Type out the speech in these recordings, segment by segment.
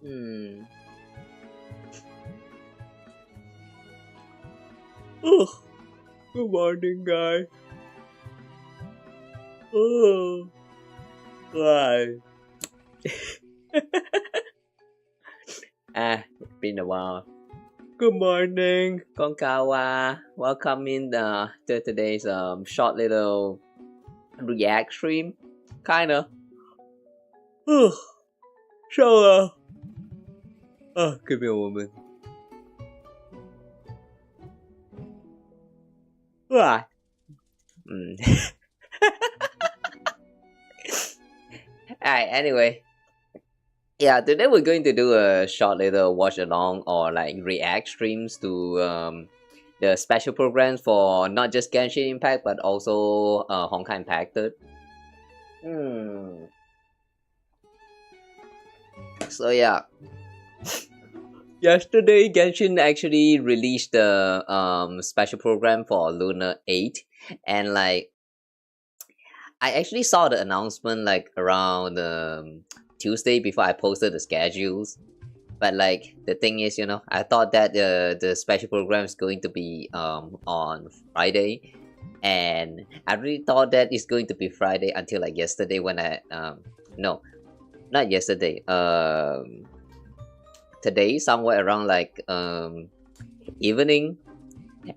Hmm. Oh, good morning, guys. Oh, why? It's been a while. Good morning, con Kawa. Welcome in to today's short little react stream. Kinda. So give me a moment. Right. Alright, anyway. Yeah, today we're going to do a short little watch along or like react streams to the special programs for not just Genshin Impact but also Honkai Impacted. So yeah. Yesterday, Genshin actually released the special program for Lunar 8, and like I actually saw the announcement like around Tuesday before I posted the schedules. But like the thing is, I thought that the special program is going to be on Friday, and I really thought that it's going to be Friday until like yesterday when I no, not yesterday. Today somewhere around like evening,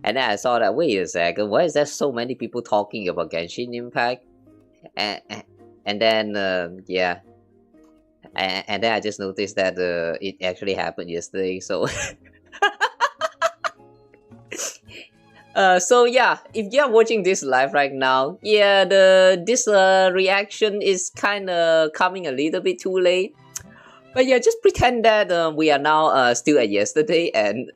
and then I saw that, wait a second, why is there so many people talking about Genshin Impact? And then yeah, and then I just noticed that it actually happened yesterday. So so yeah, if you're watching this live right now, yeah, this reaction is kind of coming a little bit too late. But yeah, just pretend that we are now still at yesterday, and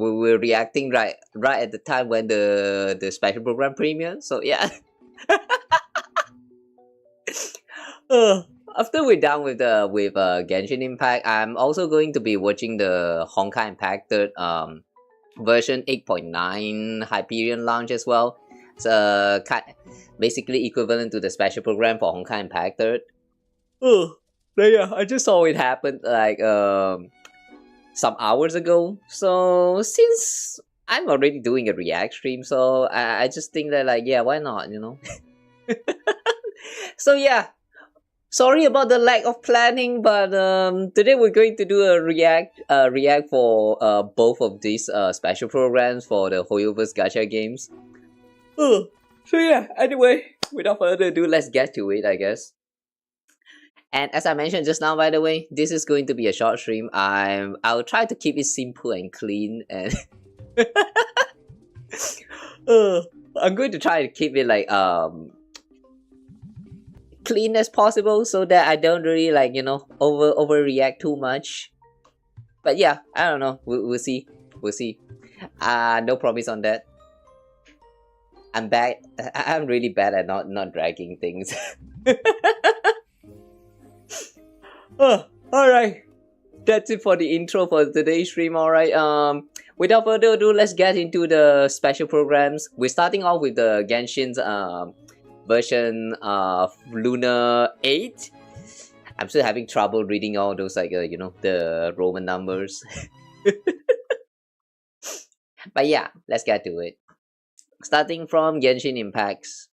we were reacting right at the time when the special program premiered. So yeah. After we're done with Genshin Impact, I'm also going to be watching the Honkai Impacted version 8.9 Hyperion Lounge as well. It's basically equivalent to the special program for Honkai Impacted. But yeah, I just saw it happen like some hours ago. So since I'm already doing a react stream, so I just think that like, yeah, why not, So yeah, sorry about the lack of planning, but today we're going to do a react for both of these special programs for the Hoyoverse gacha games. So yeah, anyway, without further ado, let's get to it, I guess. And as I mentioned just now, by the way, this is going to be a short stream. I'll try to keep it simple and clean, and I'm going to try to keep it like clean as possible so that I don't really like overreact too much. But yeah, I don't know. We'll see. No promise on that. I'm bad. I'm really bad at not dragging things. Alright. That's it for the intro for today's stream, alright. Without further ado, let's get into the special programs. We're starting off with the Genshin's version of Lunar 8. I'm still having trouble reading all those like the Roman numbers. But yeah, let's get to it. Starting from Genshin Impacts.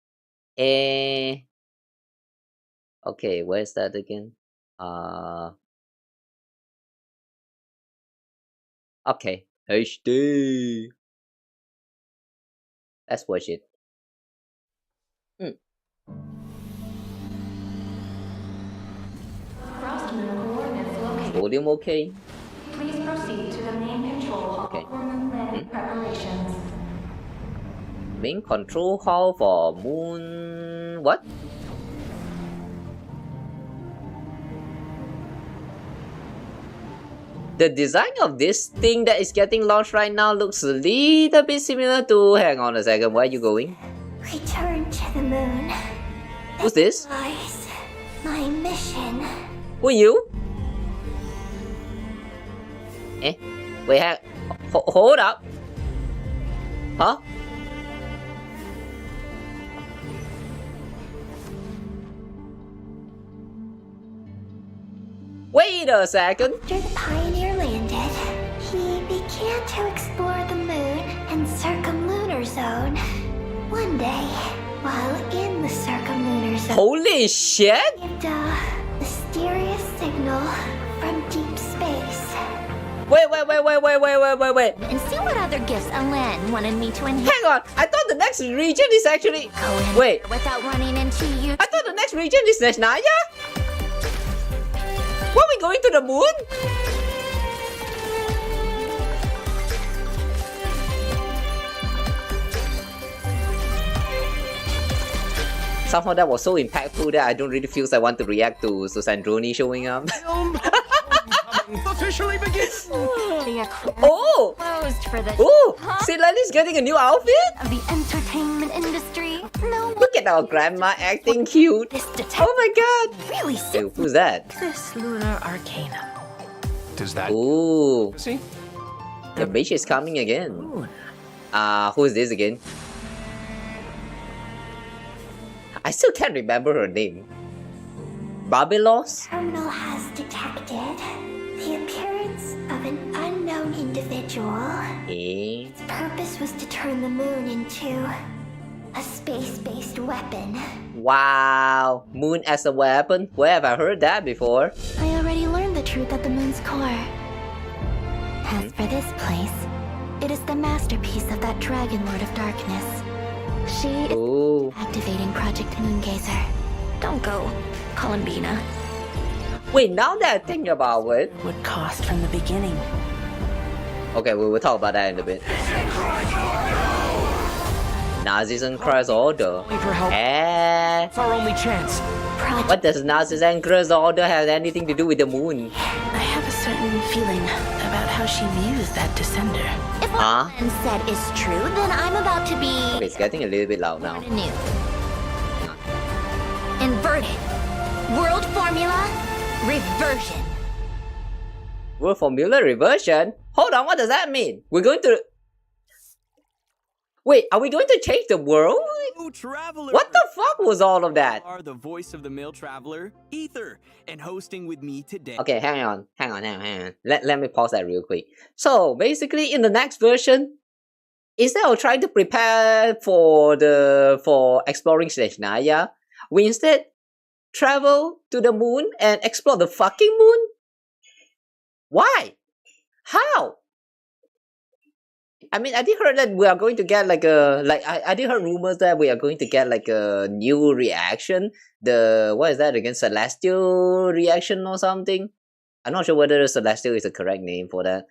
Okay, where's that again? Okay, HD. Let's watch it. Volume okay? Please proceed to the main control hall for moon landing preparations. Main control hall for moon... what? The design of this thing that is getting launched right now looks a little bit similar to... Hang on a second, where are you going? Return to the moon. Who's this? My mission. Who are you? Wait, hold up. Huh? Wait a second. After the Pioneer landed, he began to explore the moon and circumlunar zone. One day, while in the circumlunar zone, Holy shit! received a mysterious signal from deep space. Wait. And see what other gifts Alen wanted me to enhance. Hang on. I thought the next region is actually... Go in Wait. without running into you. I thought the next region is Nesnaya? Were we going to the moon? Somehow that was so impactful that I don't really feel I want to react to Susandroni showing up. Officially begins. Oh! Closed for this. Oh! Silali's getting a new outfit? Of the entertainment industry. No Look at our grandma acting cute. this detective Oh my god! really Hey, who's that? This lunar arcanum. Does that Ooh, see? the bitch is coming again. Moon. Who's this again? I still can't remember her name. Babylos? terminal has detected the appearance of an unknown individual. Eh? Its purpose was to turn the moon into a space-based weapon. Wow! Moon as a weapon? Where have I heard that before? I already learned the truth at the moon's core. As for this place, it is the masterpiece of that Dragon Lord of Darkness. She is Ooh. activating Project Moongazer. Don't go. Call him Bina. Wait, now that I think about it... Would cost from the beginning. Okay, we will talk about that in a bit. Nazis and Christ Order. Only for help. Eh? It's our only chance. Project What does Nazis and Christ Order have anything to do with the moon? I have a certain feeling about how she views that descender. If what Huh? Glenn said is true, then I'm about to be Okay, it's getting a little bit loud now. born anew. Inverted. World formula. Reversion. World formula reversion? Hold on, what does that mean? We're going to... Wait, are we going to change the world? Hello, traveler. What the fuck was all of that? Are the voice of the male traveler, Ether, and hosting with me today. Okay, hang on. Let me pause that real quick. So, basically, in the next version, instead of trying to prepare for exploring Snezhnaya, we instead travel to the moon and explore the fucking moon? Why? How? I mean, I did heard that we are going to get like a I did heard rumors that we are going to get like a new reaction. What is that again? Celestial reaction or something? I'm not sure whether celestial is the correct name for that.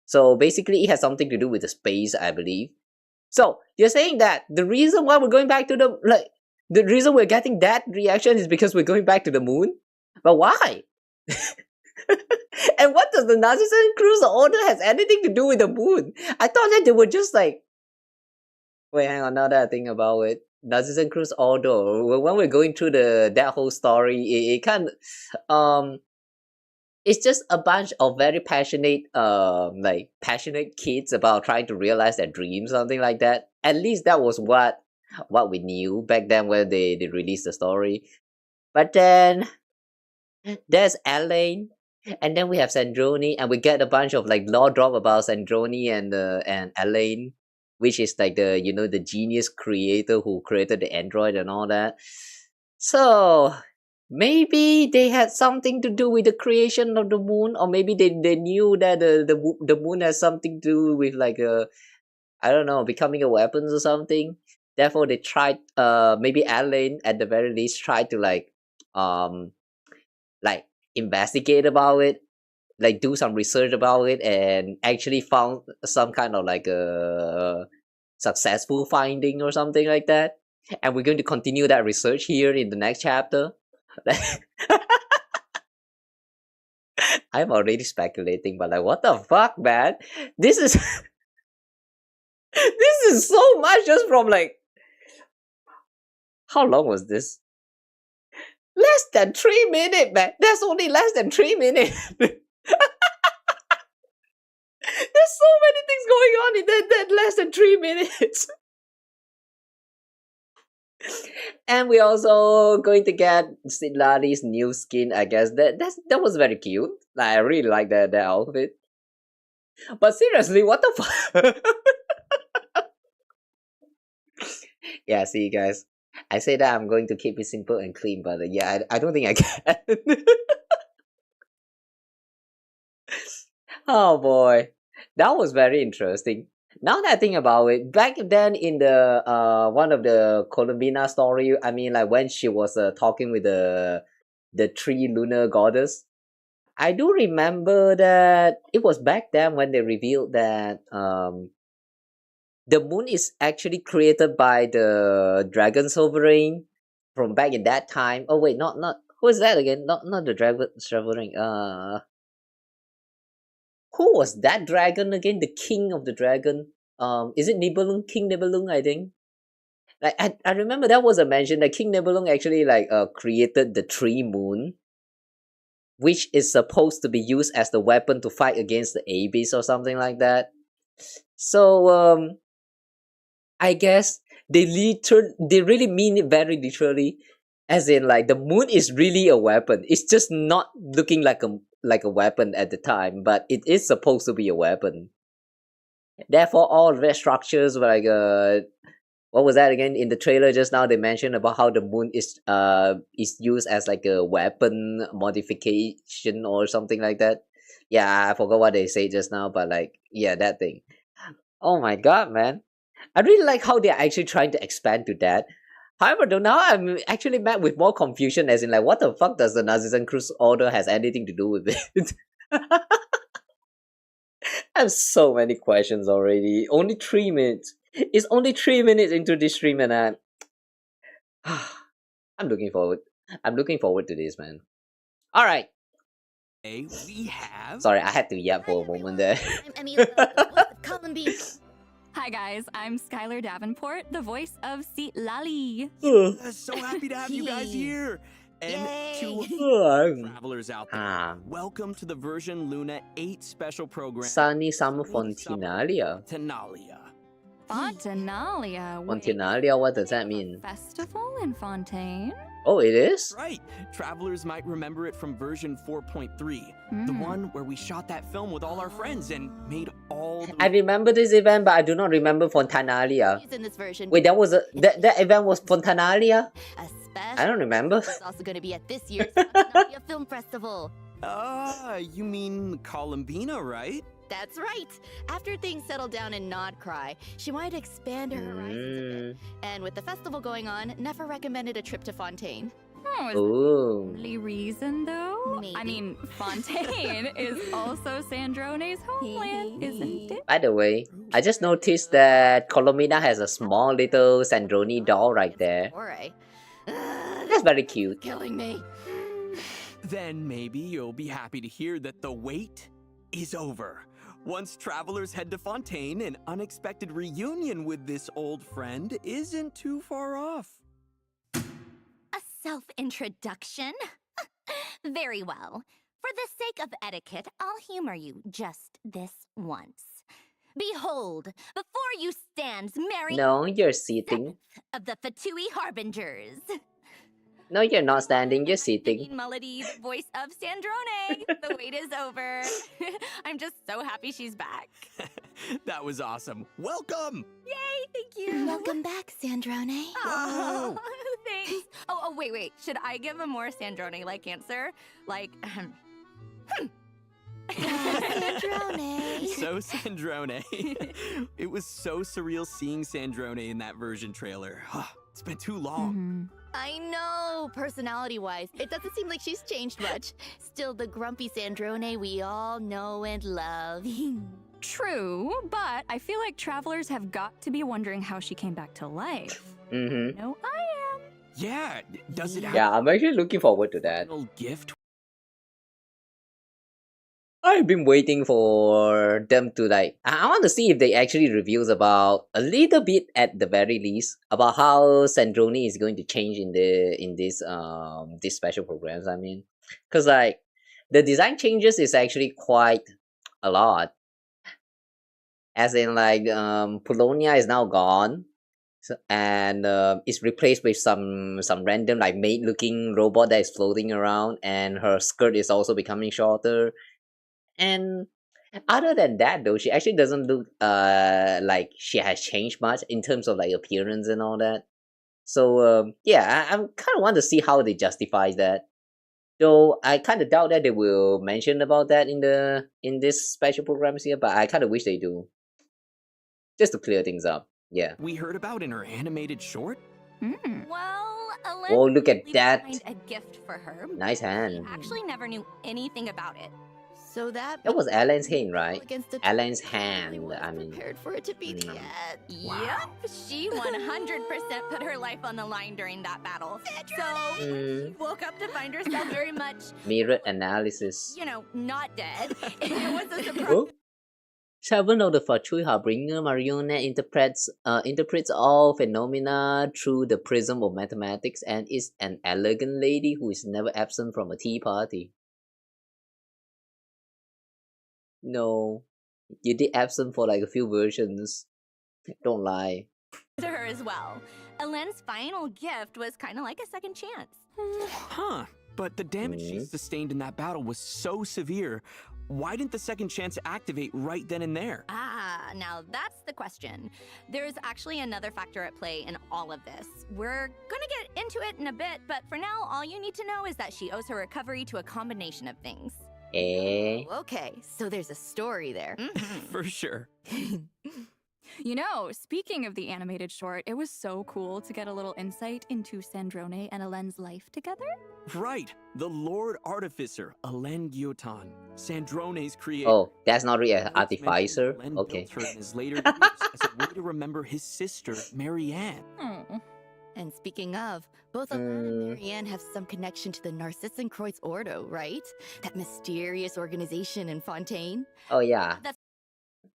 So basically, it has something to do with the space, I believe. So you're saying that the reason why we're going back to the reason we're getting that reaction is because we're going back to the moon? But why? And what does the Nazis and Cruise Order has anything to do with the moon? I thought that they were just like... Wait, hang on, now that I think about it. Nazis and Cruise Order, when we're going through that whole story, it kind of... It's just a bunch of very passionate kids about trying to realize their dreams, something like that. At least that was what we knew back then when they released the story. But then there's Elaine, and then we have Sandroni, and we get a bunch of like lore drop about Sandroni and Elaine, which is like the genius creator who created the android and all that. So maybe they had something to do with the creation of the moon, or maybe they knew that the moon has something to do with like I don't know, becoming a weapon or something. Therefore, they tried maybe Elaine at the very least tried to like investigate about it, like do some research about it, and actually found some kind of like a successful finding or something like that. And we're going to continue that research here in the next chapter. I'm already speculating, but like, what the fuck, man? This is this is so much just from like, how long was this? Less than 3 minutes, man. That's only less than 3 minutes. There's so many things going on in that less than 3 minutes. And we're also going to get Citlali's new skin, I guess. That was very cute. Like, I really like that outfit. But seriously, what the fuck? Yeah, see guys. I say that I'm going to keep it simple and clean, but yeah, I don't think I can. Oh boy. That was very interesting. Now that I think about it, back then in the one of the Columbina story, I mean like when she was talking with the three lunar goddess, I do remember that it was back then when they revealed that the moon is actually created by the dragon sovereign from back in that time. Oh wait, not who is that again? Not the dragon sovereign. Who was that dragon again? The king of the dragon. Is it Nibelung? King Nibelung, I think. Like I remember that was a mention that King Nibelung actually like created the tree moon, which is supposed to be used as the weapon to fight against the Abyss or something like that. So I guess they really mean it very literally, as in like the moon is really a weapon. It's just not looking like a weapon at the time, but it is supposed to be a weapon. Therefore, all red structures were like what was that again? In the trailer just now, they mentioned about how the moon is used as like a weapon modification or something like that. Yeah, I forgot what they say just now, but like yeah, that thing. Oh my god, man! I really like how they're actually trying to expand to that. However, though now I'm actually met with more confusion, as in like, what the fuck does the Nazizen Cruise Order has anything to do with it? I have so many questions already. Only 3 minutes. It's only 3 minutes into this stream, and I'm looking forward. I'm looking forward to this, man. All right. Hey, we have. Sorry, I had to yap for a moment there. I'm Emila, Columbine. Hi guys, I'm Skylar Davenport, the voice of Citlali. So happy to have you guys here. And to travelers out there, welcome to the version Luna 8 special program. Sunny Summer Fontinalia. Fontinalia. Fontinalia, what does that mean? Festival in Fontaine? Oh, it is? Right. Travelers might remember it from version 4.3, the one where we shot that film with all our friends and made all the... I remember this event, but I do not remember Fontanalia. In this version. Wait, that was that event was Fontanalia? A special. I don't remember. It's also going to be at this year's Fontanalia Film Festival. Ah, you mean Columbina, right? That's right. After things settled down in Nod Cry, she wanted to expand her horizons a bit. And with the festival going on, Nefa recommended a trip to Fontaine. Oh, is that the only reason though? Maybe. I mean, Fontaine is also Sandrone's homeland, isn't it? By the way, I just noticed that Colomina has a small little Sandrone doll right there. That's very cute. Killing me. Then maybe you'll be happy to hear that the wait is over. Once travelers head to Fontaine, an unexpected reunion with this old friend isn't too far off. A self-introduction? Very well. For the sake of etiquette, I'll humor you just this once. Behold, before you stands Mary... No, you're sitting. ...of the Fatui Harbingers. No, you're not standing, you're sitting. Melody, the voice of Sandrone. The wait is over. I'm just so happy she's back. That was awesome. Welcome! Yay, thank you. Welcome back, Sandrone. Oh, thanks. Oh, wait. Should I give a more Sandrone-like answer? Like, Sandrone. So Sandrone. It was so surreal seeing Sandrone in that version trailer. It's been too long. I know, personality-wise, it doesn't seem like she's changed much. Still the grumpy Sandrone we all know and love. True, but I feel like travelers have got to be wondering how she came back to life. No, I am. Yeah, does it have Yeah, I'm actually looking forward to that. a gift? I've been waiting for them to like... I want to see if they actually reveals about a little bit at the very least about how Sandrone is going to change in this special programs. I mean, because like the design changes is actually quite a lot. As in like Polonia is now gone. So, and it's replaced with some random like maid looking robot that is floating around, and her skirt is also becoming shorter. And other than that, though, she actually doesn't look like she has changed much in terms of like appearance and all that. So yeah, I kind of want to see how they justify that. Though I kind of doubt that they will mention about that in this special programs here, but I kind of wish they do, just to clear things up. Yeah. We heard about in her animated short? Well, Alen Oh, look at really that. designed a gift for her. Nice He hand. actually never knew anything about it. So that That was Alan's hand, right? against the Alan's really hand. was I mean, prepared for it to be the mm. end. Yep, she 100% put her life on the line during that battle. So she woke up to find herself very much, mirror analysis. you know, not dead. It was a surprise. Oh. Seven of the Fortune Harbinger marionette interprets all phenomena through the prism of mathematics and is an elegant lady who is never absent from a tea party. No, you did absent for like a few versions. Don't lie. To her as well. Alen's final gift was kind of like a second chance. Huh. But the damage she sustained in that battle was so severe. Why didn't the second chance activate right then and there? Ah, now that's the question. There's actually another factor at play in all of this. We're gonna get into it in a bit, but for now, all you need to know is that she owes her recovery to a combination of things. Eh? Okay, so there's a story there. For sure. You know, speaking of the animated short, it was so cool to get a little insight into Sandrone and Alen's life together. Right. The Lord Artificer, Alen Gyotan, Sandrone's creator. Oh, that's not really an Notes mention artificer. Alen Okay. built her in his later years as a way to remember his sister, Marianne. Oh. And speaking of, both Alan and Marianne have some connection to the Narcissenkreuz Ordo, right? That mysterious organization in Fontaine. Oh yeah. That's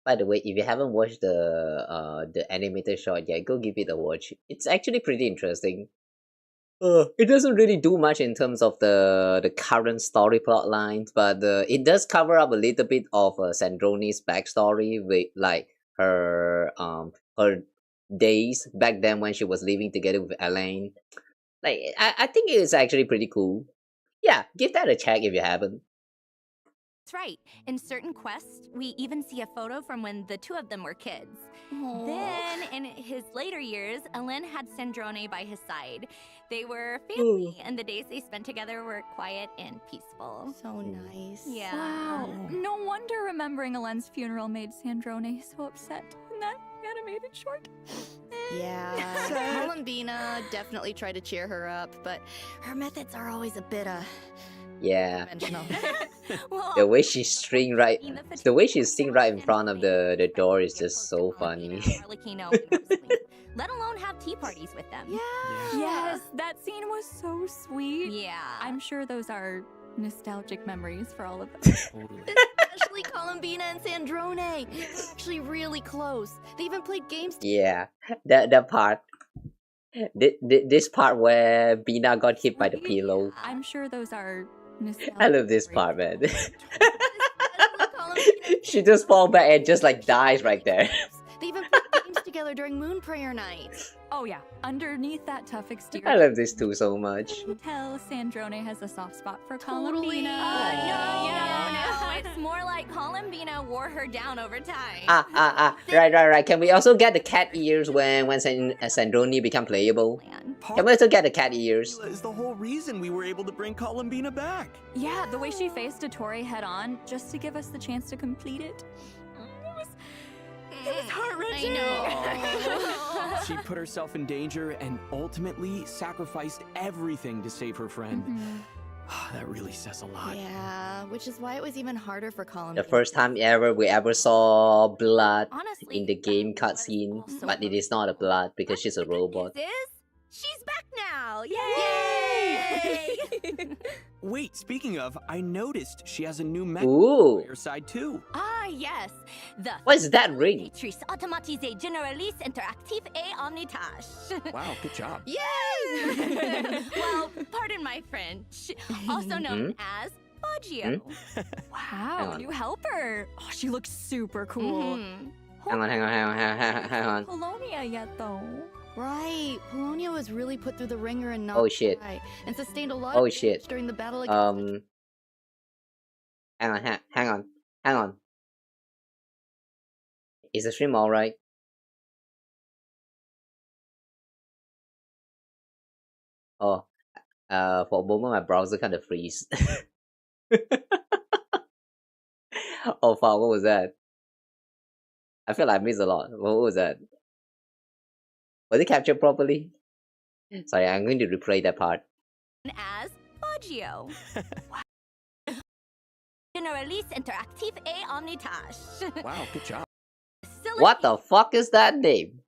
By the way, if you haven't watched the animated short yet, go give it a watch. It's actually pretty interesting. It doesn't really do much in terms of the current story plot lines, but it does cover up a little bit of Sandrone's backstory with like her days back then when she was living together with Elaine. Like I think it is actually pretty cool. Yeah, give that a check if you haven't. right. In certain quests, we even see a photo from when the two of them were kids. Then, in his later years, Alen had Sandrone by his side. They were family, and the days they spent together were quiet and peaceful. So nice. Yeah. Wow. No wonder remembering Alen's funeral made Sandrone so upset in that animated short. Yeah. Bina definitely tried to cheer her up, but her methods are always a bit Yeah. conventional. Well, The way she sing right in front of the door is just so funny. Let alone have tea parties with them. Yes, that scene was so sweet. Yeah. I'm sure those are nostalgic memories for all of us. Totally. Especially Bina and Sandrone. They're actually really close. They even played games together. Yeah, that part. This part where Bina got hit by the pillow. I'm sure those are nostalgic I love this memories. part, man. Especially She just fall back and just like dies right there. They even played games together during Moon Prayer Night. Oh yeah, underneath that tough exterior, I love this too so much. you can tell Sandrone has a soft spot for Totally. Columbina. No. It's more like Columbina wore her down over time. Right. Can we also get the cat ears when Sandrone become playable? Can we also get the cat ears? Is the whole reason we were able to bring Columbina back. Yeah, the way she faced Dottore head on just to give us the chance to complete it. It was heart-wrenching. I know. She put herself in danger and ultimately sacrificed everything to save her friend. That really says a lot. Yeah, which is why it was even harder for Colin. The first time we ever saw blood Honestly, in the game that was cutscene, also but it is not a blood because she's a robot. This is, she's back now. Yay! Wait, speaking of, I noticed she has a new mech Ooh. on her side too. Ah, yes. The What is that ring? Matrice Automatisée Généraliste Interactive et Omnitâche. Wow, good job. Yay! Well, pardon my French. Also known as Baggio. Wow, on. new helper. Oh, she looks super cool. Mhm. Hang on. Colonia yet though. Right. Polonia was really put through the ringer and not Oh shit. cry, and sustained a lot Oh of shit. damage during the battle against Hang on, hang on. Is the stream alright? Oh, for a moment my browser kind of freeze. Oh fuck, what was that? I feel like I missed a lot. What was that? Was it captured properly? Sorry, I'm going to replay that part. as Baggio. Generalis Interactive et Omnitage. Wow, good job. What the fuck is that name?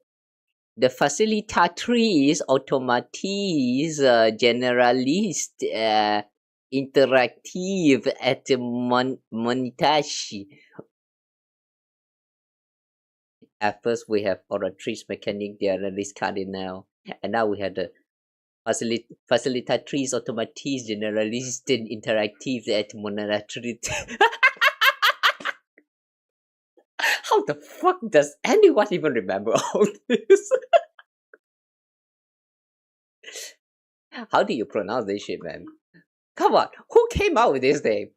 The Facilitatrice Automatis Generalist Interactive et Montage. At first we have Oratrice Mechanic Generalist Cardinal, and now we have the Facilitatrice Automatis Generalist Interactive et Monatory. How the fuck does anyone even remember all this? How do you pronounce this shit, man? Come on, who came out with this name?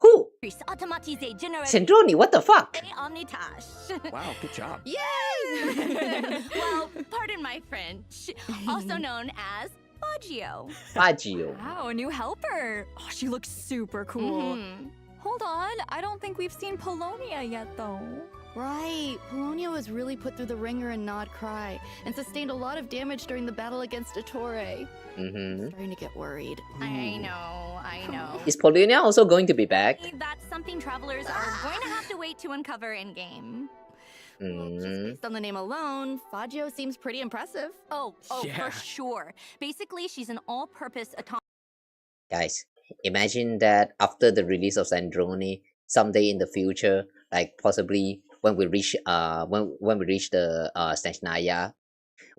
Who? Automatise Generalis Sandroni, what the fuck? et Omnitage. Wow, good job. Yay! Well, pardon my French. Also known as Baggio. Baggio. Wow, a new helper. Oh, she looks super cool. Mhm. Hold on, I don't think we've seen Polonia yet, though. Right. Polonia was really put through the ringer and not cry, and sustained a lot of damage during the battle against Ettore. Mm-hmm. Starting to get worried. I know. Is Polonia also going to be back? That's something travelers are going to have to wait to uncover in game. Well, just based on the name alone, Baggio seems pretty impressive. Oh, Yeah. for sure. Basically, she's an all-purpose Guys, imagine that after the release of Sandrone, someday in the future, like possibly when we reach when we reach the Snezhnaya,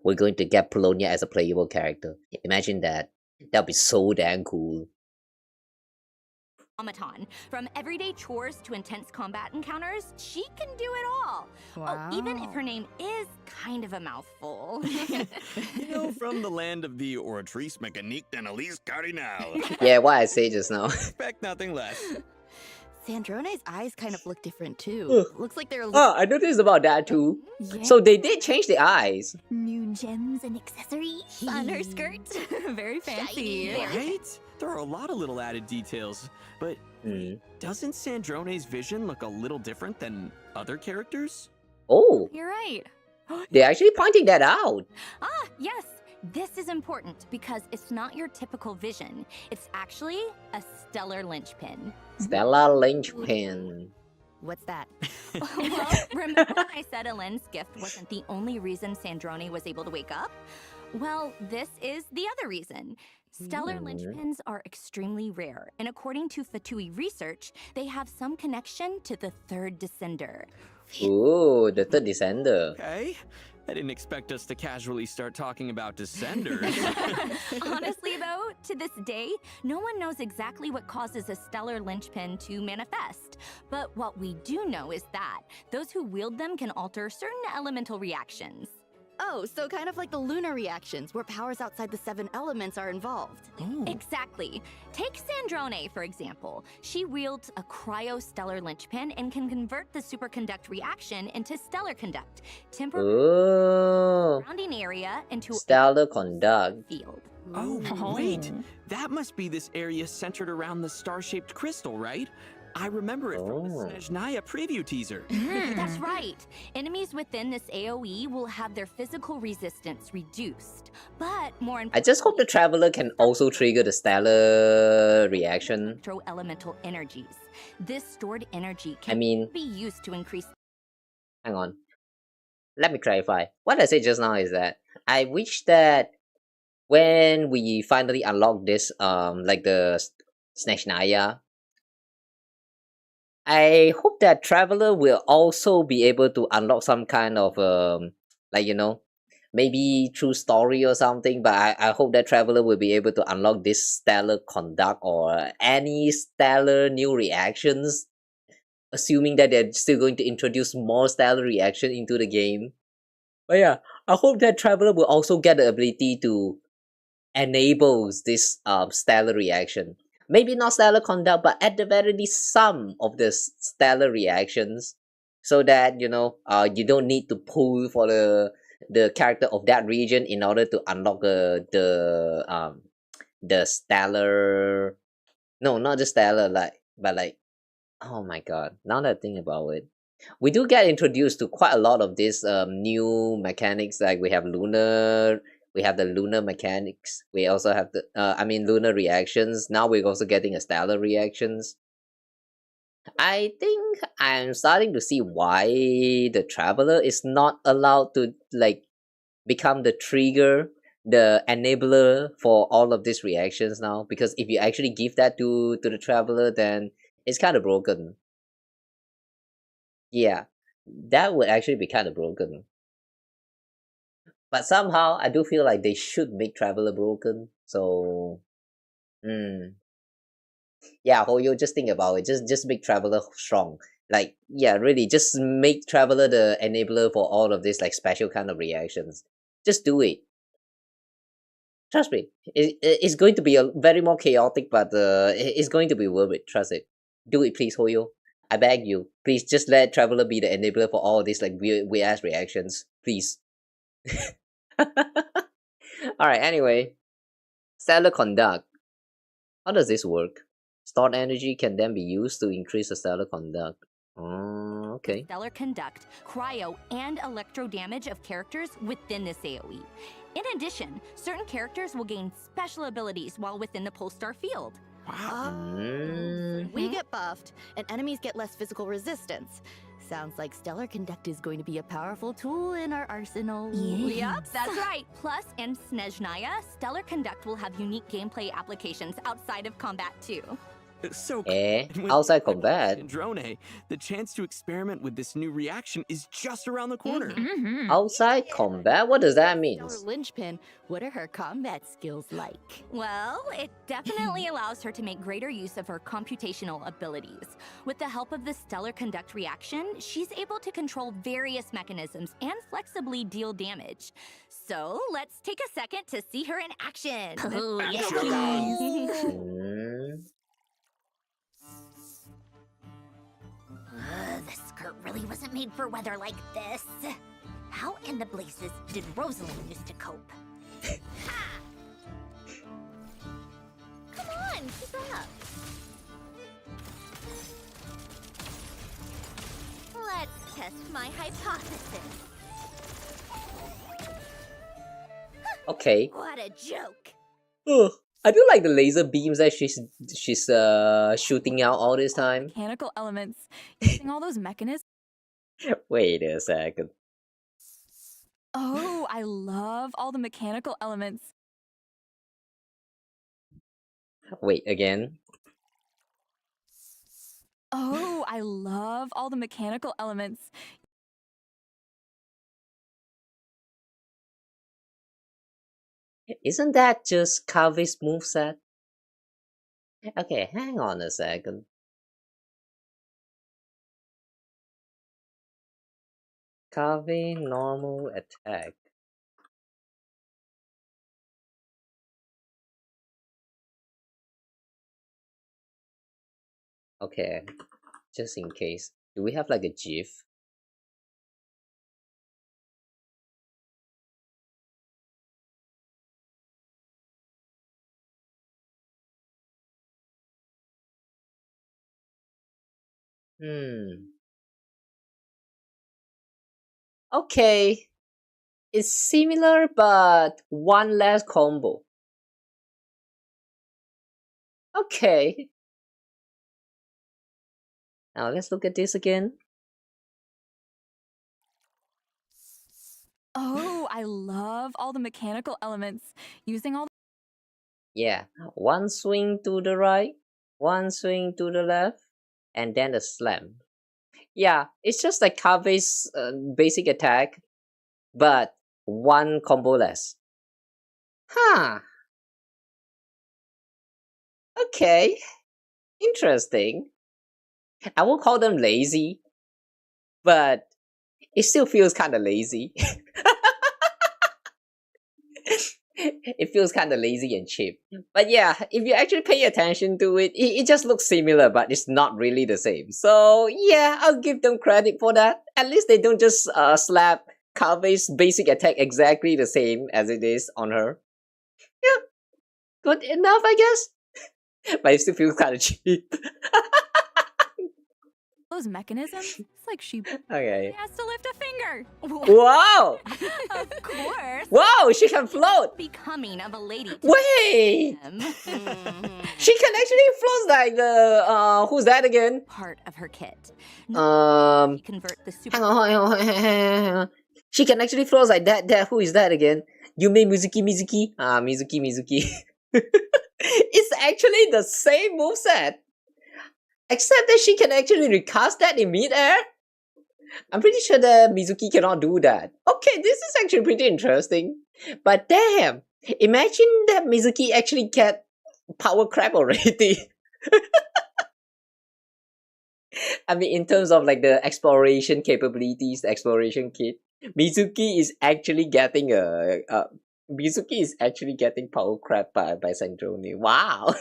we're going to get Polonia as a playable character. Imagine that. That'll be so damn cool. automaton. From everyday chores to intense combat encounters, she can do it all. Wow. Oh, even if her name is kind of a mouthful. You know, from the land of the Oratrice Mécanique d'Analyse Cardinal. Yeah, what I say just now. Expect nothing less. Sandrone's eyes kind of look different too. Looks like they're Oh, I noticed about that too. Yeah. So they did change the eyes. New gems and accessories On her skirt. Very fancy. Right? There are a lot of little added details, but Hmm. doesn't Sandrone's vision look a little different than other characters? Oh, You're right. they're actually pointing that out. Ah, yes. This is important because it's not your typical vision. It's actually a stellar linchpin. Stella Linchpin. What's that? Well, remember when I said Ellen's gift wasn't the only reason Sandrone was able to wake up? Well, this is the other reason. Stellar linchpins are extremely rare, and according to Fatui research, they have some connection to the third descender. Ooh, the third descender. Okay. I didn't expect us to casually start talking about descenders. Honestly, though, to this day, no one knows exactly what causes a stellar linchpin to manifest. But what we do know is that those who wield them can alter certain elemental reactions. Oh, so kind of like the lunar reactions, where powers outside the 7 elements are involved. Oh. Exactly. Take Sandrone, for example. She wields a cryostellar linchpin and can convert the superconduct reaction into stellar conduct, temporarily Ooh, surrounding area into stellar conduct. a field. Oh, wait. That must be this area centered around the star-shaped crystal, right? I remember it from the Oh. Snezhnaya preview teaser. That's right. Enemies within this AoE will have their physical resistance reduced. But more I just hope the traveler can also trigger the stellar reaction. elemental energies. This stored energy I can mean, be used to increase hang on. Let me clarify. What I said just now is that I wish that when we finally unlock this, like the Snezhnaya, I hope that traveler will also be able to unlock some kind of like, you know, maybe through story or something, but I hope that traveler will be able to unlock this stellar conduct or any stellar new reactions, assuming that they're still going to introduce more stellar reaction into the game. But yeah, I hope that Traveler will also get the ability to enable this stellar reaction. Maybe not stellar conduct, but at the very least some of the stellar reactions, so that you don't need to pull for the character of that region in order to unlock the stellar. No, not the stellar, but oh my god! Now that I think about it, we do get introduced to quite a lot of these new mechanics. Like we have lunar, we have the lunar mechanics. We also have the lunar reactions. Now we're also getting a stellar reactions. I think I'm starting to see why the traveler is not allowed to become the trigger, the enabler for all of these reactions now. Because if you actually give that to the traveler, then it's kind of broken. Yeah, that would actually be kind of broken. But somehow I do feel like they should make Traveler broken. So, yeah, Hoyo, just think about it. Just make Traveler strong. Really, just make Traveler the enabler for all of these special kind of reactions. Just do it. Trust me, it's going to be a very more chaotic, but it's going to be worth it. Trust it. Do it, please, Hoyo. I beg you. Please, just let Traveler be the enabler for all these weird ass reactions. Please. Alright, anyway. Stellar conduct. How does this work? Stored energy can then be used to increase the stellar conduct. Okay. Stellar conduct, cryo, and electro damage of characters within this AoE. In addition, certain characters will gain special abilities while within the Polestar field. Wow. We get buffed, and enemies get less physical resistance. Sounds like Stellar Conduct is going to be a powerful tool in our arsenal. Yep, that's right. Plus, in Snezhnaya, Stellar Conduct will have unique gameplay applications outside of combat too. So, with outside combat? Drone, the chance to experiment with this new reaction is just around the corner. Outside combat? What does that mean? Stellar Linchpin, what are her combat skills like? Well, it definitely allows her to make greater use of her computational abilities. With the help of the Stellar Conduct reaction, she's able to control various mechanisms and flexibly deal damage. So, let's take a second to see her in action. Oh, yes, Mm. The skirt really wasn't made for weather like this. How in the blazes did Rosalind used to cope? Ha! Come on, keep up. Let's test my hypothesis. Okay. What a joke. Ugh. I do like the laser beams that she's shooting out all this time. Mechanical elements. Using all those mechanisms. Wait a second. Oh, I love all the mechanical elements. Wait, again. Oh, I love all the mechanical elements. Isn't that just Kave's moveset? Okay, hang on a second. Kave normal attack. Okay, just in case. Do we have like a GIF? Okay. It's similar, but one less combo. Okay. Now let's look at this again. Oh, I love all the mechanical elements. Using all Yeah, one swing to the right, one swing to the left, and then a slam. Yeah, it's just like Kave's basic attack, but one combo less. Huh. Okay. Interesting. I won't call them lazy, but it still feels kind of lazy. It feels kind of lazy and cheap. But yeah, if you actually pay attention to it, it just looks similar, but it's not really the same. So yeah, I'll give them credit for that. At least they don't just slap Kawa's basic attack exactly the same as it is on her. Yeah, good enough, I guess. But it still feels kind of cheap. Those mechanisms, it's like she Okay. has to lift a finger. Wow! Of course. Wow, she can float! Becoming of a lady. Wait! She can actually float like the, who's that again? Part of her kit. Convert the super. Hang on. She can actually float like that. Who is that again? Yume Mizuki. Ah, Mizuki. It's actually the same moveset. Except that she can actually recast that in mid-air. I'm pretty sure that Mizuki cannot do that. Okay, this is actually pretty interesting. But damn, imagine that Mizuki actually get power crap already. I mean, in terms of like the exploration capabilities, the exploration kit, Mizuki is actually getting power crap by Sandrone. Wow.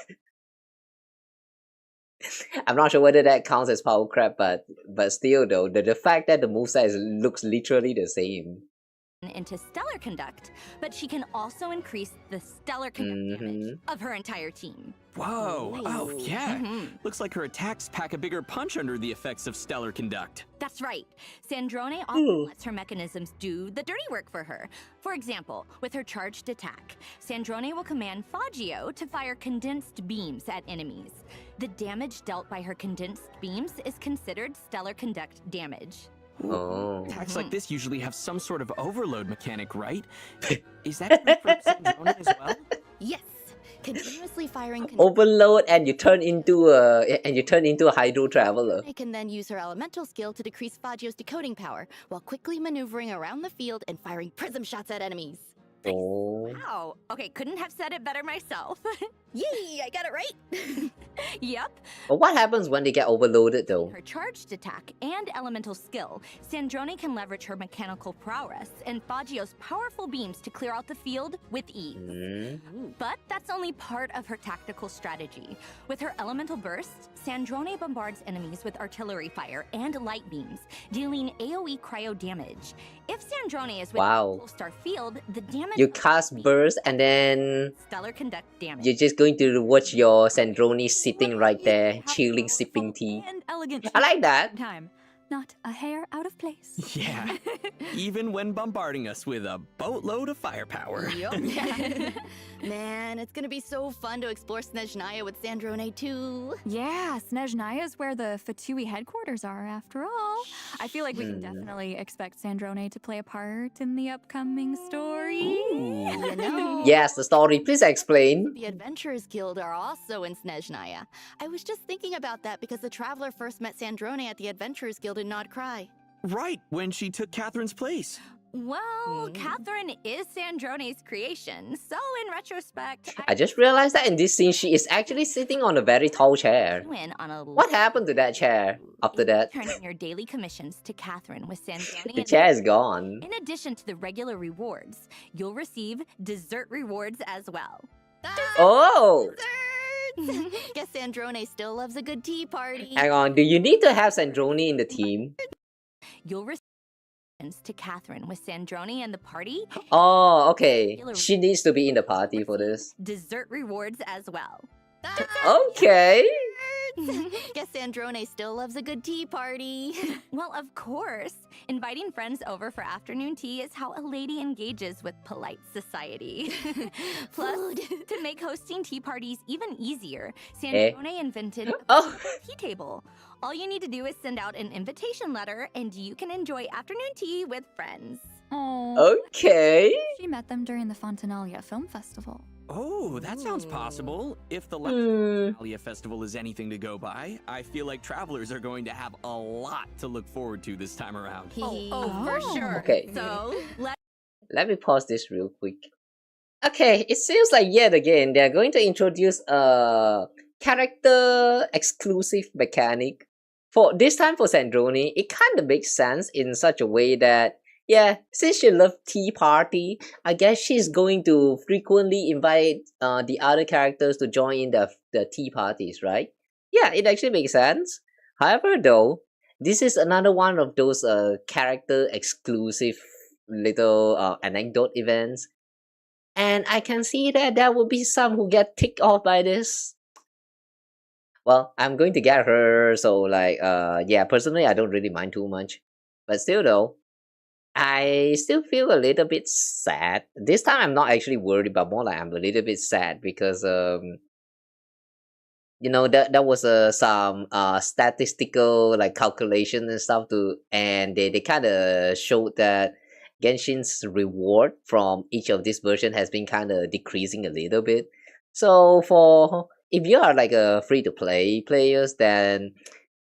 I'm not sure whether that counts as power crap, but still though, the fact that the moveset looks literally the same. Into stellar conduct, but she can also increase the stellar conduct damage of her entire team. Whoa. Oh, yeah. Mhm. Looks like her attacks pack a bigger punch under the effects of stellar conduct. That's right. Sandrone often lets her mechanisms do the dirty work for her. For example, with her charged attack, Sandrone will command Fagio to fire condensed beams at enemies. The damage dealt by her condensed beams is considered stellar conduct damage. Oh. Attacks like this usually have some sort of overload mechanic, right? Is that true for Sandrone as well? Yes. Continuously firing. Overload and you turn into a hydro traveler. They can then use her elemental skill to decrease Fagio's decoding power while quickly maneuvering around the field and firing prism shots at enemies. Oh. Wow. Okay, couldn't have said it better myself. Yay, I got it right. Yep. But what happens when they get overloaded though? Her charged attack and elemental skill, Sandrone can leverage her mechanical prowess and Fagio's powerful beams to clear out the field with ease. But that's only part of her tactical strategy. With her elemental burst, Sandrone bombards enemies with artillery fire and light beams, dealing AoE cryo damage. If Sandrone is with Wow. full star field, the damage You cast burst and then stellar conduct damage. you're just going to watch your Sandrone sitting right there, chilling, sipping tea. And elegant. I like that. Time. Not a hair out of place. Yeah. Even when bombarding us with a boatload of firepower. Yup. Man, it's gonna be so fun to explore Snezhnaya with Sandrone too. Yeah, Snezhnaya is where the Fatui headquarters are, after all. I feel like we can definitely expect Sandrone to play a part in the upcoming story. You know. Yes, the story. Please explain. The Adventurers Guild are also in Snezhnaya. I was just thinking about that because the Traveler first met Sandrone at the Adventurers Guild in Nod Cry. Right, when she took Catherine's place. Well, Catherine is Sandrone's creation, so in retrospect, I just realized that in this scene she is actually sitting on a very tall chair. win on a What happened to that chair after that? turning your daily commissions to Catherine with Sandrone. The and- chair is gone. In addition to the regular rewards, you'll receive dessert rewards as well. Oh! Guess Sandrone still loves a good tea party. Hang on, do you need to have Sandrone in the team? You'll receive to Catherine with Sandrone and the party. Oh, okay. She needs to be in the party for this. Dessert rewards as well. Okay. Guess Sandrone still loves a good tea party. Well, of course. Inviting friends over for afternoon tea is how a lady engages with polite society. Plus, to make hosting tea parties even easier, Sandrone invented a Oh. tea table. All you need to do is send out an invitation letter and you can enjoy afternoon tea with friends. Oh. Okay. She met them during the Fontanalia Film Festival. Oh, that sounds possible. If the Alia Festival is anything to go by, I feel like travelers are going to have a lot to look forward to this time around. For sure. Okay. So, Let me pause this real quick. Okay, it seems like yet again they're going to introduce a character exclusive mechanic. For this time for Sandrone, it kind of makes sense in such a way that Yeah, since she loves tea party, I guess she's going to frequently invite the other characters to join in the tea parties, right? Yeah, it actually makes sense. However, though, this is another one of those character exclusive little anecdote events, and I can see that there will be some who get ticked off by this. Well, I'm going to get her, so like yeah, personally I don't really mind too much. But still though, I still feel a little bit sad. This time I'm not actually worried, but more like I'm a little bit sad because you know that was some statistical like calculation and stuff to, and they kind of showed that Genshin's reward from each of this version has been kind of decreasing a little bit. So for if you are like a free to play players, then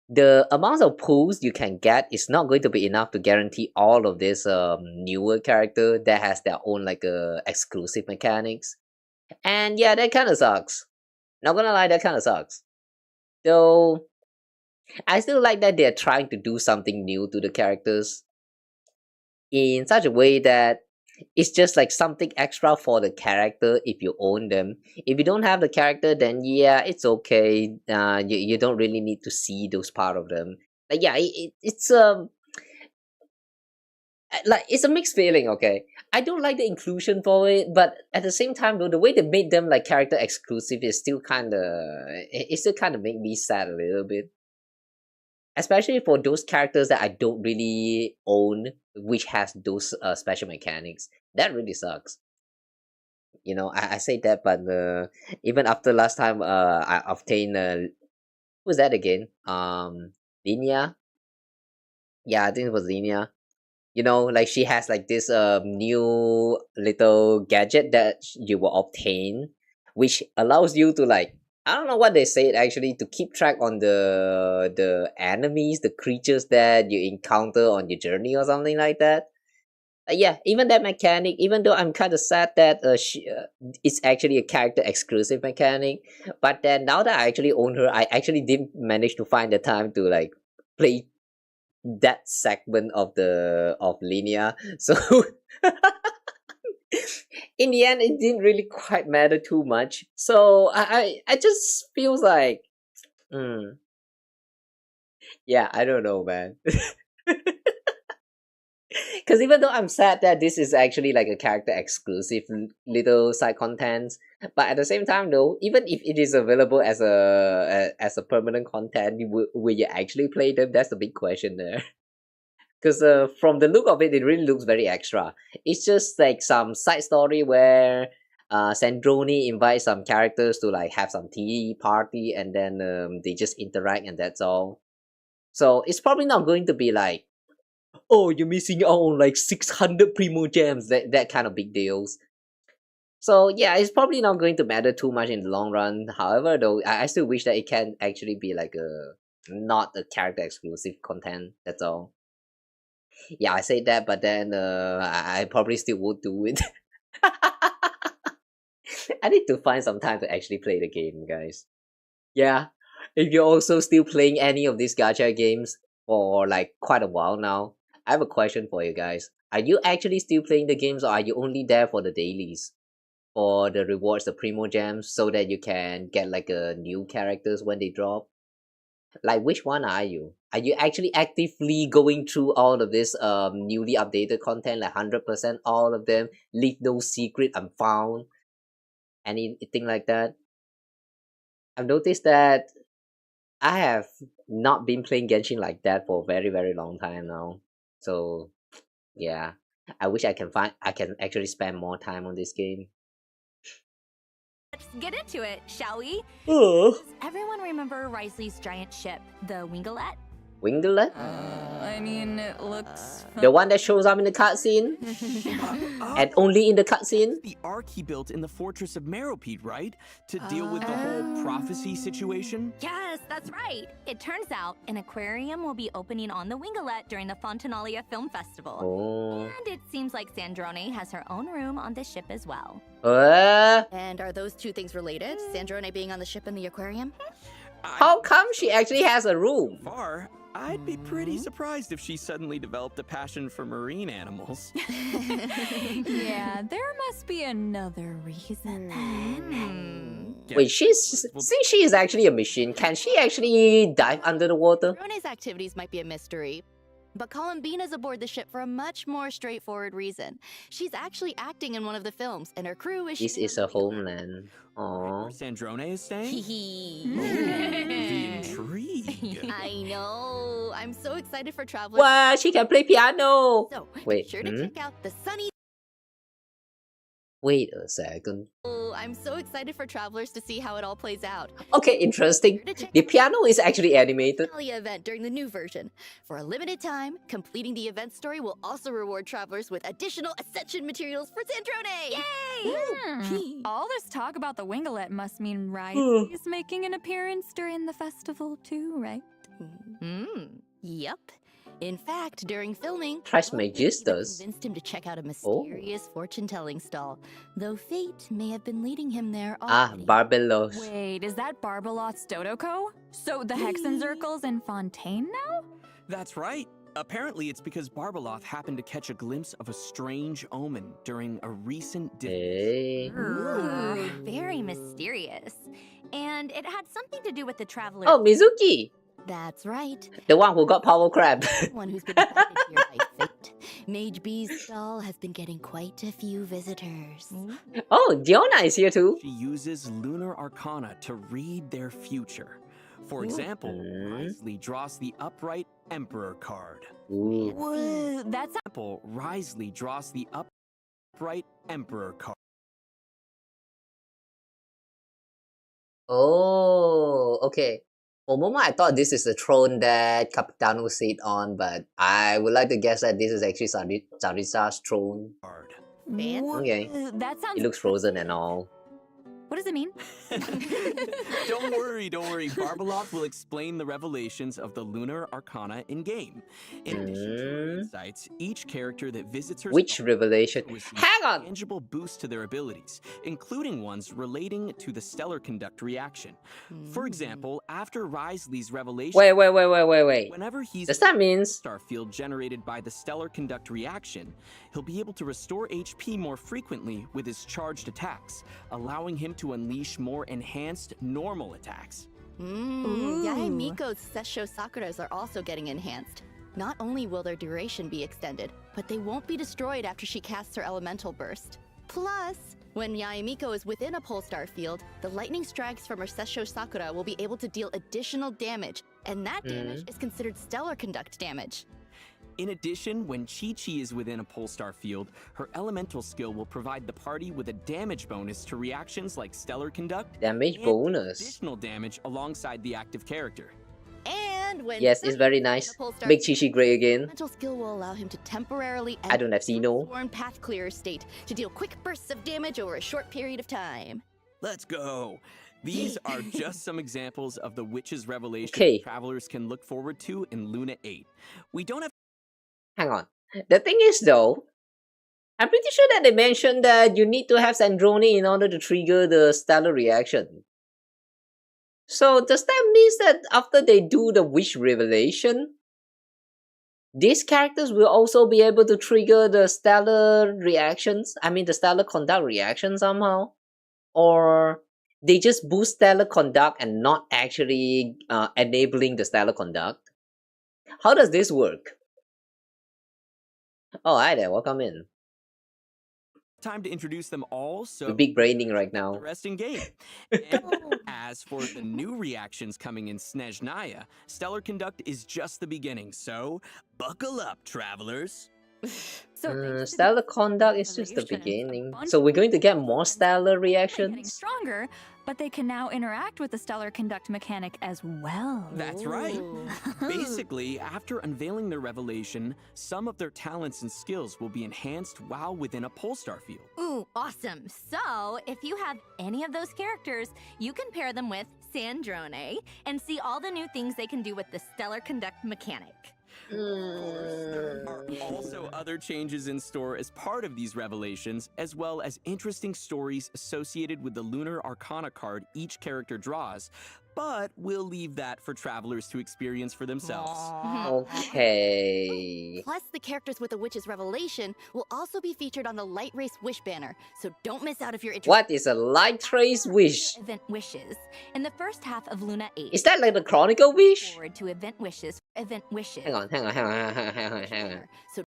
the amount of pulls you can get is not going to be enough to guarantee all of this newer character that has their own like exclusive mechanics. And yeah, that kind of sucks. Not gonna lie, that kind of sucks. Though I still like that they're trying to do something new to the characters in such a way that it's just like something extra for the character if you own them. If you don't have the character, then yeah, it's okay. You don't really need to see those part of them. Like yeah, it's like it's a mixed feeling. Okay, I don't like the inclusion for it, but at the same time though, the way they made them like character exclusive is still kind of it still kind of make me sad a little bit. Especially for those characters that I don't really own, which has those special mechanics. That really sucks. You know, I say that, but even after last time, I obtained who's that again? Linia. Yeah, I think it was Linia. You know, like she has like this new little gadget that you will obtain, which allows you to like I don't know what they said actually to keep track on the enemies, the creatures that you encounter on your journey or something like that. Yeah, even that mechanic, even though I'm kind of sad that it's actually a character exclusive mechanic, but then now that I actually own her, I actually didn't manage to find the time to like play that segment of Linia. So in the end, it didn't really quite matter too much. So I just feels like, yeah, I don't know, man. Because even though I'm sad that this is actually like a character exclusive little side content, but at the same time though, even if it is available as a permanent content, will you actually play them? That's the big question there. Because from the look of it, it really looks very extra. It's just like some side story where Sandrone invites some characters to like have some tea party, and then they just interact, and that's all. So it's probably not going to be like, oh, you're missing out on like 600 primo gems, that kind of big deals. So yeah, it's probably not going to matter too much in the long run. However, though, I still wish that it can actually be like not a character exclusive content. That's all. Yeah, I say that, but then I probably still won't do it. I need to find some time to actually play the game, guys. Yeah, if you're also still playing any of these gacha games for like quite a while now, I have a question for you guys. Are you actually still playing the games, or are you only there for the dailies? For the rewards, the primo gems, so that you can get like new characters when they drop? Like, which one are you? Are you actually actively going through all of this newly updated content, like 100% all of them, leave no secret unfound, anything like that? I've noticed that I have not been playing Genshin like that for a very, very long time now. So yeah, I wish I can actually spend more time on this game. Let's get into it, shall we? Oh, Does everyone remember Risley's giant ship, the Wingalet? Winglet? I mean, it looks. The one that shows up in the cutscene? And only in the cutscene? The ark he built in the fortress of Meropide, right? To deal with the whole prophecy situation? Yes, that's right. It turns out an aquarium will be opening on the Wingalet during the Fontanalia Film Festival. Oh. And it seems like Sandrone has her own room on the ship as well. And are those two things related? Sandrone being on the ship and the aquarium? How come she actually has a room? Far, I'd be pretty surprised if she suddenly developed a passion for marine animals. Yeah, there must be another reason then. Wait, since she is actually a machine, can she actually dive under the water? Rone's activities might be a mystery, but Bina's aboard the ship for a much more straightforward reason. She's actually acting in one of the films, and her crew is... This is a homeland. Where Aww. Sandrone is staying? The intrigue. I know. I'm so excited for travelers. What? She can play piano! So, Wait, be sure to check out the sunny... Wait a second. I'm so excited for travelers to see how it all plays out. Okay, interesting. The piano is actually animated. Finale event during the new version. For a limited time, completing the event story will also reward travelers with additional Ascension materials for Sandrone! Yay! All this talk about the Winglet must mean Riley is making an appearance during the festival too, right? Yep. In fact, during filming, Trismegistus. convinced him to check out a mysterious fortune-telling stall, though fate may have been leading him there already. Barbelos. Wait, is that Barbalot's Dodoko? So the Hexen Circle's in Fontaine now? That's right. Apparently, it's because Barbaloth happened to catch a glimpse of a strange omen during a recent Hey. Ooh, very mysterious. And it had something to do with the traveler. Oh, Mizuki! That's right. The one who got power crab. One who's been invited here by fate. Mage B's stall has been getting quite a few visitors. Oh, Diona is here too. She uses lunar arcana to read their future. For example, Risley draws the upright Emperor card. Ooh. Whoa, that's Example, Risley draws the upright Emperor card. Oh, okay. For a moment, I thought this is the throne that Capitano sit on, but I would like to guess that this is actually Sarisa's throne. Okay. That sounds. It looks frozen and all. What does it mean? Don't worry. Barbaloth will explain the revelations of the lunar arcana in-game. In addition to her insights, each character that visits her Which stall revelation? receives Hang on! a tangible boost to their abilities, including ones relating to the stellar conduct reaction. For example, after Risley's revelation... Wait. Whenever he's Does that mean... star field generated by the stellar conduct reaction, he'll be able to restore HP more frequently with his charged attacks, allowing him to unleash more enhanced normal attacks. Yae Miko's Sessho Sakuras are also getting enhanced. Not only will their duration be extended, but they won't be destroyed after she casts her elemental burst. Plus, when Yae Miko is within a Polestar field, the lightning strikes from her Sessho Sakura will be able to deal additional damage, and that damage is considered stellar conduct damage. In addition, when Chi-Chi is within a Polestar field, her elemental skill will provide the party with a damage bonus to reactions like stellar conduct Damage and bonus. additional damage alongside the active character. And when Yes, it's very nice. Make Chi-Chi grey again. elemental skill will allow him to temporarily I don't have Xeno. Born Path Clearer state to deal quick bursts of damage over a short period of time. Let's go! These are just some examples of the witch's revelations travelers can look forward to in Luna 8. We don't have Hang on. The thing is though, I'm pretty sure that they mentioned that you need to have Sandrone in order to trigger the stellar reaction. So does that mean that after they do the wish revelation, these characters will also be able to trigger the stellar reactions? I mean the stellar conduct reaction somehow? Or they just boost stellar conduct and not actually enabling the stellar conduct? How does this work? Oh, hi there, welcome in. time to introduce them all, so We're big braining right the now. rest in game. And as for the new reactions coming in Snezhnaya, Stellar Conduct is just the beginning, so buckle up, travelers. So Stellar Conduct is just the revelation, a beginning. bunch So of we're going to get more stellar getting reactions? stronger, but they can now interact with the stellar conduct mechanic as well. That's right. Basically, after unveiling their revelation, some of their talents and skills will be enhanced while within a Polestar field. Ooh, awesome. So, if you have any of those characters, you can pair them with Sandrone and see all the new things they can do with the Stellar Conduct mechanic. There are also other changes in store as part of these revelations, as well as interesting stories associated with the Lunar Arcana card each character draws, but we'll leave that for travelers to experience for themselves. Okay. Plus, the characters with the Witch's Revelation will also be featured on the Light Race Wish banner, so don't miss out if you're interested. What is a light trace wish? Event wishes. In the first half of Luna 8. Is that like the Chronicle wish? Forward to event wishes. Event wishes. Hang on. So,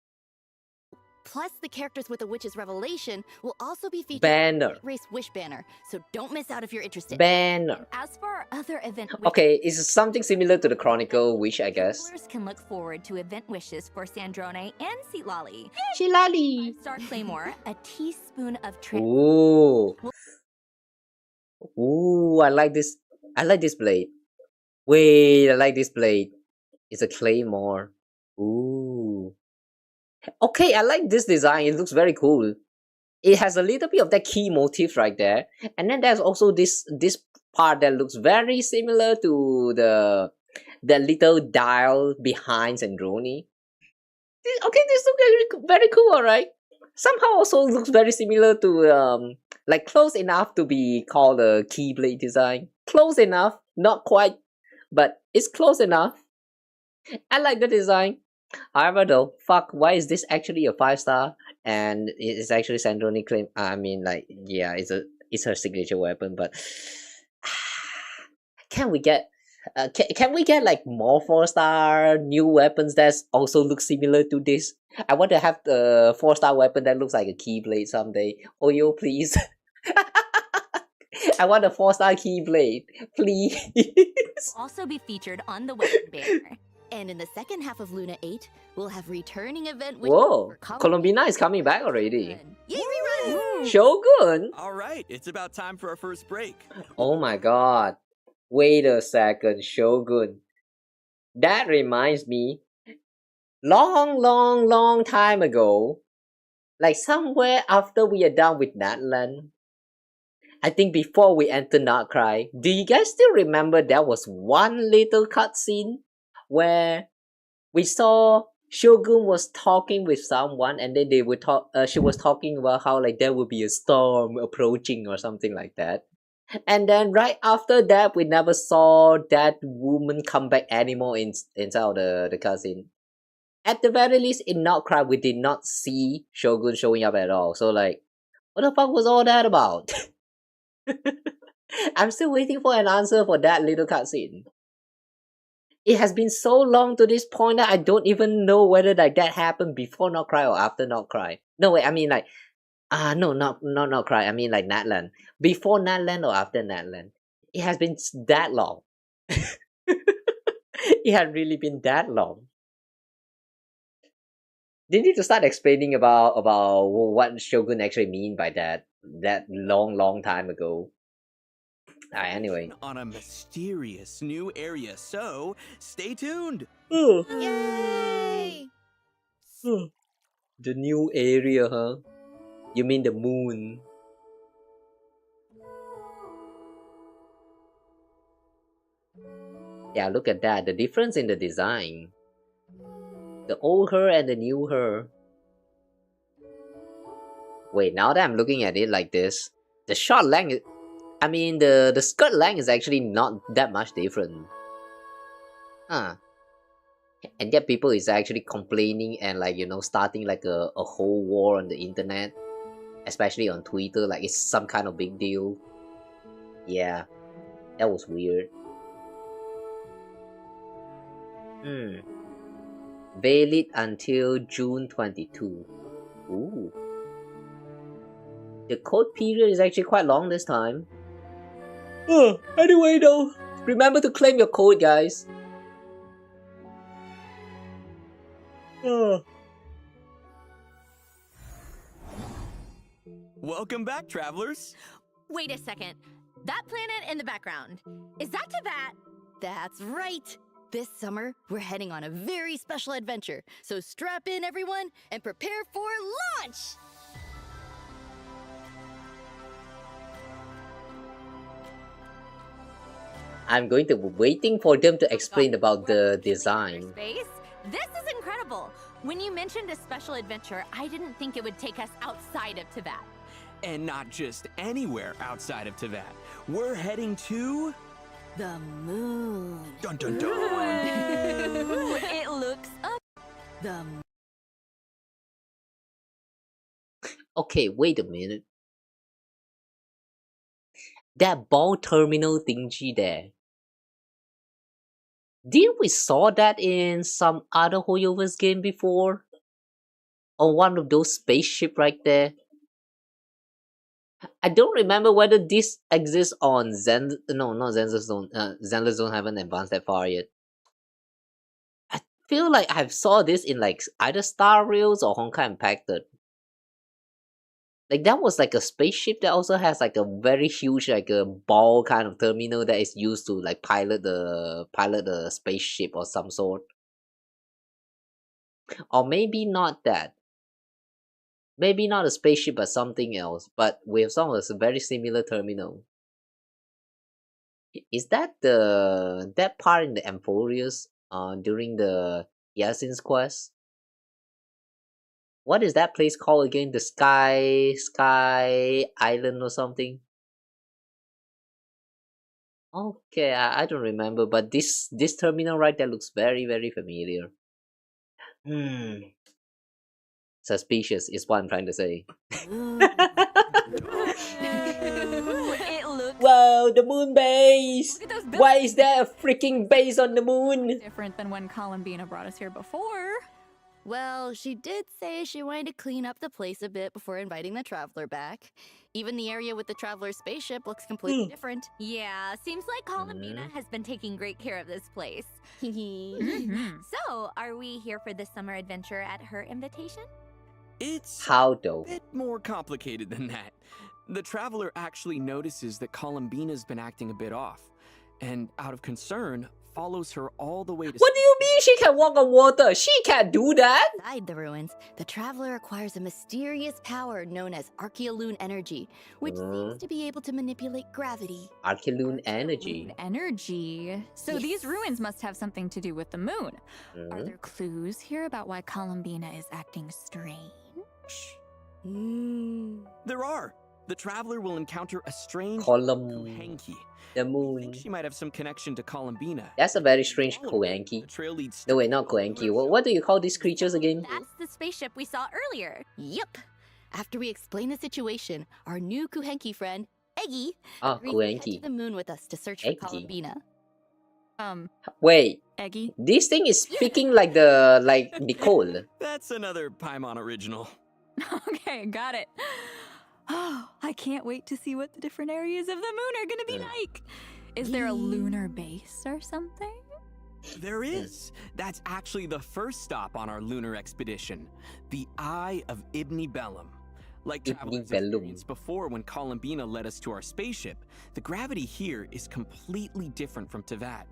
plus, the characters with the Witch's Revelation will also be featured Banner. on the Light Race Wish banner, so don't miss out if you're interested. Banner. As for our other event wishes, Okay, it's something similar to the Chronicle wish, I guess. travelers can look forward to event wishes for Sandrone and Seatlolly. Shilali. Star Claymore, a teaspoon of Ooh. Ooh, I like this. I like this blade. Wait, I like this blade. It's a claymore. Ooh. Okay, I like this design. It looks very cool. It has a little bit of that key motif right there. And then there's also this part that looks very similar to the little dial behind Sandrone. Okay, this looks very cool, alright. Somehow also looks very similar to like close enough to be called a keyblade design. Close enough, not quite, but it's close enough. I like the design. However though, fuck, why is this actually a 5-star? And it's actually Sandrone claim. I mean, like, yeah, it's her signature weapon, but can we get like more 4-star new weapons that also look similar to this? I want to have the 4-star weapon that looks like a keyblade someday. Oh yo, please. I want a 4-star keyblade, please. also be featured on the weapon banner. And in the second half of Luna 8, we'll have returning event wishes Whoa, for Kawa. Colombina is coming back already. Yay, rerun! Shogun? All right, it's about time for our first break. Oh my god. Wait a second, Shogun. That reminds me. Long time ago, like somewhere after we are done with Natlan, I think before we enter Notcry, do you guys still remember there was one little cutscene where we saw Shogun was talking with someone, and then they would talk. She was talking about how like there would be a storm approaching or something like that. And then right after that, we never saw that woman come back anymore inside of the cutscene. At the very least, in Notcry, we did not see Shogun showing up at all. So like, what the fuck was all that about? I'm still waiting for an answer for that little cutscene. It has been so long to this point that I don't even know whether like that happened before Notcry or after Notcry. No wait, I mean like, no, not Notcry. I mean like Natlan. Before Natlan or after Natlan. It has been that long. It had really been that long. They need to start explaining about what Shogun actually mean by that long time ago. Anyway. On a mysterious new area, so stay tuned. Yay! The new area, huh? You mean the moon? Yeah, look at that. The difference in the design. The old her and the new her. Wait, now that I'm looking at it like this, the short length, I mean the skirt length is actually not that much different. Huh. And yet people is actually complaining and like, you know, starting like a whole war on the internet. Especially on Twitter, like it's some kind of big deal. Yeah, that was weird. Valid until June 22. Ooh. The code period is actually quite long this time. Anyway though, remember to claim your code, guys. Welcome back, travelers. Wait a second. That planet in the background, is that Teyvat? That's right! This summer, we're heading on a very special adventure, so strap in, everyone, and prepare for launch! I'm going to be waiting for them to explain about the design. Space, This is incredible! When you mentioned a special adventure, I didn't think it would take us outside of Teyvat. And not just anywhere outside of Teyvat. We're heading to The moon. dun dun dun. Ooh, it looks up. The Okay, wait a minute. That ball terminal thingy there. Didn't we saw that in some other Hoyoverse game before? On one of those spaceship right there? I don't remember whether this exists on not Zenless Zone haven't advanced that far yet. I feel like I've saw this in like either Star Rails or Honkai Impacted. Like that was like a spaceship that also has like a very huge like a ball kind of terminal that is used to like pilot the spaceship or some sort. Or maybe not that. Maybe not a spaceship but something else, but with some of a very similar terminal. Is that that part in the Amphorius during the Yasin's quest? What is that place called again? The Sky Island or something? Okay, I don't remember, but this terminal right there looks very, very familiar. Suspicious is what I'm trying to say. Ooh, it looks Whoa, the moon base! Look at those Why is there a freaking base on the moon? different than when Bina brought us here before. Well, she did say she wanted to clean up the place a bit before inviting the traveler back. Even the area with the traveler's spaceship looks completely different. Yeah, seems like Bina has been taking great care of this place. Mhm. So, are we here for this summer adventure at her invitation? It's How though? a bit more complicated than that. The traveler actually notices that Bina's been acting a bit off, and out of concern, follows her all the way to. What do you mean she can walk on water? She can't do that! Inside the ruins, the traveler acquires a mysterious power known as Archeoloon energy, which seems to be able to manipulate gravity. Archeloon energy. Energy. So these ruins must have something to do with the moon. Are Mhm. there clues here about why Bina is acting strange? There are. The traveler will encounter a strange Column. Kuhenki. The We moon. think she might have some connection to Bina. That's a very strange Follow her. Koenki. The trail leads. No wait, not Koenki. What do you call these creatures again? That's the spaceship we saw earlier. Yep. After we explain the situation, our new Kuhenki friend, Eggy, Ah, agrees to head Kuenki. to the moon with us to search for Eggy. Bina. Wait, Eggy? this thing is speaking like Nicole. That's another Paimon original. Okay, got it. Oh, I can't wait to see what the different areas of the moon are gonna be like. Is there a lunar base or something? There is. That's actually the first stop on our lunar expedition, the Eye of Ibni Bellum. Like Ibni travelers Bellum. experienced before when Bina led us to our spaceship, the gravity here is completely different from Teyvat.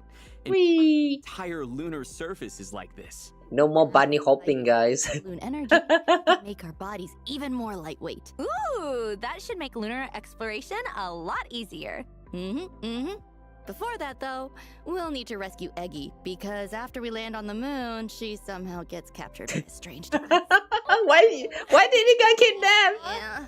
And the Whee! entire lunar surface is like this. No more bunny hopping, guys. Archeoloon energy can make our bodies even more lightweight. Ooh, that should make lunar exploration a lot easier. Before that, though, we'll need to rescue Eggy, because after we land on the moon, she somehow gets captured by a strange device. Why did he get kidnapped? Yeah.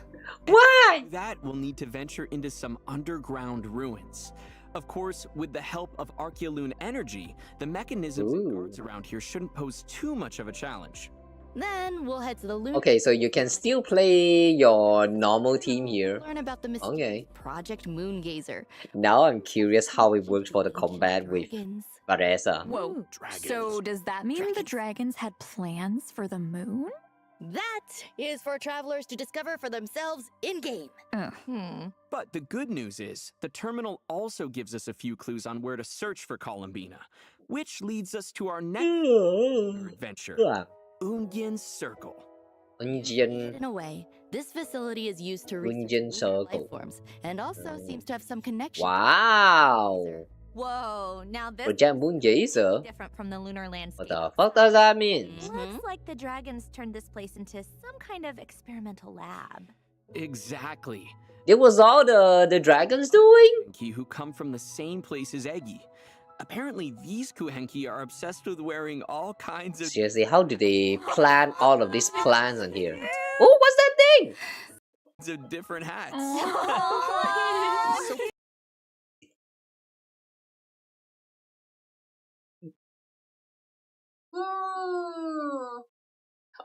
Why? That will need to venture into some underground ruins. Of course, with the help of Archeoloon energy, the mechanisms and guards around here shouldn't pose too much of a challenge. Then we'll head to the lunar. Okay, so you can still play your normal team here. Learn about the mysterious Okay. Project Moongazer. Now I'm curious how it works for the combat with Dragons. Varesa. Whoa. Dragons. So does that mean the dragons had plans for the moon? That is for travelers to discover for themselves in-game. But the good news is, the terminal also gives us a few clues on where to search for Bina, which leads us to our next adventure, Ungyen's Circle. Ungyen. In a way, this facility is used to research Ungyen lunar Circle. life forms, and also seems to have some connection. Wow. Whoa, now this Project Moon Gazer. different from the lunar landscape. What the fuck does that mean? Looks like the dragons turned this place into some kind of experimental lab. Exactly. It was all the dragons doing? Who come from the same place as Eggy. Apparently, these kuhenki are obsessed with wearing all kinds of Seriously, how do they plant all of these plants on here? Oh, what's that thing? different hats. So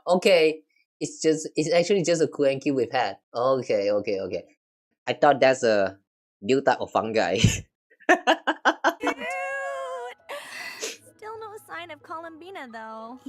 Okay, it's actually just a kuenki we've had. Okay, okay, okay. I thought that's a new type of fungi. Still no sign of Columbina, though.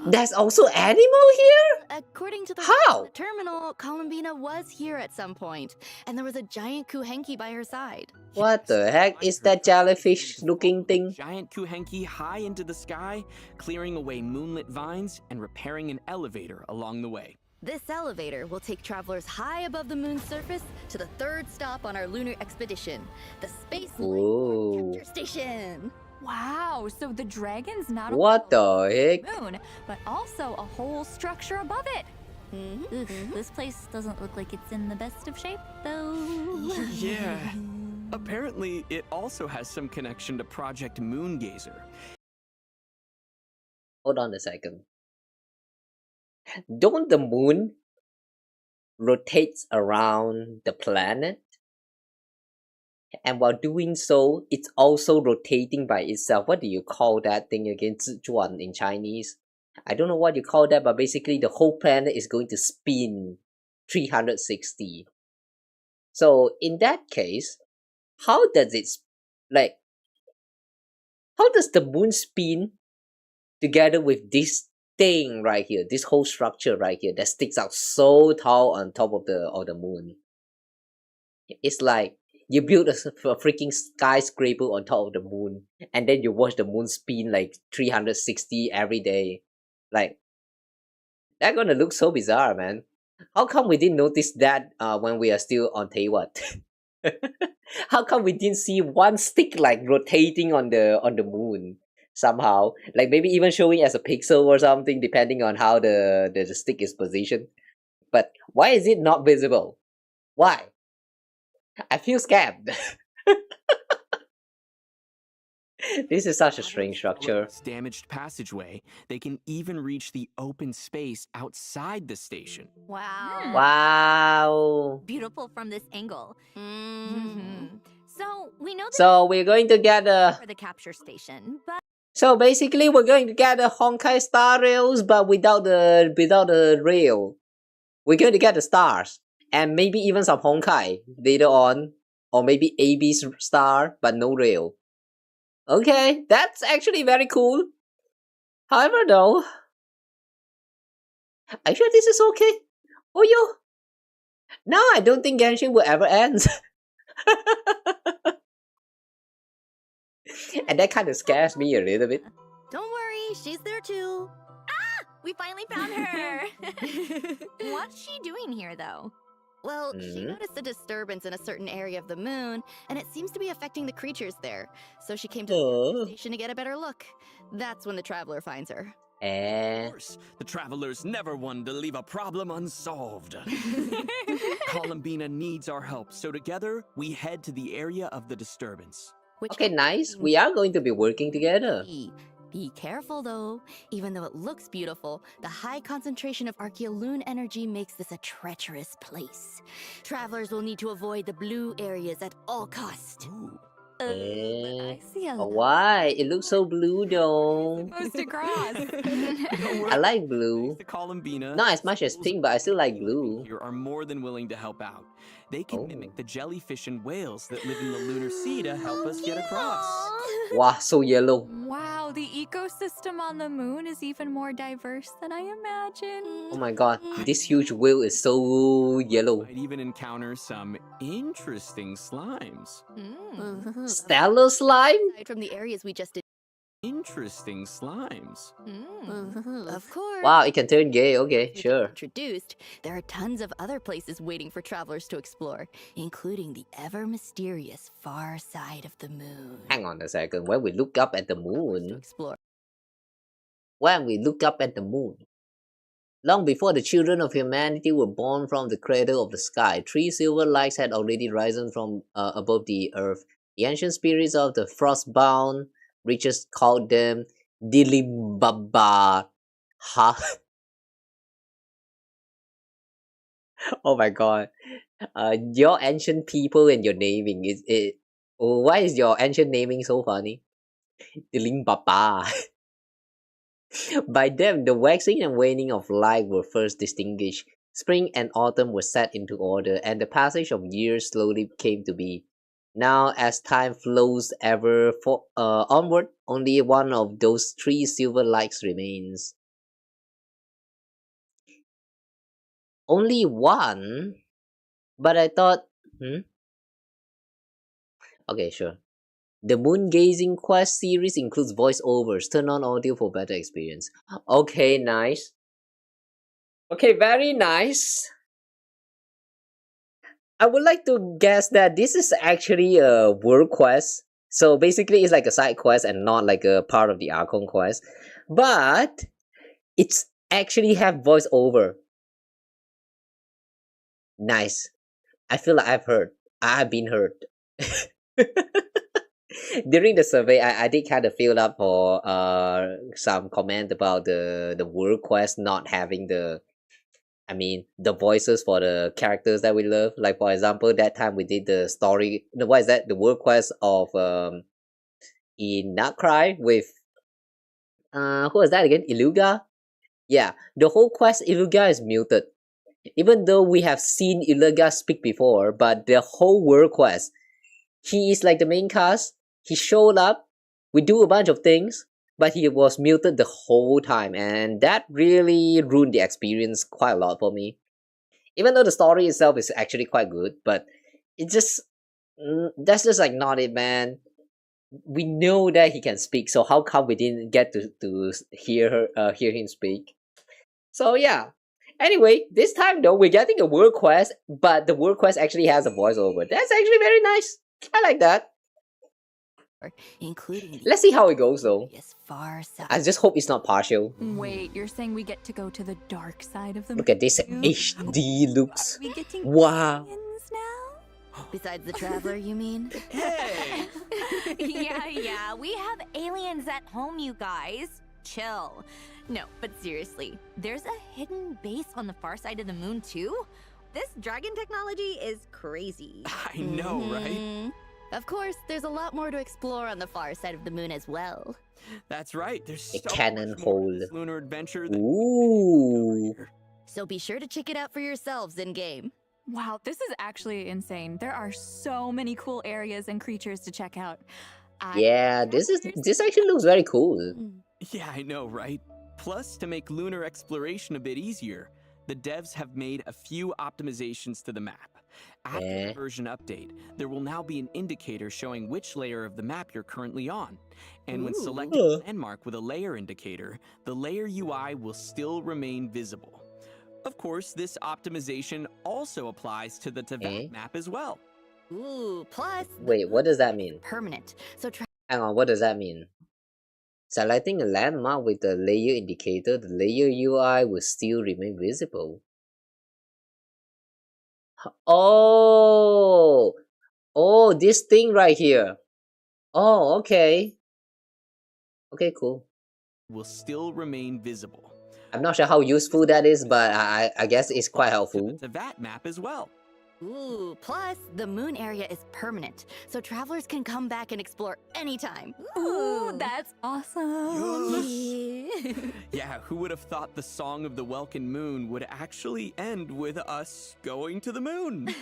There's also animal here? According to the How? terminal, Columbina was here at some point, and there was a giant kuhenki by her side. What the heck is that jellyfish looking thing? giant kuhenki high into the sky, clearing away moonlit vines and repairing an elevator along the way. This elevator will take travelers high above the moon's surface to the third stop on our lunar expedition, the Space Ooh. Capture Station. Wow, so the dragon's not What the heck? a moon, but also a whole structure above it. Ugh, this place doesn't look like it's in the best of shape, though. Yeah. Apparently, it also has some connection to Project Moongazer. Hold on a second. Don't the moon rotates around the planet? And while doing so, it's also rotating by itself. What do you call that thing again? 自转 in Chinese. I don't know what you call that, but basically the whole planet is going to spin 360. So in that case, how does it, how does the moon spin together with this thing right here, this whole structure right here that sticks out so tall on top of the moon? It's like you build a freaking skyscraper on top of the moon, and then you watch the moon spin like 360 every day. Like, that's gonna look so bizarre, man. How come we didn't notice that when we are still on Taiwan? How come we didn't see one stick like rotating on the moon somehow? Like maybe even showing as a pixel or something, depending on how the stick is positioned. But why is it not visible? Why? I feel scammed. This is such a strange structure. This damaged passageway, they can even reach the open space outside the station. Wow. Wow. Beautiful from this angle. So we know that So we're going to get a. for the capture station, but So basically, we're going to get a Honkai Star Rails, but without the rail. We're going to get the stars, and maybe even some Honkai later on, or maybe AB's star, but no rail. Okay, that's actually very cool. However, though, are you sure this is okay? Oh, yo. No, I don't think Genshin will ever end. And that kind of scares me a little bit. Don't worry, she's there too. we finally found her. What's she doing here, though? Well, she noticed a disturbance in a certain area of the moon, and it seems to be affecting the creatures there. So she came to the station to get a better look. That's when the traveler finds her. Of course, the travelers never wanted to leave a problem unsolved. Columbina needs our help, so together we head to the area of the disturbance. Okay, nice. We are going to be working together. Be careful though. Even though it looks beautiful, the high concentration of Archeoloon energy makes this a treacherous place. Travelers will need to avoid the blue areas at all costs. I see a lot Why? It looks so blue though. supposed to cross. I like blue. The Columbina, Not as much as pink, but I still like blue. here are more than willing to help out. They can mimic the jellyfish and whales that live in the lunar sea to help us get across. Wow, so yellow. Wow, the ecosystem on the moon is even more diverse than I imagined. Oh my god, this huge whale is so yellow. Might even encounter some interesting slimes. Stellar slime? Aside from the areas we just did. Interesting slimes. Of course. Wow, it can turn gay. Okay, we sure. Introduced, there are tons of other places waiting for travelers to explore, including the ever mysterious far side of the moon. Hang on a second. When we look up at the To moon, explore. long before the children of humanity were born from the cradle of the sky, 3 silver lights had already risen from above the earth. The ancient spirits of the frostbound We just called them Dilibaba. Huh? Oh my god. Your ancient people and your naming is it. Why is your ancient naming so funny? Dilibaba. By them, the waxing and waning of light were first distinguished. Spring and autumn were set into order, and the passage of years slowly came to be. Now, as time flows ever onward, only one of those three silver lights remains. Only one? But I thought... Okay, sure. The Moon Gazing Quest series includes voiceovers. Turn on audio for better experience. Okay, nice. Okay, very nice. I would like to guess that this is actually a world quest. So basically it's like a side quest and not like a part of the Archon quest. But it's actually have voiceover. Nice. I feel like I've been heard. During the survey, I did kind of fill up for some comment about the world quest not having the voices for the characters that we love. Like for example, that time we did the story. What is that? The world quest of in Darkrai with who was that again? Iluga. Yeah, the whole quest Iluga is muted. Even though we have seen Iluga speak before, but the whole world quest, he is like the main cast. He showed up. We do a bunch of things, but he was muted the whole time, and that really ruined the experience quite a lot for me. Even though the story itself is actually quite good, but it just that's just like not it, man. We know that he can speak, so how come we didn't get to hear him speak? So yeah. Anyway, this time though we're getting a world quest, but the world quest actually has a voiceover. That's actually very nice. I like that. Including Let's see how it goes though. Far south. I just hope it's not partial. Wait, you're saying we get to go to the dark side of the Look at this moon? HD looks. Are we getting Wow. aliens now? Besides the traveler, you mean? Hey! yeah, we have aliens at home, you guys. Chill. No, but seriously, there's a hidden base on the far side of the moon too? This dragon technology is crazy. I know, right? Mhm. Of course, there's a lot more to explore on the far side of the moon as well. That's right. There's A so cannon much more to hole. this lunar adventure than Ooh. So be sure to check it out for yourselves in game. Wow, this is actually insane. There are so many cool areas and creatures to check out. Yeah, this actually looks very cool. Yeah, I know, right? Plus, to make lunar exploration a bit easier, the devs have made a few optimizations to the map. After the version update, there will now be an indicator showing which layer of the map you're currently on. And when selecting a landmark with a layer indicator, the layer UI will still remain visible. Of course, this optimization also applies to the Tevat map as well. Ooh, plus... Wait, what does that mean? Permanent. So Hang on, what does that mean? Selecting a landmark with the layer indicator, the layer UI will still remain visible. Oh! Oh, this thing right here. Oh, okay. Okay, cool. Will still remain visible. I'm not sure how useful that is, but I guess it's quite helpful. To that map as well. Ooh, plus the moon area is permanent, so travelers can come back and explore anytime. Ooh, that's awesome. Yeah, who would have thought the Song of the Welkin Moon would actually end with us going to the moon?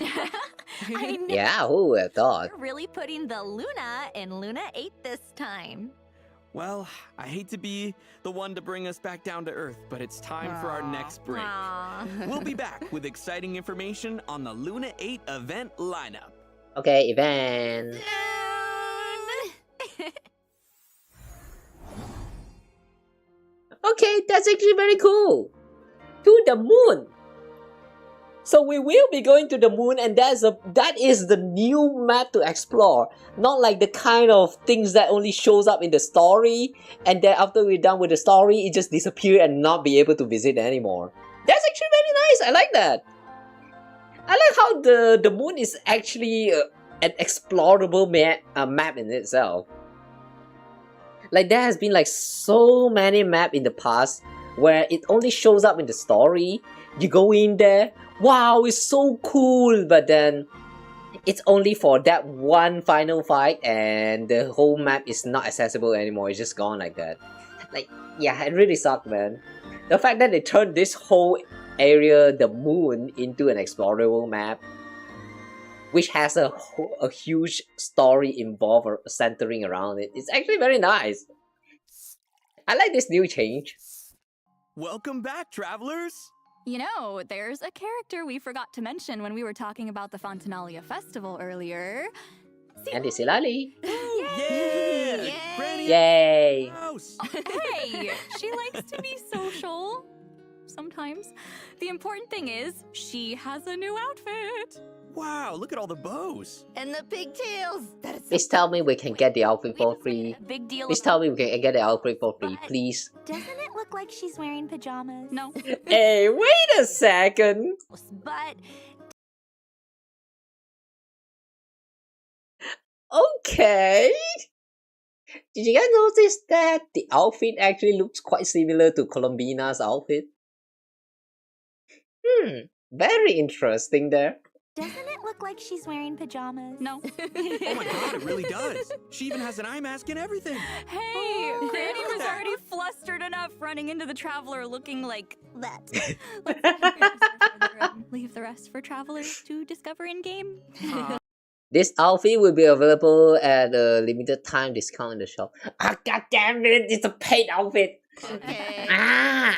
I know. Yeah, who would have thought? We're really putting the Luna in Luna 8 this time. Well, I hate to be the one to bring us back down to Earth, but it's time for our next break. Aw. We'll be back with exciting information on the Luna 8 event lineup. Okay, event. Okay, that's actually very cool. To the moon. So we will be going to the moon, and that is the new map to explore. Not like the kind of things that only shows up in the story, and then after we're done with the story, it just disappear and not be able to visit anymore. That's actually very nice. I like that. I like how the moon is actually an explorable map in itself. Like there has been like so many maps in the past where it only shows up in the story. You go in there, wow, it's so cool, but then it's only for that one final fight and the whole map is not accessible anymore. It's just gone like that. Like, yeah, it really sucked, man. The fact that they turned this whole area, the moon, into an explorable map, which has a huge story involved or centering around it, it's actually very nice. I like this new change. Welcome back, travelers! You know, there's a character we forgot to mention when we were talking about the Fontinalia Festival earlier. And it's Silali. Yay! Granny Yay! house! Hey, she likes to be social. Sometimes. The important thing is, she has a new outfit. Wow, look at all the bows! And the pigtails. That is so Please tell me we can get the outfit for free. Big deal. Please tell me we can get the outfit for free, But- please. Doesn't it look like she's wearing pajamas? No. Hey, wait a second! But Okay. Did you guys notice that the outfit actually looks quite similar to Colombina's outfit? Very interesting there. doesn't it look like she's wearing pajamas? No. Oh my god, it really does! She even has an eye mask and everything! Hey, Granny was already flustered enough running into the Traveler looking like that. Let's leave the rest for travelers to discover in-game. This outfit will be available at a limited time discount in the shop. Ah, god damn it! It's a paid outfit! Okay. Ah!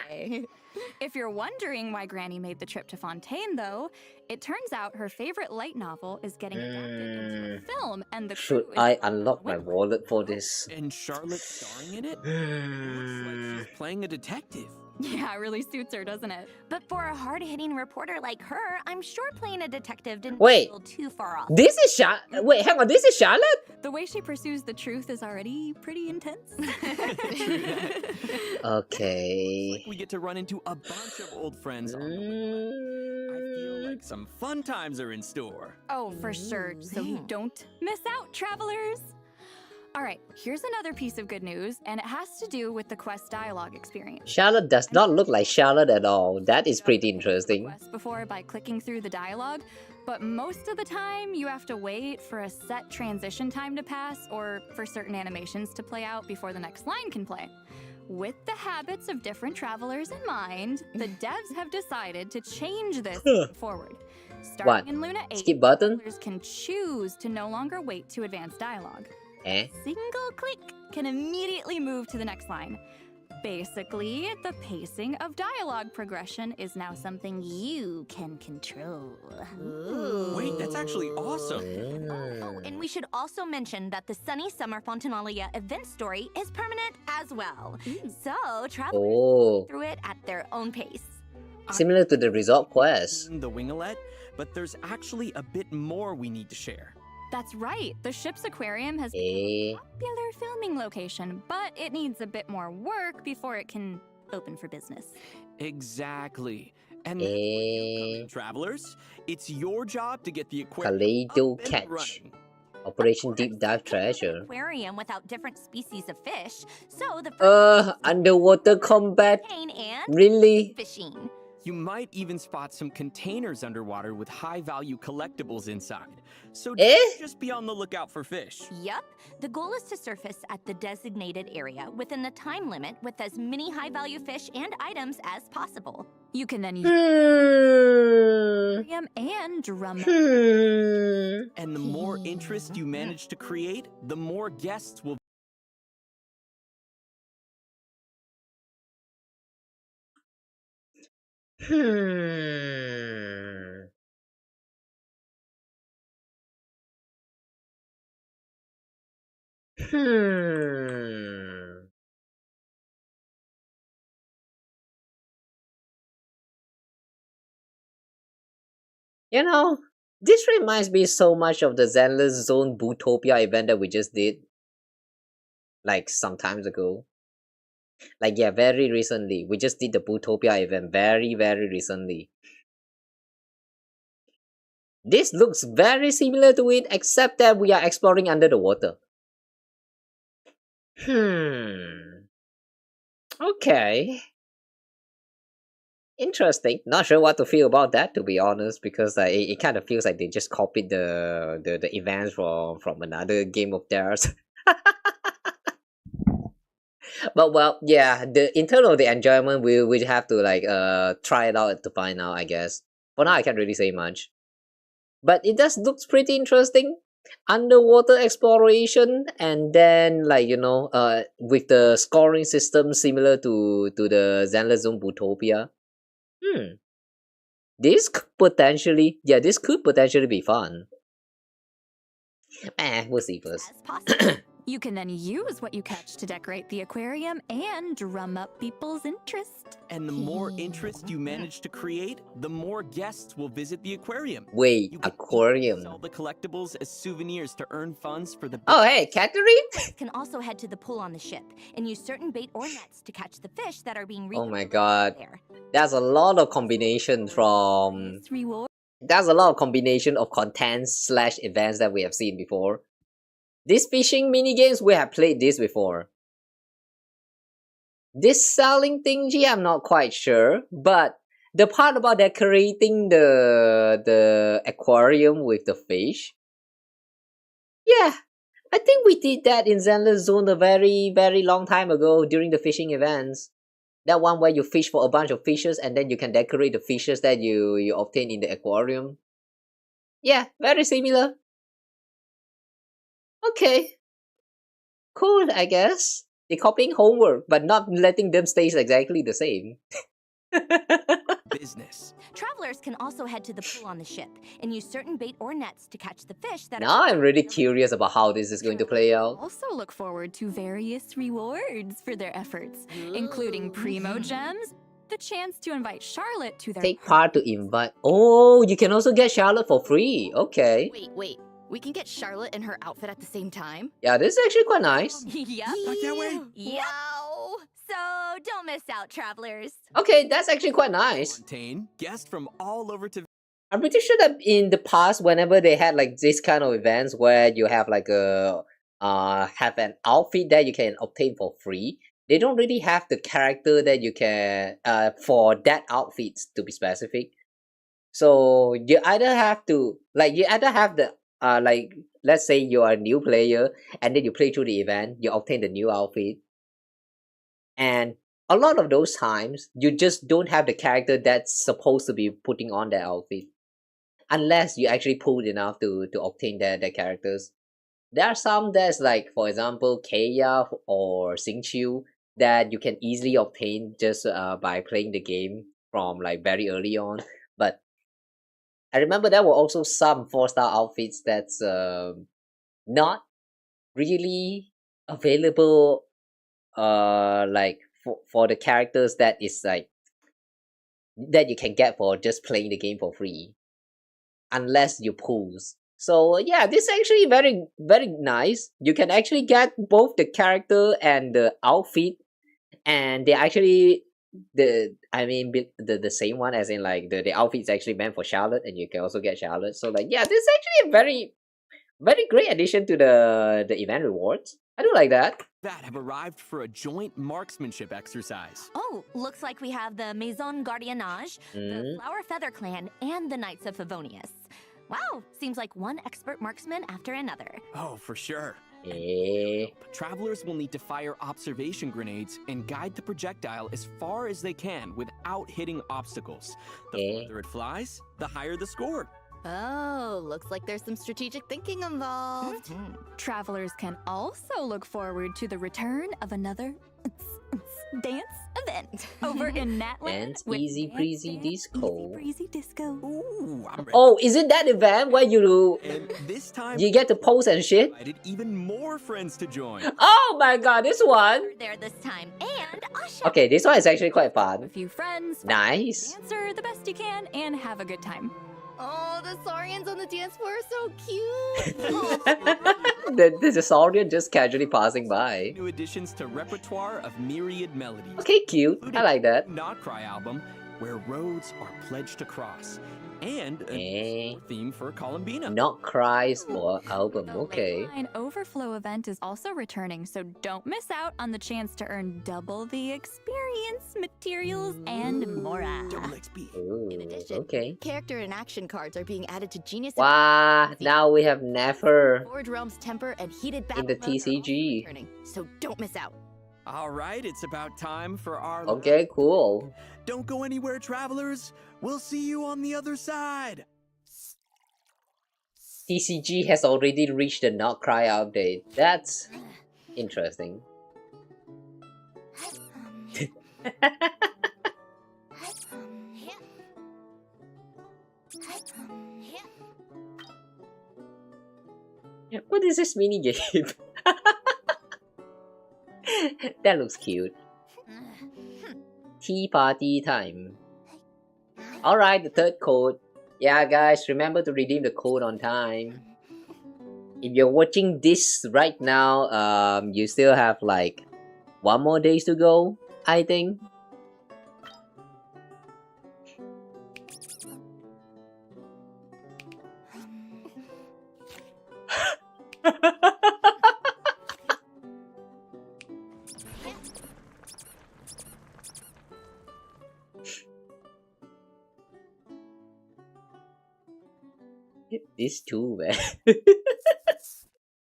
If you're wondering why Granny made the trip to Fontaine, though, it turns out her favorite light novel is getting adapted into a film, and the Should crew is I unlock my wallet for this? And Charlotte starring in it? Looks like she's playing a detective. Yeah, it really suits her, doesn't it? But for a hard-hitting reporter like her, I'm sure playing a detective didn't Wait. feel too far off. This is Wait, hang on, this is Charlotte? The way she pursues the truth is already pretty intense. Okay. We get to run into a bunch of old friends on the way. I feel like some fun times are in store. Oh, for sure, so you don't miss out, travelers! Alright, here's another piece of good news, and it has to do with the quest dialogue experience. Charlotte does not look like Charlotte at all. That is pretty interesting. Quest before by clicking through the dialogue, but most of the time you have to wait for a set transition time to pass or for certain animations to play out before the next line can play. With the habits of different travelers in mind, the devs have decided to change this forward. Starting What? in Luna 8, Skip button? travelers can choose to no longer wait to advance dialogue. Eh? Single click can immediately move to the next line. Basically, the pacing of dialogue progression is now something you can control. Wait, that's actually awesome. Oh, and we should also mention that the Sunny Summer Fontinalia event story is permanent as well. So travelers Oh, can through it at their own pace. similar to the resort quest. The Winglet, but there's actually a bit more we need to share. That's right, the ship's aquarium has become Eh? a popular filming location, but it needs a bit more work before it can open for business. Exactly. And Eh? travelers, it's your job to get the aquarium Kaleido up and catch. running. Operation Deep Dive Treasure. Aquarium without different species of fish. So the Underwater combat? protein and Really? fishing. You might even spot some containers underwater with high-value collectibles inside. So Eh? just be on the lookout for fish. Yup. The goal is to surface at the designated area within the time limit with as many high-value fish and items as possible. You can then use Hmm. aquarium and drum. And the more interest you manage to create, the more guests will You know, this reminds me so much of the Zenless Zone Bootopia event that we just did. Like some times ago. Like yeah, very recently. We just did the Bootopia event very recently. This looks very similar to it, except that we are exploring under the water. Okay. Interesting. Not sure what to feel about that, to be honest, because it kind of feels like they just copied the events from another game of theirs. But well, yeah, in terms of the enjoyment, we have to like try it out to find out, I guess. For now, I can't really say much, but it does looks pretty interesting. Underwater exploration, and then like with the scoring system similar to the Zenless Zone Bootopia. This could potentially be fun. We'll see first. As possible. You can then use what you catch to decorate the aquarium and drum up people's interest. And the more interest you manage to create, the more guests will visit the aquarium. Wait, You can aquarium. sell the collectibles as souvenirs to earn funds for the. Oh, hey, Catherine! Can also head to the pool on the ship and use certain bait or nets to catch the fish that are being Oh my recollected god. there. There's a lot of combination from... Reward. There's a lot of combination of contents / events that we have seen before. These fishing minigames, we have played this before. This selling thingy, I'm not quite sure, but the part about decorating the aquarium with the fish, yeah, I think we did that in Zenless Zone a very, very long time ago during the fishing events. That one where you fish for a bunch of fishes and then you can decorate the fishes that you obtain in the aquarium. Yeah, very similar. Okay. Cool, I guess. They're copying homework, but not letting them stay exactly the same. Business. Travelers can also head to the pool on the ship and use certain bait or nets to catch the fish that Now are... I'm really curious about how this is going to play out. Also look forward to various rewards for their efforts, including primo gems, the chance to invite Charlotte to their Take part to invite... Oh, you can also get Charlotte for free. Okay. Wait. We can get Charlotte in her outfit at the same time? Yeah, this is actually quite nice. Yep. I can't wait. Yow! So don't miss out, travelers. Okay, that's actually quite nice. Fontaine, guests from all over to. I'm pretty sure that in the past, whenever they had like this kind of events where you have like have an outfit that you can obtain for free, they don't really have the character that you can for that outfit to be specific. So you either have to have the like, let's say you are a new player and then you play through the event, you obtain the new outfit, and a lot of those times you just don't have the character that's supposed to be putting on that outfit unless you actually pulled enough to obtain their characters. There are some that's like, for example, Kawa or Xingqiu that you can easily obtain just by playing the game from like very early on. But I remember there were also some 4-star outfits that's not really available like for the characters that is like that you can get for just playing the game for free unless you pulls. So yeah, this is actually very, very nice. You can actually get both the character and the outfit, and they're actually the same one, as in like the outfit is actually meant for Charlotte, and you can also get Charlotte. So like, yeah, this is actually a very, very great addition to the event rewards. I do like that. That have arrived for a joint marksmanship exercise. Oh, looks like we have the Maison Gardiennage, the Flower Feather Clan, and the Knights of Favonius. Wow, seems like one expert marksman after another. Oh, for sure. Eh. Travelers will need to fire observation grenades and guide the projectile as far as they can without hitting obstacles. The farther it flies, the higher the score. Oh, looks like there's some strategic thinking involved. Travelers can also look forward to the return of another dance event over in Natland. Dance with Easy Dance, Breezy Dance, Disco. Easy Breezy Disco. Ooh, I'm ready. Oh, is it that event where you This time, get to pose and shit? invited even more friends to join. Oh my god, this one! There this time, and Usha. Okay, this one is actually quite A fun. few friends, Nice. answer the best you can, and have a good time. Oh, the Saurians on the dance floor are so cute. The Saurian just casually passing by. New additions to repertoire of myriad melodies. Okay, cute. I like that. Not Cry album where roads are pledged to cross, and a theme for Columbina. Not Cries for album, The okay. Lakeline Overflow event is also returning, so don't miss out on the chance to earn double the experience, materials, and more. Double XP. Ooh, In addition, okay. character and action cards are being added to Genius. Wow, now we have never Forge Realm's Temper and Heated Battle in the modes are also TCG. returning, so don't miss out. All right, it's about time for our... Okay, cool. Don't go anywhere, travelers. We'll see you on the other side. TCG has already reached the Not Cry update. That's interesting. What is this mini game? That looks cute. Tea party time. Alright, the third code. Yeah, guys, remember to redeem the code on time. If you're watching this right now, you still have like 1 more days to go, I think. This too, man.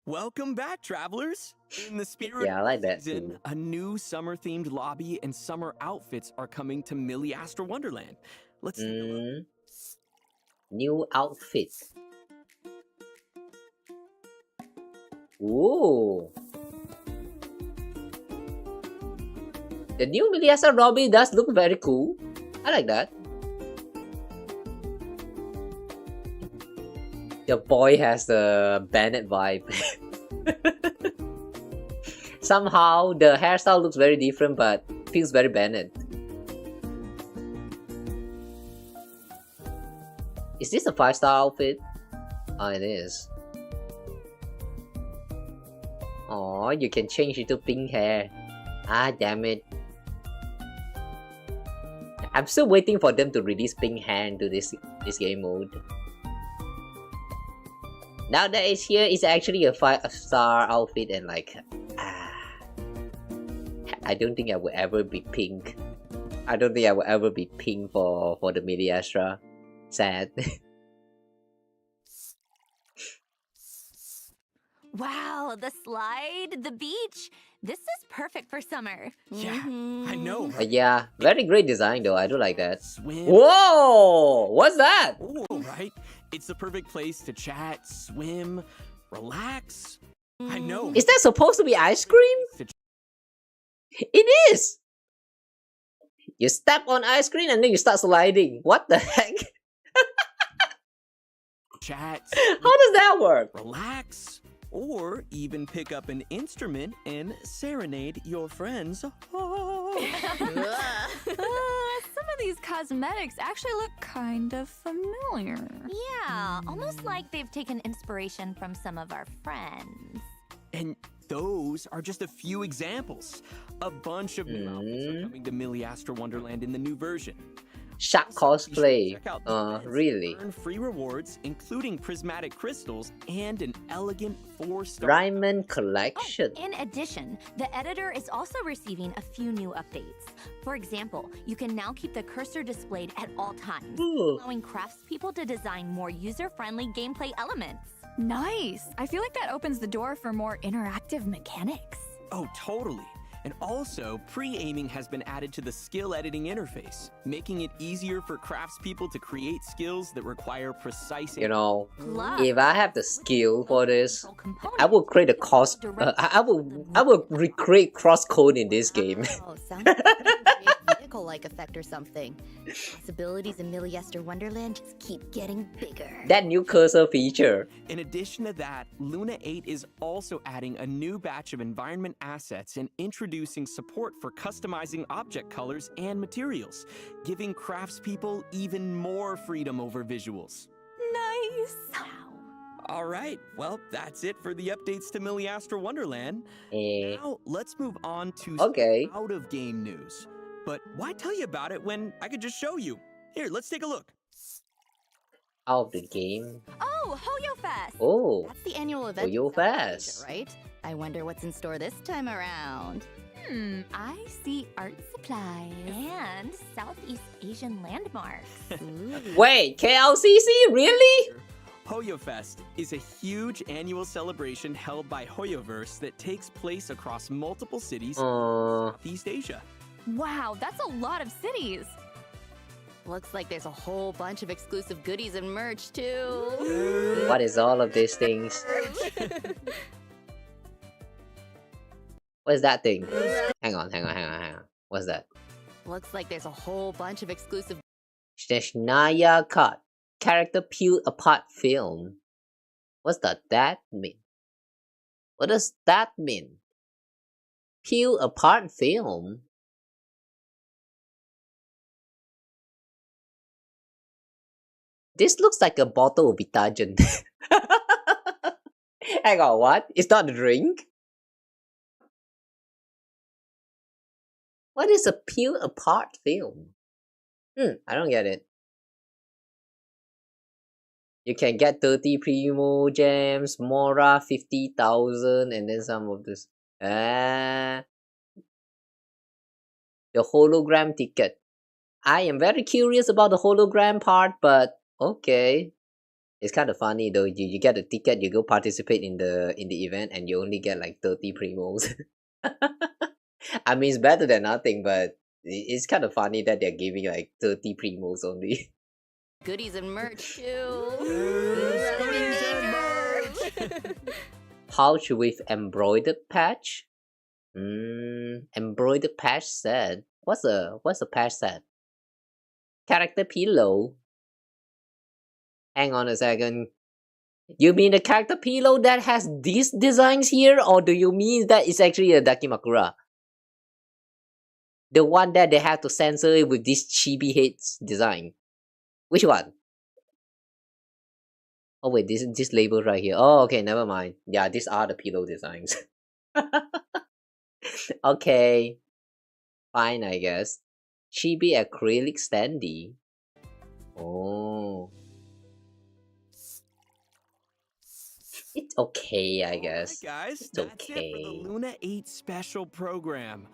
Welcome back, travelers. In the spirit Yeah, I like of that season, too. a new summer-themed lobby and summer outfits are coming to Astra Wonderland. Let's take a look. New outfit. Ooh. The new Miliasa Robbie does look very cool. I like that. The boy has the Bennett vibe. Somehow the hairstyle looks very different but feels very Bennett. Is this a 5-star outfit? Oh, it is. Oh, you can change it to pink hair. Ah, damn it. I'm still waiting for them to release pink hair into this game mode. Now that it's here, it's actually a 5-star outfit and like... I don't think I will ever be pink. I don't think I will ever be pink for the Midi Astra. Sad. Wow, the slide, the beach. This is perfect for summer. Yeah, I know. But Right? yeah, very great design though. I do like that. Swim. Whoa! What's that? Oh, right. It's the perfect place to chat, swim, relax. I know. Is that supposed to be ice cream? It is! You step on ice cream and then you start sliding. What the heck? Chat, How does that work? relax, or even pick up an instrument and serenade your friends. Some of these cosmetics actually look kind of familiar. Yeah, almost like they've taken inspiration from some of our friends. And those are just a few examples. A bunch of new outfits are coming to Astra Wonderland in the new version. Shark So you should cosplay. check out the events, Really? Earn free rewards, including prismatic crystals and an elegant 4-star. Ryman Oh, collection. in addition, the editor is also receiving a few new updates. For example, you can now keep the cursor displayed at all times, Ooh. allowing craftspeople to design more user-friendly gameplay elements. Nice. I feel like that opens the door for more interactive mechanics. Oh, totally. And also, pre-aiming has been added to the skill editing interface, making it easier for craftspeople to create skills that require precise You know, Plus, if I have the skill for this, components I will create a cost. I will recreate cross code in this game. Oh, sounds like a vehicle-like effect or something. Possibilities in Astra Wonderland just keep getting bigger. That new cursor feature. In addition to that, Luna 8 is also adding a new batch of environment assets and introducing support for customizing object colors and materials, giving craftspeople even more freedom over visuals. Nice. All right, well, that's it for the updates to Astra Wonderland. Eh, Now, let's move on to Okay. some out-of-game news. But why tell you about it when I could just show you? Here, let's take a look. Out of the game. Oh, Hoyo Fest! Oh, That's the annual event in Hoyo Southeast Fest. Asia, right? I wonder what's in store this time around. I see art supplies. And Southeast Asian landmarks. Wait, KLCC? Really? Hoyo Fest is a huge annual celebration held by Hoyoverse that takes place across multiple cities in Southeast Asia. Wow, that's a lot of cities. Looks like there's a whole bunch of exclusive goodies and merch, too. What is all of these things? What is that thing? Hang on. What's that? Looks like there's a whole bunch of exclusive. Snezhnaya cut. Character peeled apart film. What's that mean? What does that mean? Peel apart film? This looks like a bottle of detergent. Hang on, what? It's not a drink? What is a peel apart film? I don't get it. You can get 30 Primo Gems, Mora 50,000, and then some of this. The hologram ticket. I am very curious about the hologram part, but okay. It's kind of funny though. You get a ticket, you go participate in the event, and you only get like 30 Primos. I mean, it's better than nothing, but it's kind of funny that they're giving like 30 Primos only. Goodies and merch, too. Pouch with embroidered patch? Embroidered patch set? What's a patch set? Character pillow? Hang on a second. You mean the character pillow that has these designs here, or do you mean that it's actually a Dakimakura? The one that they have to censor it with this chibi heads design. Which one? Oh wait, this label right here. Oh, okay, never mind. Yeah, these are the pillow designs. Okay. Fine, I guess. Chibi acrylic standee. Oh. It's okay, I guess. Alright, guys, It's that's it for okay. the Luna 8 Special Program.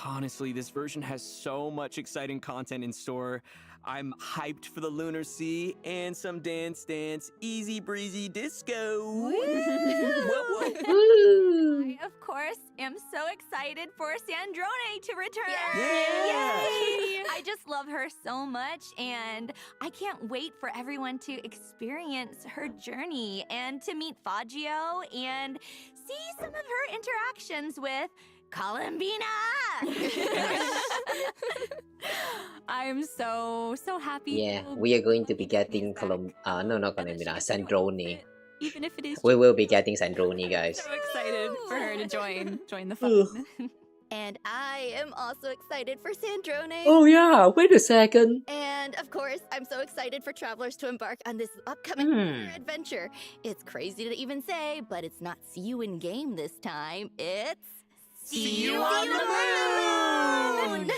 Honestly, this version has so much exciting content in store. I'm hyped for the Lunar Sea and some Dance Dance Easy Breezy Disco. Whoa, whoa. I, of course, am so excited for Sandrone to return. Yeah. Yay! I just love her so much, and I can't wait for everyone to experience her journey and to meet Faggio and see some of her interactions with Bina. I'm so happy. Yeah, we are going to be getting not Bina, Sandrone. Even if it is. We will be getting Sandrone, guys. So excited for her to join the fun. And I am also excited for Sandrone. Oh yeah, wait a second. And of course, I'm so excited for travelers to embark on this upcoming lunar adventure. It's crazy to even say, but it's not see you in game this time. It's See you on the moon!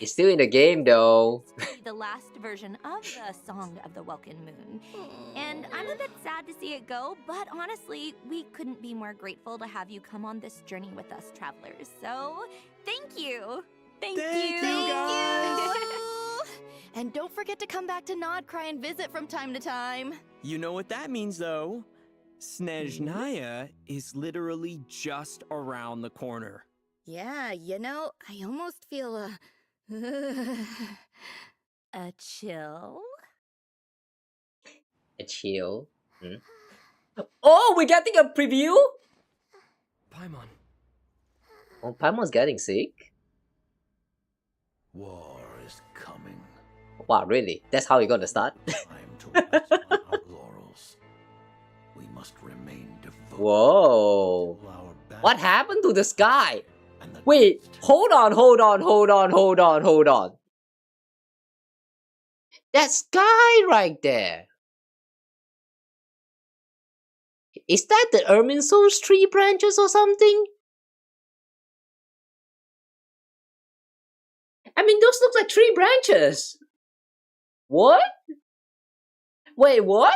It's still in the game though. The last version of the Song of the Welkin Moon. And I'm a bit sad to see it go, but honestly, we couldn't be more grateful to have you come on this journey with us, travelers. So, thank you. Thank you, guys. And don't forget to come back to Nod Cry and visit from time to time. You know what that means, though. Snezhnaya is literally just around the corner. Yeah, you know, I almost feel A chill? A chill. Oh, we're getting a preview? Paimon. Oh, Paimon's getting sick? War is coming. Wow, really? That's how you're gonna start? Time to rest on our laurels. We must remain devoted Whoa. to our battle What happened to the sky? and the Wait, destiny. hold on. That sky right there. Is that the Irminsul's tree branches or something? I mean, those look like tree branches. What? Wait, what?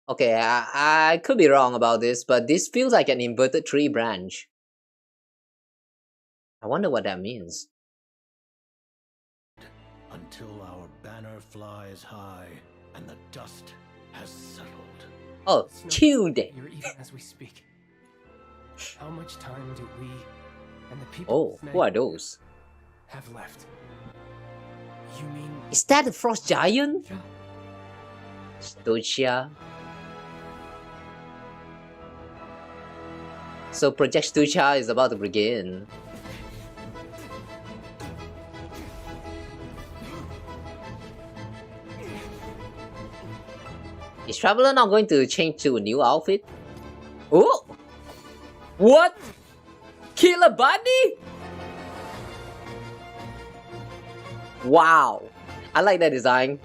Okay, I could be wrong about this, but this feels like an inverted tree branch. I wonder what that means. Until our banner flies high and the dust has settled. Oh, Tuesday. You're even as we speak. How much time do we and the people Oh, who are those? have left? You mean Is that the frost giant? Stucia. So Project Stucia is about to begin. Is Traveler not going to change to a new outfit? Oh! What? Killer Bunny? Wow! I like that design.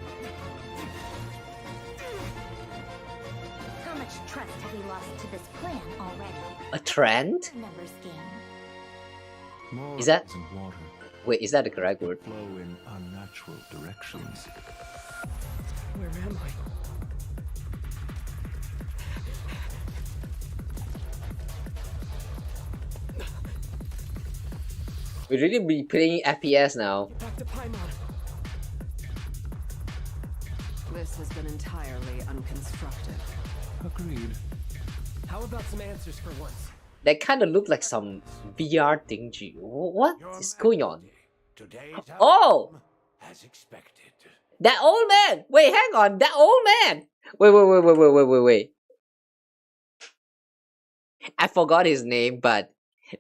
How much trust have we lost to this plan already? A trend? Numbers game. More Is that- and water Wait, is that the correct word? flow in unnatural directions. where am I? We really be playing FPS now. Back to Paimon. This has been entirely unconstructive. Agreed. How about some answers for once? That kind of looked like some VR thing. What is going on? Today's Oh! as expected. That old man! Wait, hang on. That old man! Wait. I forgot his name, but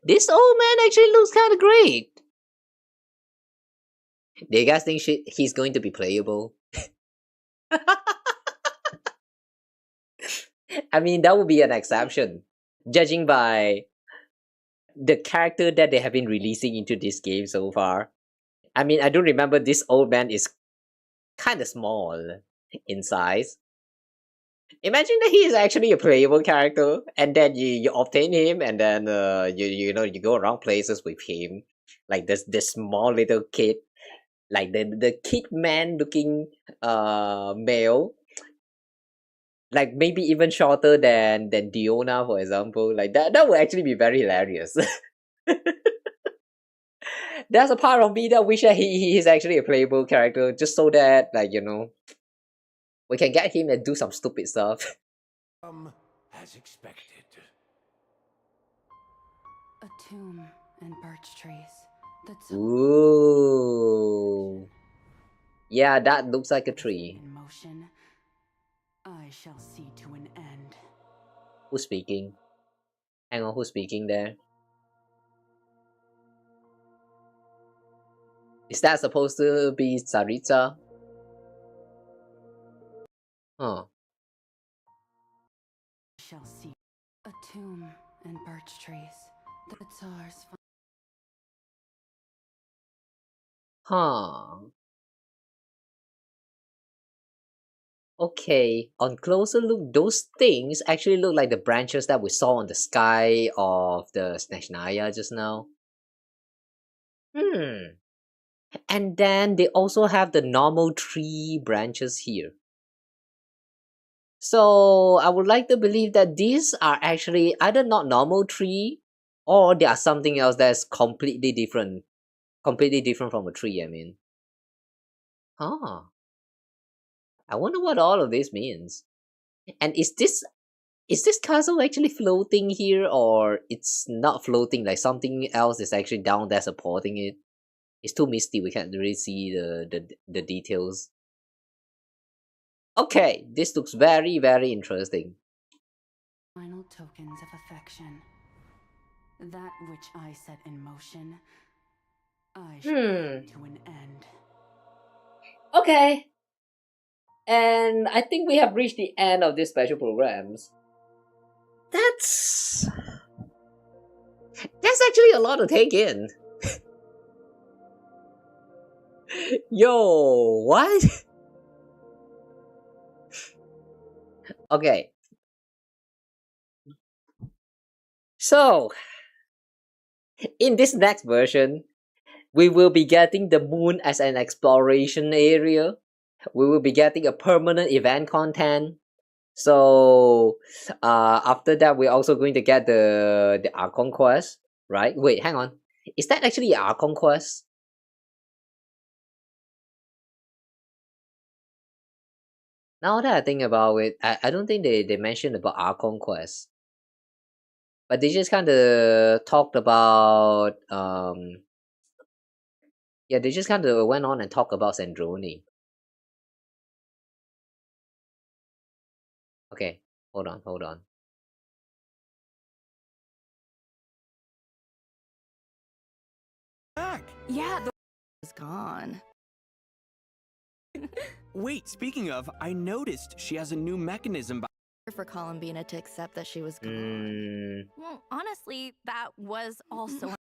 this old man actually looks kind of great. Do you guys think he's going to be playable? I mean, that would be an exception, judging by the character that they have been releasing into this game so far. I mean, I do remember this old man is kind of small in size. Imagine that he is actually a playable character, and then you obtain him, and then you go around places with him, like this small little kid, like the kid man looking male, like maybe even shorter than Diona, for example. Like that would actually be very hilarious. There's a part of me that wish that he is actually a playable character, just so that, like, we can get him and do some stupid stuff. As expected. A tomb and birch trees. That's Ooh. Yeah, that looks like a tree. in motion. I shall see to an end. Who's speaking? Hang on, who's speaking there? Is that supposed to be Saritsa? Huh. Shall see a tomb and birch trees. The Tsar's Huh. Okay, on closer look, those things actually look like the branches that we saw on the sky of the Snezhnaya just now. And then they also have the normal tree branches here. So I would like to believe that these are actually either not normal tree, or they are something else that's completely different. Completely different from a tree, I mean. Huh. I wonder what all of this means. And is this castle actually floating here, or it's not floating, like something else is actually down there supporting it? It's too misty, we can't really see the details. Okay, this looks very, very interesting. final tokens of affection. That which I set in motion, I shall bring to an end. Okay. And I think we have reached the end of these special programs. That's actually a lot to take in. Yo, what? Okay. So, In this next version, we will be getting the moon as an exploration area. We will be getting a permanent event content. So after that, we're also going to get the Archon quest, right? Wait, hang on. Is that actually Archon quest? Now that I think about it, I don't think they mentioned about Archon quest. But they just kind of talked about yeah, they just kind of went on and talked about Sandrone. Okay, hold on. Back. Yeah, the is gone. Wait, speaking of, I noticed she has a new mechanism. For Bina to accept that she was gone. Well, honestly, that was also a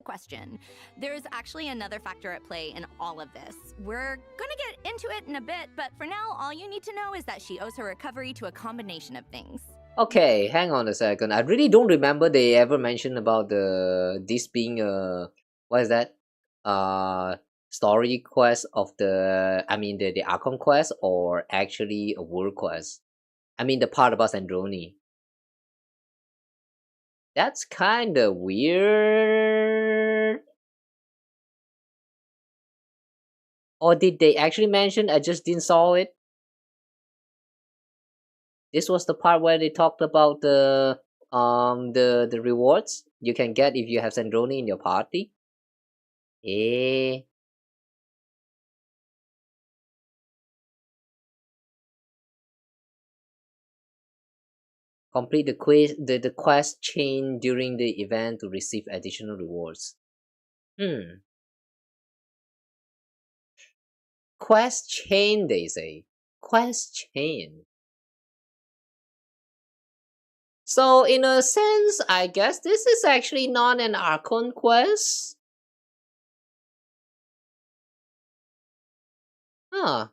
question. There's actually another factor at play in all of this. We're gonna get into it in a bit, but for now, all you need to know is that she owes her recovery to a combination of things. Okay, hang on a second. I really don't remember they ever mentioned about this being a what is that? Story quest of the the Archon quest, or actually a world quest. I mean the part about Sandrone. That's kinda weird. Or did they actually mention? I just didn't saw it. This was the part where they talked about the rewards you can get if you have Sandrone in your party. Complete the quest chain during the event to receive additional rewards. Quest chain, they say. Quest chain. So in a sense, I guess this is actually not an Archon quest. Huh.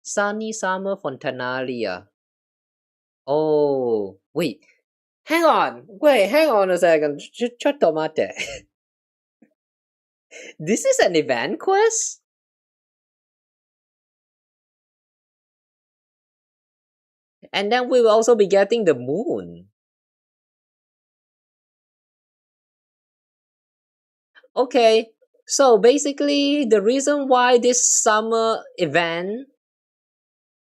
Sunny Summer Fontanalia. Oh, wait. Hang on a second. Chottomate. This is an event quest? And then we will also be getting the moon. Okay, so basically the reason why this summer event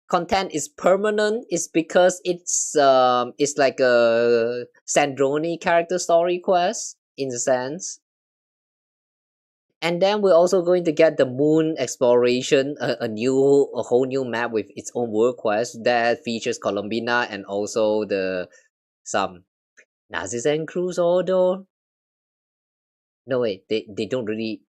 content is permanent is because it's like a Sandrone character story quest in a sense. And then we're also going to get the moon exploration, a whole new map with its own world quest that features Bina and also some Nazizen Cruise Order. No wait, they don't really.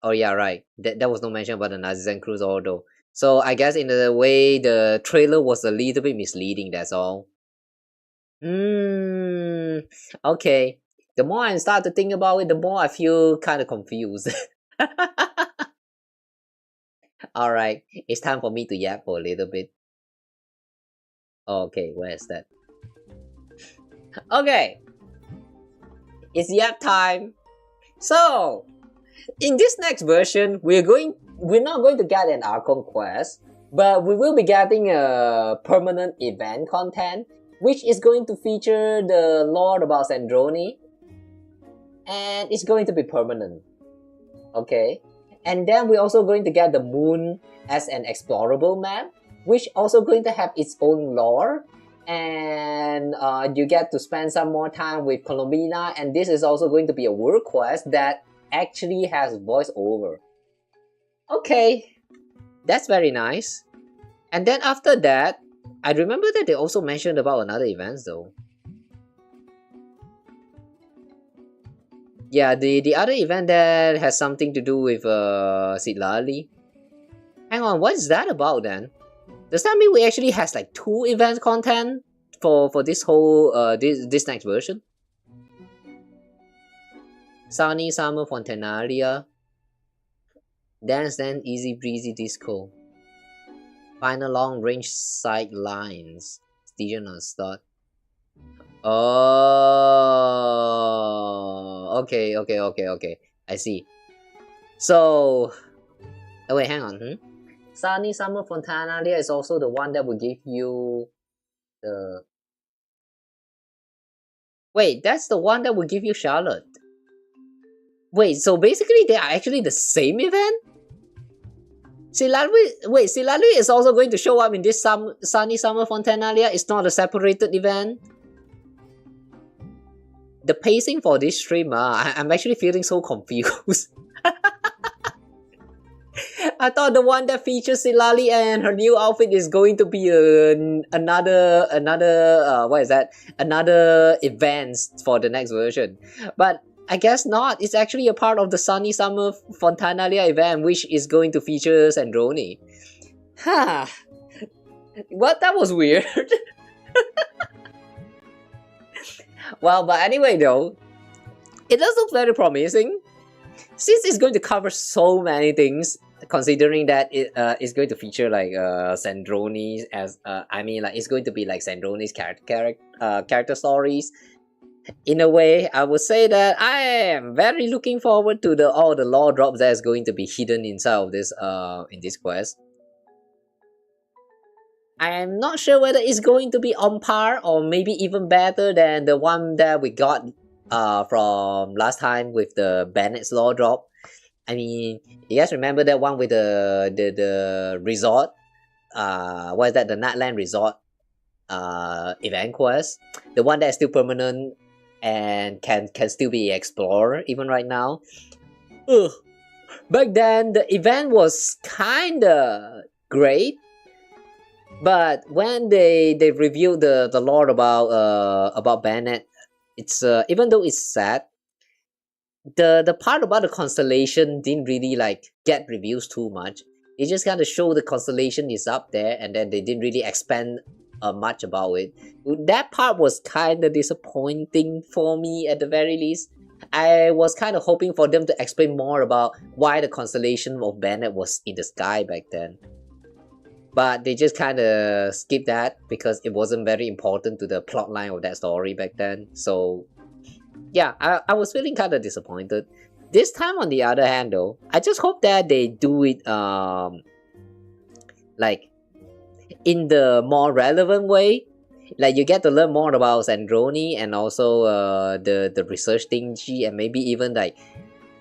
Oh yeah, right. That was no mention about the Nazizen Cruise Order. So I guess in a way the trailer was a little bit misleading. That's all. Okay. The more I start to think about it, the more I feel kind of confused. Alright, it's time for me to yap for a little bit. Okay, where's that? Okay, it's yap time. So, in this next version, we're not going to get an Archon quest, but we will be getting a permanent event content, which is going to feature the lore about Sandrone, and it's going to be permanent. Okay, and then we're also going to get the moon as an explorable map, which also going to have its own lore, and you get to spend some more time with Bina, and this is also going to be a world quest that actually has voiceover. Okay, that's very nice. And then after that, I remember that they also mentioned about another events though. Yeah, the other event that has something to do with Sitlali. Hang on, what is that about then? Does that mean we actually has like 2 event content for this whole this next version? Sunny Summer Fontanalia, Dance Dance Easy Breezy Disco, Final Long Range Sidelines, Station on Start. Oh, okay. I see. So, oh wait, hang on. Sunny Summer Fontanalia is also the one that will give you the... Wait, that's the one that will give you Charlotte. Wait, so basically they are actually the same event? Silalui is also going to show up in this Sunny Summer Fontanalia. It's not a separated event. The pacing for this stream, I'm actually feeling so confused. I thought the one that features Silali and her new outfit is going to be another event for the next version, but I guess not. It's actually a part of the Sunny Summer Fontanalia event, which is going to feature Sandrone. Huh. What? That was weird. Well, but anyway though, it does look very promising. Since it's going to cover so many things, considering that it's going to feature like Sandrone as it's going to be like Sandrone's character stories. In a way, I would say that I am very looking forward to all the lore drops that is going to be hidden inside of this in this quest. I am not sure whether it's going to be on par or maybe even better than the one that we got from last time with the Bennett's lore drop. I mean, you guys remember that one with the resort? What is that? The Nightland Resort event quest? The one that's still permanent and can still be explored even right now. Ugh. Back then, the event was kinda great, but when they revealed the lore about Bennett, it's even though it's sad, the part about the constellation didn't really like get revealed too much. It just kind of showed the constellation is up there, and then they didn't really expand much about it. That part was kind of disappointing for me at the very least. I was kind of hoping for them to explain more about why the constellation of Bennett was in the sky back then. But they just kind of skipped that because it wasn't very important to the plotline of that story back then. So yeah, I was feeling kind of disappointed. This time on the other hand though, I just hope that they do it like in the more relevant way. Like you get to learn more about Sandrone and also the research thingy, and maybe even like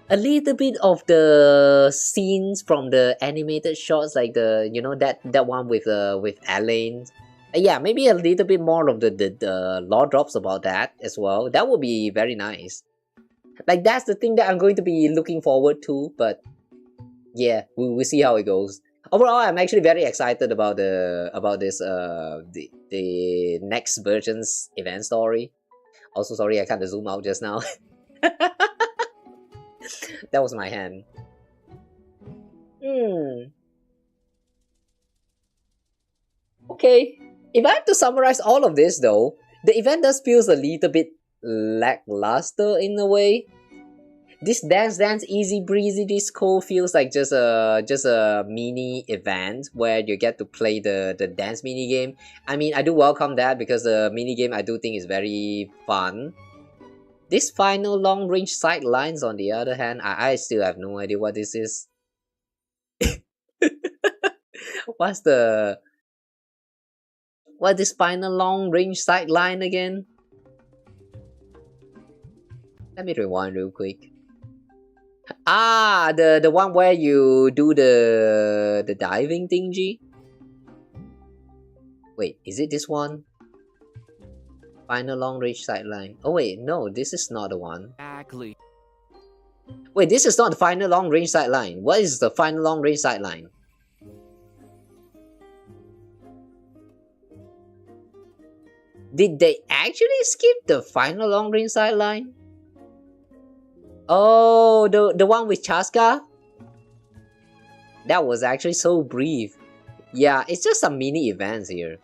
a little bit of the scenes from the animated shots, like that one with Elaine. Yeah, maybe a little bit more of the lore drops about that as well. That would be very nice. Like that's the thing that I'm going to be looking forward to. But yeah, we'll see how it goes. Overall, I'm actually very excited about this the next version's event story. Also, sorry I can't zoom out just now. That was my hand. Okay, if I have to summarize all of this though, the event does feel a little bit lackluster in a way. This dance easy breezy disco feels like just a mini event where you get to play the dance mini game. I mean, I do welcome that because the mini game I do think is very fun. This final long range sidelines on the other hand, I still have no idea what this is. What's this final long range sideline again? Let me rewind real quick. Ah, the one where you do the diving thingy. Wait, is it this one? Final long range sideline. Oh wait, no, this is not the one. Exactly. Wait, this is not the final long range sideline. What is the final long range sideline? Did they actually skip the final long range sideline? Oh, the one with Chaska? That was actually so brief. Yeah, it's just some mini events here.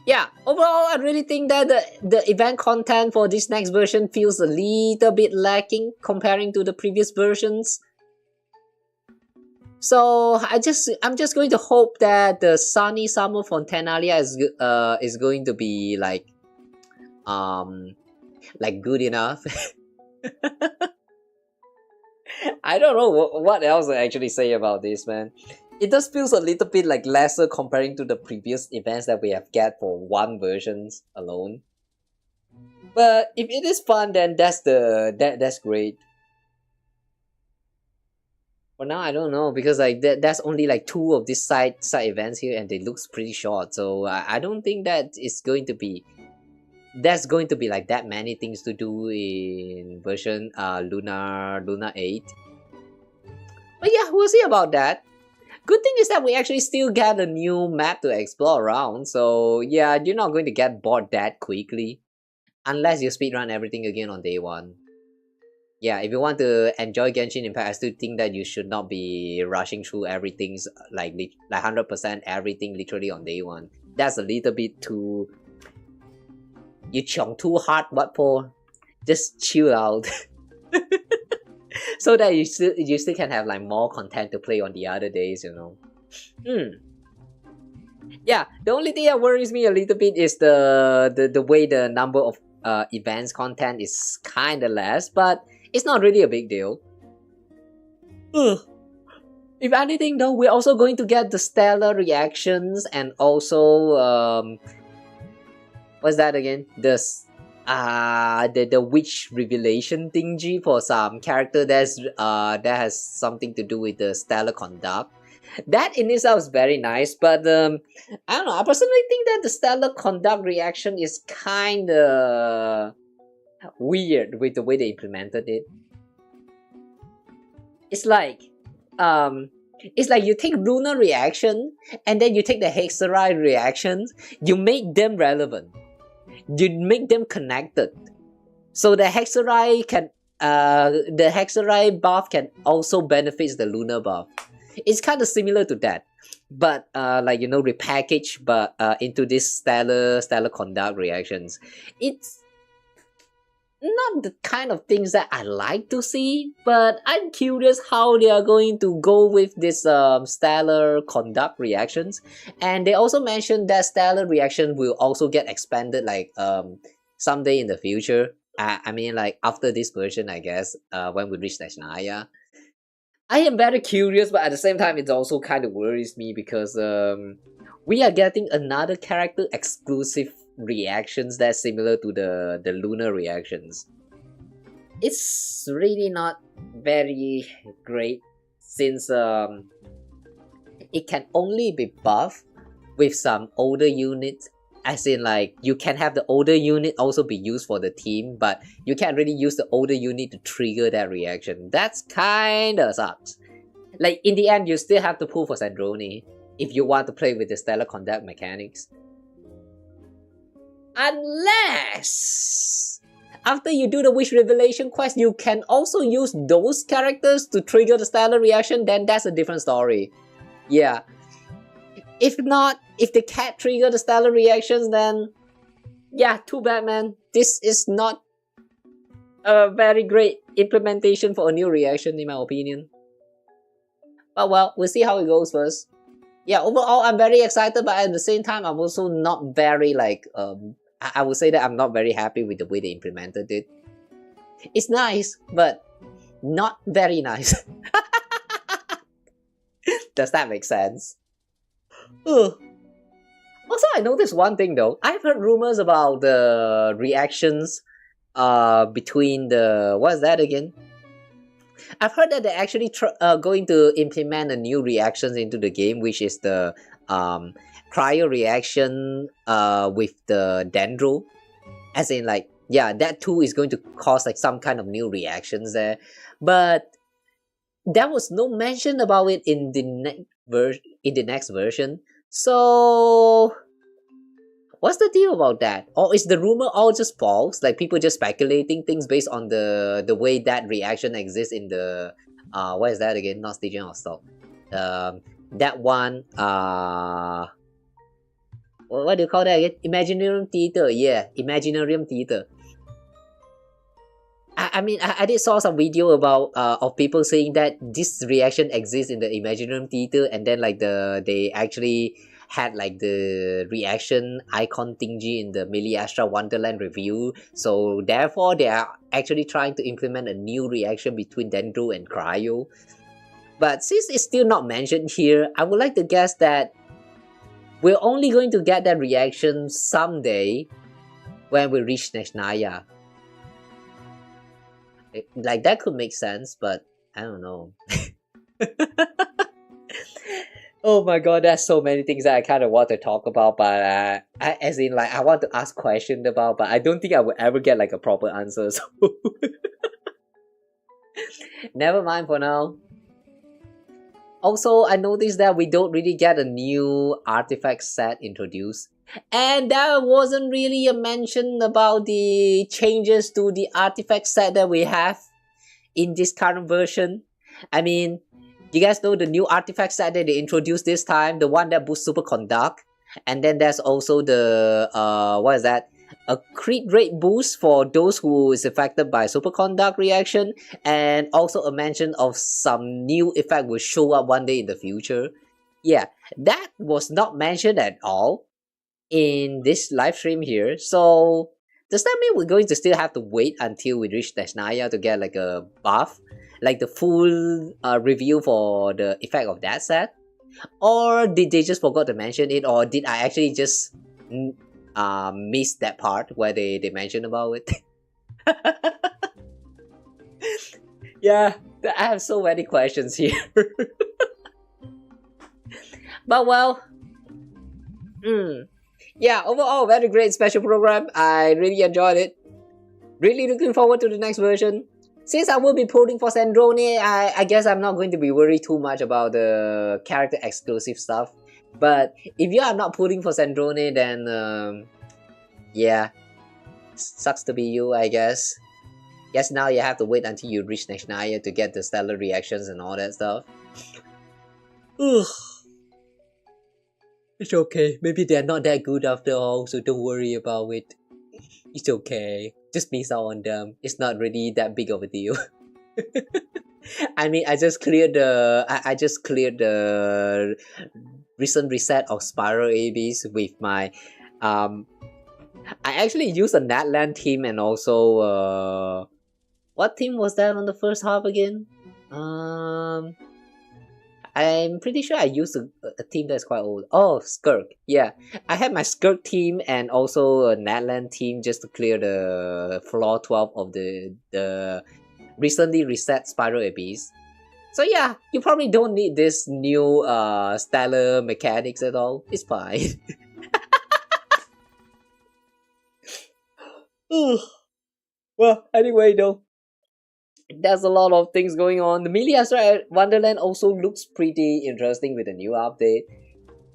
Yeah, overall, I really think that the event content for this next version feels a little bit lacking comparing to the previous versions. So I'm just going to hope that the Sunny Summer Fontanalia is going to be like like good enough. I don't know what else to actually say about this, man. It does feels a little bit like lesser comparing to the previous events that we have get for one versions alone. But if it is fun, then that's great. For now, I don't know because like that's only like 2 of these side events here, and they looks pretty short. So I don't think that it's going to be. There's going to be like that many things to do in version Luna 8. But yeah, we'll see about that. Good thing is that we actually still get a new map to explore around, so yeah, you're not going to get bored that quickly. Unless you speedrun everything again on day 1. Yeah, if you want to enjoy Genshin Impact, I still think that you should not be rushing through everything like 100% everything literally on day 1. That's a little bit too... You chong too hard, what for? Just chill out. So that you still can have like more content to play on the other days, you know. Yeah, the only thing that worries me a little bit is the way the number of events content is kinda less, but it's not really a big deal. If anything though, we're also going to get the stellar reactions and also what's that again? The witch revelation thingy for some character that has something to do with the stellar conduct. That in itself is very nice, but I don't know. I personally think that the stellar conduct reaction is kinda weird with the way they implemented it. It's like you take lunar reaction and then you take the Hexari reactions, you make them relevant. You make them connected. So the Hexari buff can also benefit the lunar buff. It's kind of similar to that, but like you know, repackaged but into this stellar conduct reactions. It's not the kind of things that I like to see, but I'm curious how they are going to go with this stellar conduct reactions. And they also mentioned that stellar reaction will also get expanded like someday in the future. I mean like after this version, I guess, when we reach Dashnaya. I am very curious, but at the same time it also kind of worries me because we are getting another character exclusive reactions that's similar to the lunar reactions. It's really not very great since it can only be buffed with some older units, as in like you can have the older unit also be used for the team, but you can't really use the older unit to trigger that reaction. That's kinda sucks. Like in the end you still have to pull for Sandrone if you want to play with the stellar conduct mechanics. Unless after you do the Wish Revelation quest, you can also use those characters to trigger the stellar reaction, then that's a different story. Yeah. If not, if they can't trigger the stellar reactions, then yeah, too bad, man. This is not a very great implementation for a new reaction, in my opinion. But well, we'll see how it goes first. Yeah, overall, I'm very excited, but at the same time, I'm also not very like I would say that I'm not very happy with the way they implemented it. It's nice, but not very nice. Does that make sense? Also, I noticed one thing though. I've heard rumors about the reactions between the... What is that again? I've heard that they're actually going to implement a new reactions into the game, which is the cryo reaction with the dendro. As in like, yeah, that too is going to cause like some kind of new reactions there. But there was no mention about it in the next version. So what's the deal about that? Or is the rumor all just false? Like people just speculating things based on the way that reaction exists in the what is that again? Not Stygian or Stop. That one what do you call that again? Imaginarium Theater. Yeah, Imaginarium Theater. I mean, I did saw some video about of people saying that this reaction exists in the Imaginarium Theater, and then like they actually had like the reaction icon thingy in the Melee Astra Wonderland review, so therefore they are actually trying to implement a new reaction between Dendro and Cryo. But since it's still not mentioned here, I would like to guess that we're only going to get that reaction someday when we reach Neshnaya. Like, that could make sense, but I don't know. Oh my god, there's so many things that I kind of want to talk about, but as in, like, I want to ask questions about, but I don't think I will ever get like a proper answer, so never mind for now. Also, I noticed that we don't really get a new artifact set introduced. And there wasn't really a mention about the changes to the artifact set that we have in this current version. I mean, you guys know the new artifact set that they introduced this time, the one that boosts superconduct. And then there's also the, what is that? A crit rate boost for those who is affected by superconduct reaction, and also a mention of some new effect will show up one day in the future. Yeah, that was not mentioned at all in this live stream here. So does that mean we're going to still have to wait until we reach Deshnaya to get like a buff, like the full review for the effect of that set? Or did they just forgot to mention it, or did I actually just missed that part where they mentioned about it? Yeah, I have so many questions here. But well, yeah, overall very great special program. I really enjoyed it. Really looking forward to the next version. Since I will be pulling for Sandrone, I guess I'm not going to be worried too much about the character exclusive stuff. But if you are not pulling for Sandrone, then yeah, sucks to be you, I guess. Guess now you have to wait until you reach Neshnaya to get the stellar reactions and all that stuff. Ugh. It's okay, maybe they're not that good after all, so don't worry about it. It's okay, just miss out on them. It's not really that big of a deal. I mean, I just cleared the recent reset of Spiral ABs with my I actually used a Natlan team, and also what team was that on the first half again? I'm pretty sure I used a team that's quite old. Oh, Skirk. Yeah, I had my Skirk team and also a Natlan team just to clear the floor 12 of the recently reset Spiral Abyss. So yeah, you probably don't need this new stellar mechanics at all. It's fine. Well, anyway though, there's a lot of things going on. The Melee Astra Wonderland also looks pretty interesting with the new update.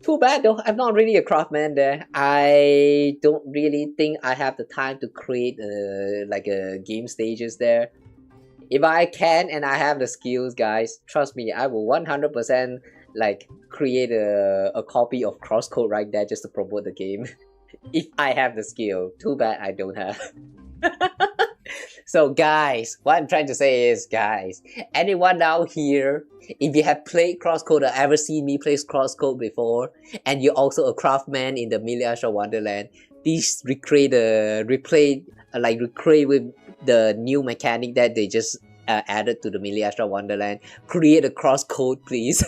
Too bad though, I'm not really a craftsman there. I don't really think I have the time to create like a game stages there. If I can and I have the skills, guys, trust me, I will 100% like create a copy of Crosscode right there just to promote the game. If I have the skill. Too bad I don't have. So guys, what I'm trying to say is, guys, anyone out here, if you have played Crosscode or ever seen me play Crosscode before, and you're also a craftsman in the Melee Astra Wonderland, please recreate with the new mechanic that they just added to the Melee Astra Wonderland. Create a Crosscode, please.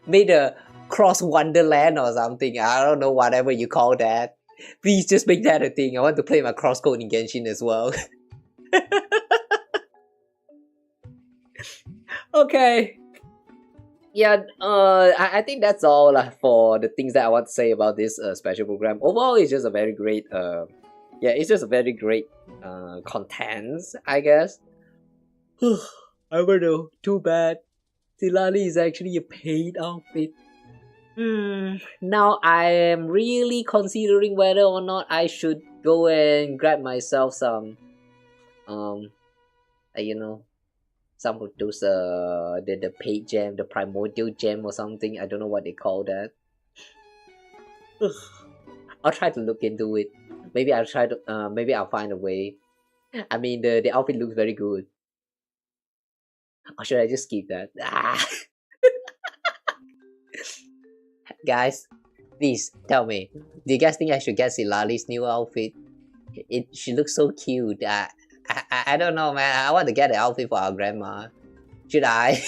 Made a Cross Wonderland or something. I don't know, whatever you call that. Please just make that a thing. I want to play my Crosscode in Genshin as well. Okay. Yeah, I think that's all for the things that I want to say about this special program. Overall, it's just a very great, yeah, it's just a very great contents, I guess. I don't know, too bad. Tilali is actually a paid outfit. Now I am really considering whether or not I should go and grab myself some, you know, some of those the paid gem, the primordial gem or something. I don't know what they call that. I'll try to look into it. Maybe I'll try to maybe I'll find a way. I mean, the outfit looks very good. Or should I just skip that? Guys, please tell me. Do you guys think I should get Silali's new outfit? She looks so cute. I don't know, man. I want to get the outfit for our grandma. Should I?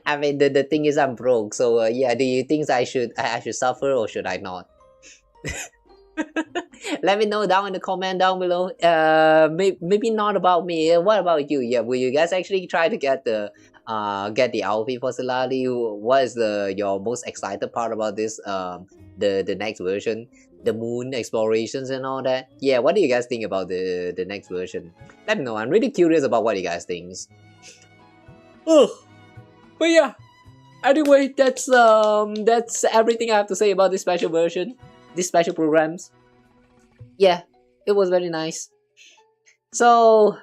I mean, the thing is, I'm broke. So yeah, do you think I should suffer or should I not? Let me know down in the comment down below. Maybe not about me. What about you? Yeah, will you guys actually try to get the outfit for Silali? What is your most excited part about this? The next version, the moon explorations and all that. Yeah, what do you guys think about the next version? Let me know. I'm really curious about what you guys think. Oh, but yeah. Anyway, that's everything I have to say about this special version, these special programs. Yeah, it was very nice. So,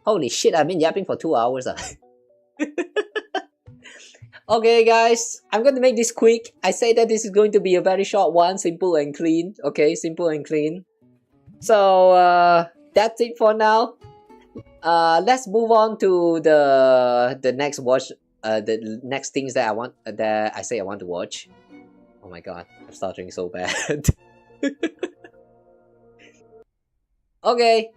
holy shit, I've been yapping for 2 hours. Okay, guys, I'm going to make this quick. I say that this is going to be a very short one, simple and clean. Okay, simple and clean. So, that's it for now. Let's move on to the next watch. The next things that I want to watch. Oh my god, I'm stuttering so bad. Okay.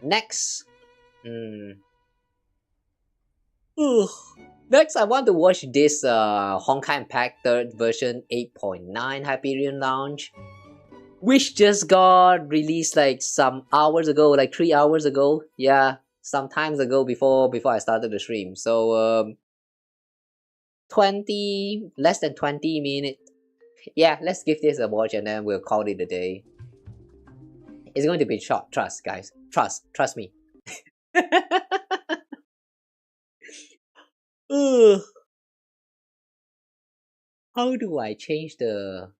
Next. Next, I want to watch this Honkai Impact 3rd version 8.9 Hyperion Lounge, which just got released like some hours ago, like 3 hours ago. Yeah, some times ago before I started the stream. So 20 less than 20 minutes. Yeah, let's give this a watch and then we'll call it a day. It's going to be short. Trust, guys. Trust me. How do I change the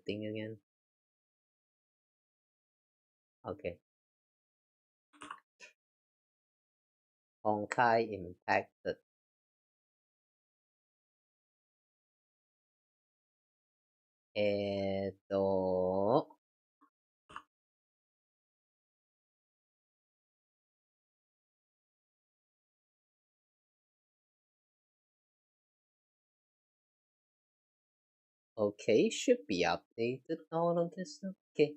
thing again? Okay. Honkai Impacted. Okay, should be updated all of this stuff. Okay.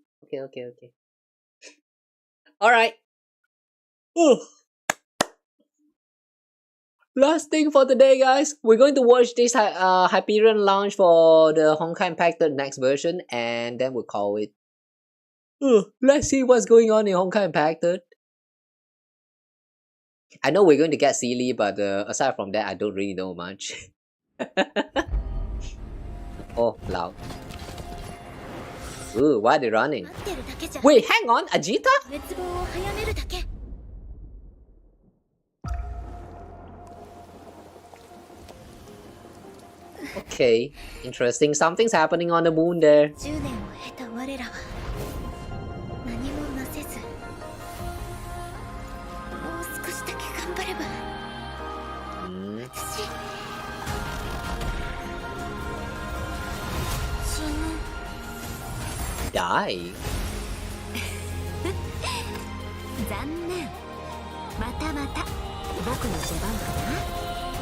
Alright. Last thing for today, guys. We're going to watch this Hyperion Lounge for the Honkai Impacted next version, and then we'll call it. Let's see what's going on in Honkai Impacted. I know we're going to get Sealy, but aside from that, I don't really know much. Oh, loud. Ooh, why are they running? Wait, hang on, Ajita? Okay, interesting. Something's happening on the moon there. Die.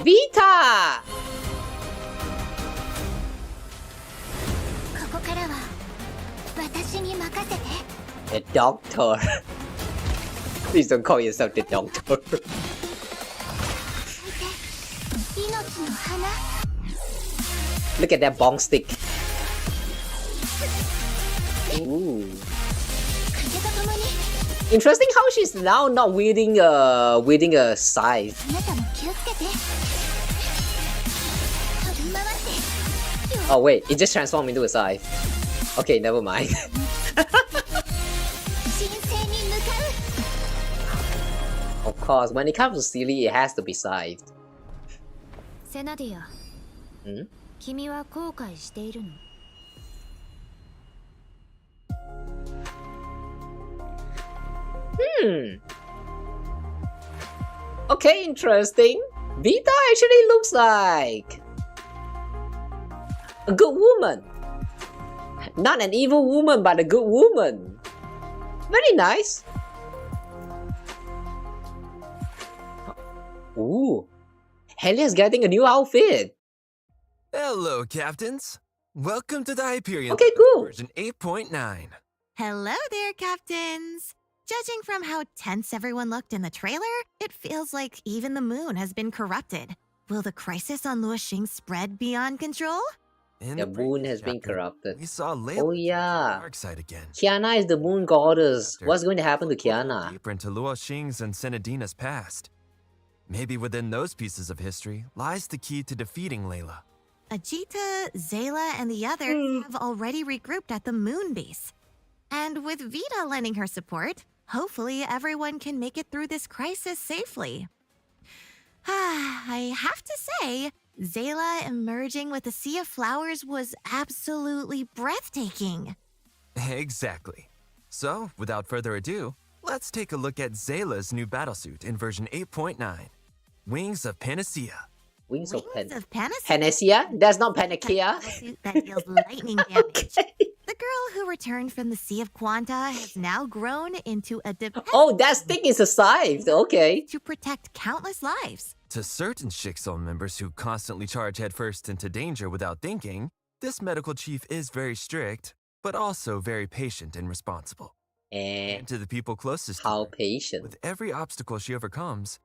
Vita! The doctor. Please don't call yourself the doctor. Look at that bong stick. Ooh. Interesting how she's now not wielding a scythe. Oh wait, it just transformed into a scythe. Okay, never mind. Of course, when it comes to Sealy, it has to be scythed. Okay, interesting. Vita actually looks like a good woman. Not an evil woman, but a good woman. Very nice. Ooh. Helia's getting a new outfit. Hello, Captains. Welcome to the Hyperion Okay, Lounge cool. version 8.9. Hello there, Captains! Judging from how tense everyone looked in the trailer, it feels like even the moon has been corrupted. Will the crisis on Luoxing spread beyond control? In The the moon previous has been chapter, corrupted. we saw Layla Oh turn to the yeah. dark side again. Kiana is the moon goddess. Chapter, What's going to happen to look a little Kiana? deeper into Luoxing's and Senadina's past. Maybe within those pieces of history lies the key to defeating Layla. Ajita, Zayla, and the others have already regrouped at the moon base. And with Vita lending her support, hopefully everyone can make it through this crisis safely. I have to say, Zayla emerging with a sea of flowers was absolutely breathtaking. Exactly. So, without further ado, let's take a look at Zayla's new battlesuit in version 8.9, Wings of Panacea. Wings of Panacea? Panacea? That's not Panacea. That deals lightning damage. The girl who returned from the Sea of Quanta has now grown into a Oh, that stick is a scythe. Okay. to protect countless lives. To certain Schicksal members who constantly charge headfirst into danger without thinking, this medical chief is very strict, but also very patient and responsible. And to the people closest to How her, patient. with every obstacle she overcomes,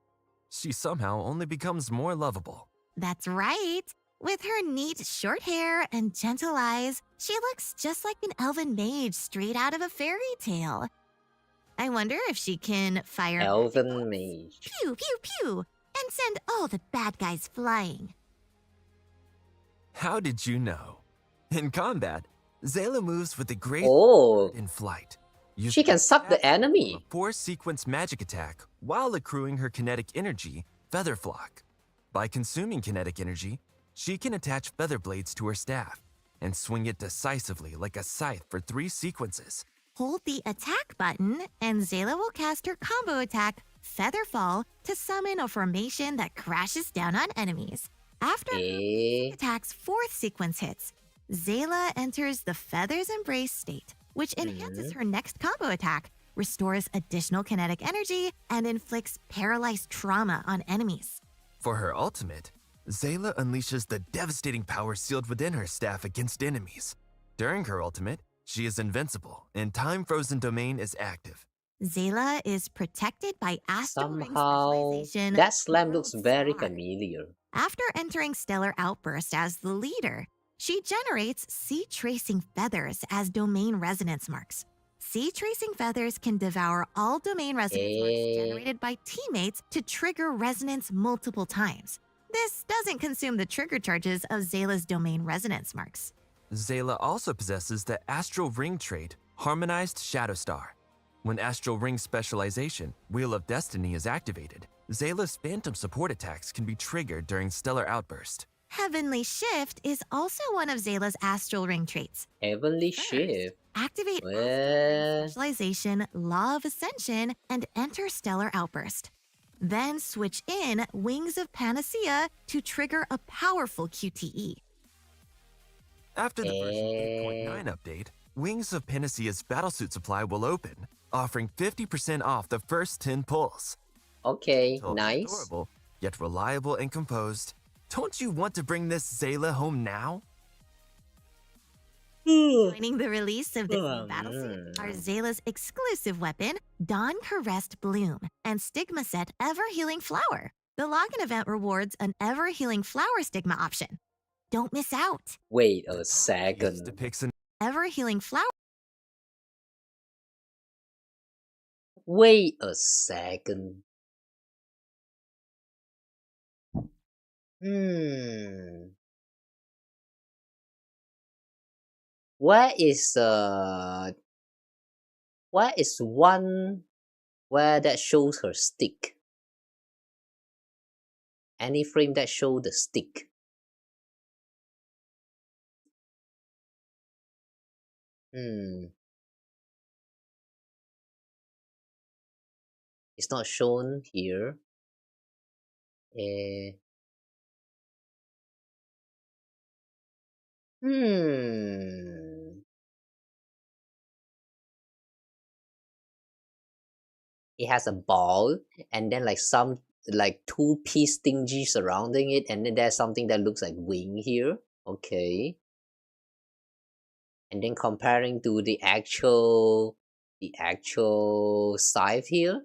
she somehow only becomes more lovable. That's right. With her neat short hair and gentle eyes, she looks just like an elven mage straight out of a fairy tale. I wonder if she can fire Elven mage. pew pew pew and send all the bad guys flying. How did you know? In combat, Zayla moves with a great Oh. in flight. She can suck the enemy. A 4-sequence magic attack while accruing her kinetic energy, Feather Flock. By consuming kinetic energy, she can attach feather blades to her staff and swing it decisively like a scythe for 3 sequences. Hold the attack button, and Zayla will cast her combo attack, Featherfall, to summon a formation that crashes down on enemies. After the attack's 4th sequence hits, Zayla enters the Feather's Embrace state, which enhances her next combo attack, restores additional kinetic energy, and inflicts paralyzed trauma on enemies. For her ultimate, Zayla unleashes the devastating power sealed within her staff against enemies. During her ultimate, she is invincible, and Time-Frozen Domain is active. Zayla is protected by Astral Ring Somehow, specialization. that slam looks very Star. familiar. After entering Stellar Outburst as the leader, she generates sea-tracing feathers as domain resonance marks. Sea-tracing feathers can devour all domain resonance marks generated by teammates to trigger resonance multiple times. This doesn't consume the trigger charges of Zayla's domain resonance marks. Zayla also possesses the Astral Ring trait, Harmonized Shadow Star. When Astral Ring specialization, Wheel of Destiny, is activated, Zayla's phantom support attacks can be triggered during Stellar Outburst. Heavenly Shift is also one of Zayla's Astral Ring traits. Heavenly Shift. Activate Well, specialization, Law of Ascension, and enter Stellar Outburst. Then switch in Wings of Panacea to trigger a powerful QTE. After the version 8.9 update, Wings of Panacea's battlesuit supply will open, offering 50% off the first 10 pulls. okay, Totally nice. adorable, yet reliable and composed. Don't you want to bring this Zayla home now? Joining the release of this new battlesuit are Zayla's exclusive weapon, Dawn Caressed Bloom, and Stigma Set Ever Healing Flower. The login event rewards an Ever Healing Flower Stigma option. Don't miss out. Wait a This second. depicts an Ever Healing Flower Wait a second. Where is one where that shows her stick? Any frame that show the stick? It's not shown here. Eh. It has a ball and then like some like two-piece thingy surrounding it, and then there's something that looks like wing here. Okay. And then comparing to the actual scythe here.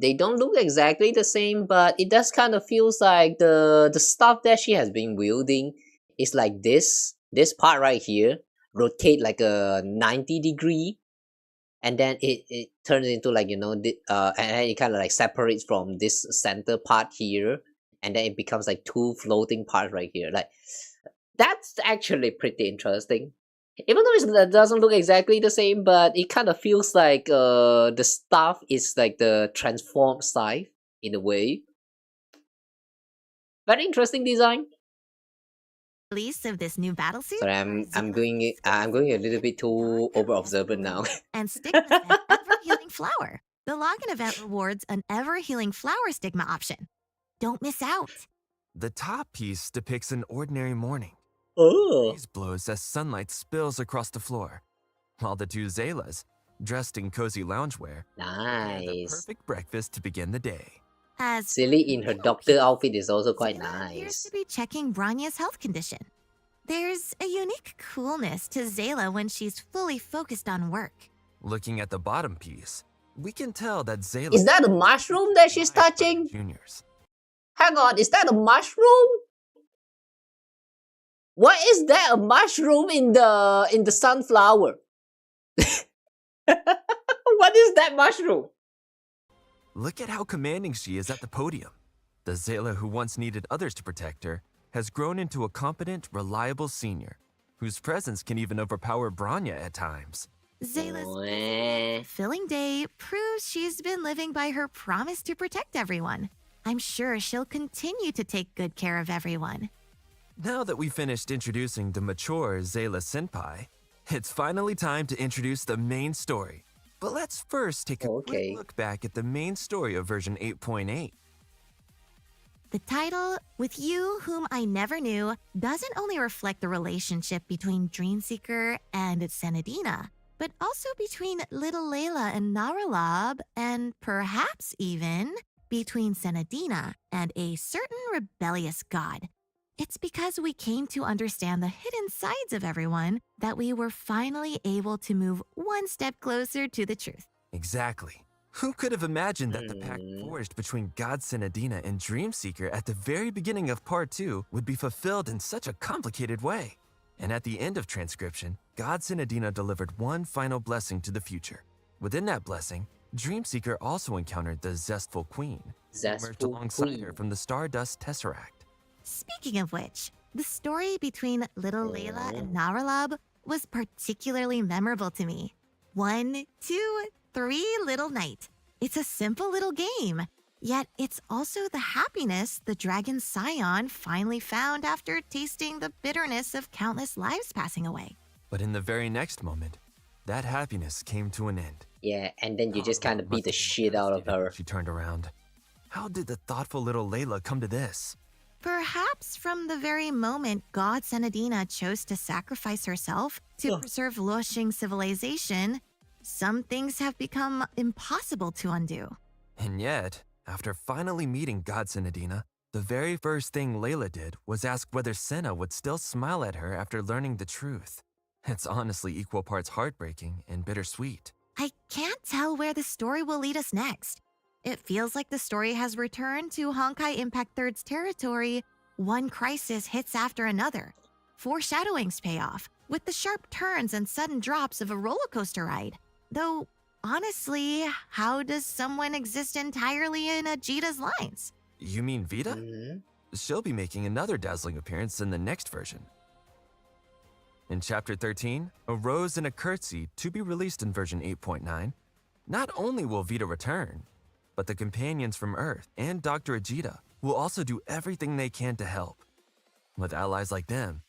They don't look exactly the same, but it does kind of feels like the stuff that she has been wielding is like this part right here rotate like a 90-degree, and then it turns into like, you know, and then it kind of like separates from this center part here, and then it becomes like two floating parts right here. Like, that's actually pretty interesting. Even though it doesn't look exactly the same, but it kind of feels like the stuff is like the transformed scythe in a way. Very interesting design. Release of this new battle suit. Sorry, I'm going a little bit too over observant now. And stigma set ever healing flower. The login event rewards an ever healing flower stigma option. Don't miss out. The top piece depicts an ordinary morning. Oh. Breeze blows as sunlight spills across the floor, while the two Zaylas, dressed in cozy loungewear, prepare the Nice. perfect breakfast to begin the day. As Silly in her doctor outfit is also quite Zayla appears nice. to be checking Branya's health condition. There's a unique coolness to Zayla when she's fully focused on work. Looking at the bottom piece, we can tell that Zayla Is that a mushroom that she's touching? Juniors. Hang on, is that a mushroom? What is that, a mushroom in the sunflower? What is that mushroom? Look at how commanding she is at the podium. The Zayla who once needed others to protect her has grown into a competent, reliable senior, whose presence can even overpower Branya at times. Zayla's fulfilling day proves she's been living by her promise to protect everyone. I'm sure she'll continue to take good care of everyone. Now that we've finished introducing the mature Zayla Senpai, it's finally time to introduce the main story. But let's first take a quick look back at the main story of version 8.8. The title, With You Whom I Never Knew, doesn't only reflect the relationship between Dreamseeker and Senadina, but also between Little Layla and Naralab, and perhaps even between Senadina and a certain rebellious god. It's because we came to understand the hidden sides of everyone that we were finally able to move one step closer to the truth. Exactly. Who could have imagined that the pact forged between God Senadina and Dreamseeker at the very beginning of Part 2 would be fulfilled in such a complicated way? And at the end of transcription, God Senadina delivered one final blessing to the future. Within that blessing, Dreamseeker also encountered the Zestful Queen, who emerged alongside her from the Stardust Tesseract. Speaking of which, the story between Little Layla and Naralab was particularly memorable to me. 1, 2, 3 Little Night. It's a simple little game, yet it's also the happiness the dragon Scion finally found after tasting the bitterness of countless lives passing away. But in the very next moment, that happiness came to an end. Yeah, and then you just kind of beat the shit out of her. She turned around. How did the thoughtful little Layla come to this? Perhaps from the very moment God Senadina chose to sacrifice herself to preserve Luoxing civilization, some things have become impossible to undo. And yet, after finally meeting God Senadina, the very first thing Layla did was ask whether Senna would still smile at her after learning the truth. It's honestly equal parts heartbreaking and bittersweet. I can't tell where the story will lead us next. It feels like the story has returned to Honkai Impact 3rd's territory. One crisis hits after another. Foreshadowings pay off, with the sharp turns and sudden drops of a roller coaster ride. Though, honestly, how does someone exist entirely in Ajita's lines? You mean Vita? She'll be making another dazzling appearance in the next version. In Chapter 13, A Rose and a Curtsy, to be released in version 8.9, not only will Vita return, but the companions from Earth and Dr. Ajita will also do everything they can to help. With allies like them,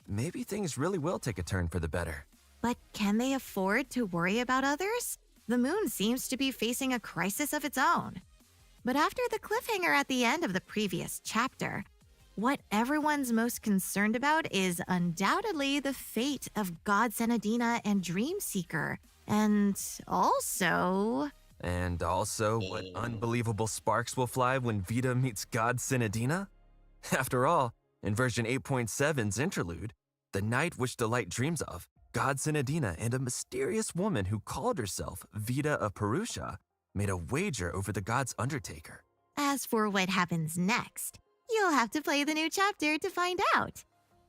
maybe things really will take a turn for the better. But can they afford to worry about others? The moon seems to be facing a crisis of its own. But after the cliffhanger at the end of the previous chapter, what everyone's most concerned about is undoubtedly the fate of God Senadina and Dreamseeker. And also... And also, what unbelievable sparks will fly when Vita meets God Senadina? After all, in version 8.7's interlude, the night which the light dreams of, God Senadina and a mysterious woman who called herself Vita of Purusha made a wager over the god's undertaker. As for what happens next, you'll have to play the new chapter to find out.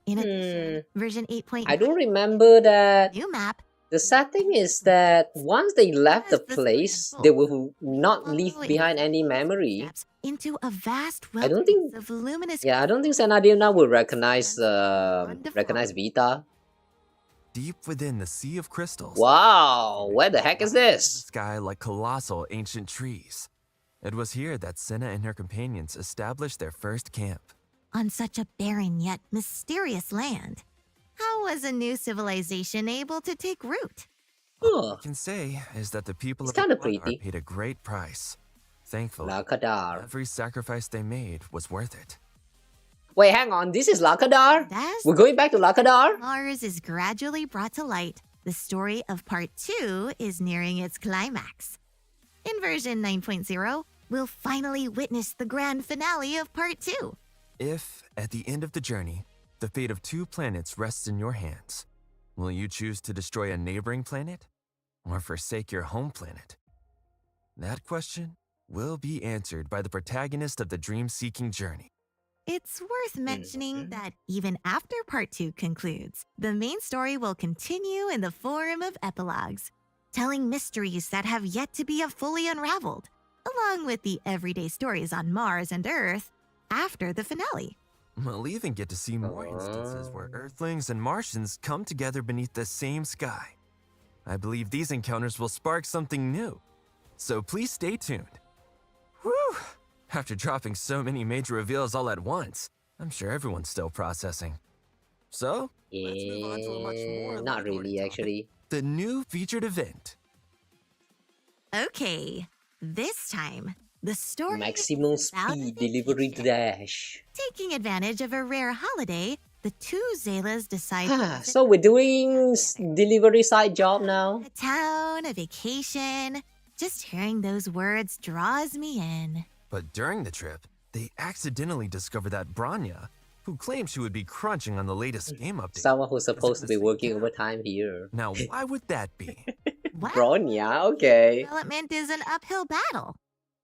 In addition, version 8.9... I don't remember that. New map. The sad thing is that once they left the place, they will not leave behind any memory. Into a vast I don't think. of luminous... Yeah, I don't think Senadina will recognize Vita. Deep within the sea of crystals. Wow, where the heck is this? Sky like colossal ancient trees. It was here that Senna and her companions established their first camp. On such a barren yet mysterious land, how was a new civilization able to take root? All I can say is that the people of Lakadar paid a great price. Thankfully, every sacrifice they made was worth it. Wait, hang on. This is Lakadar? We're going back to Lakadar? Mars is gradually brought to light. The story of Part 2 is nearing its climax. In version 9.0, we'll finally witness the grand finale of Part 2. If, at the end of the journey, the fate of 2 planets rests in your hands, will you choose to destroy a neighboring planet or forsake your home planet? That question will be answered by the protagonist of the dream-seeking journey. It's worth mentioning that even after Part 2 concludes, the main story will continue in the form of epilogues, telling mysteries that have yet to be fully unraveled, along with the everyday stories on Mars and Earth after the finale. We'll even get to see more instances where Earthlings and Martians come together beneath the same sky. I believe these encounters will spark something new, so please stay tuned. Whew! After dropping so many major reveals all at once, I'm sure everyone's still processing. So, let's move on to a much more not really, actually. The new featured event. Okay, this time, the story Maximum speed delivery dash. Taking advantage of a rare holiday, the 2 Zelas decide So we're doing delivery side job now? a town, a vacation. Just hearing those words draws me in. But during the trip, they accidentally discover that Branya, who claimed she would be crunching on the latest game update. Someone who's supposed to be working overtime here. Now, why would that be? Bronya, okay. Development is an uphill battle.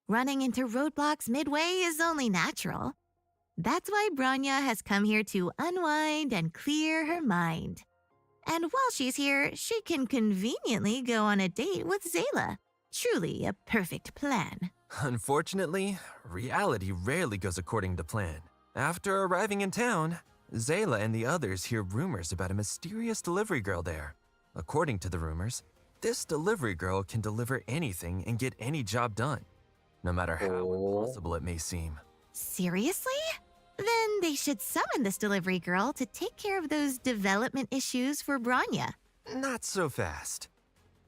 Running into roadblocks midway is only natural. That's why Branya has come here to unwind and clear her mind. And while she's here, she can conveniently go on a date with Zayla. Truly a perfect plan. Unfortunately, reality rarely goes according to plan. After arriving in town, Zayla and the others hear rumors about a mysterious delivery girl there. According to the rumors, this delivery girl can deliver anything and get any job done, no matter how impossible it may seem. Seriously? Then they should summon this delivery girl to take care of those development issues for Branya. Not so fast.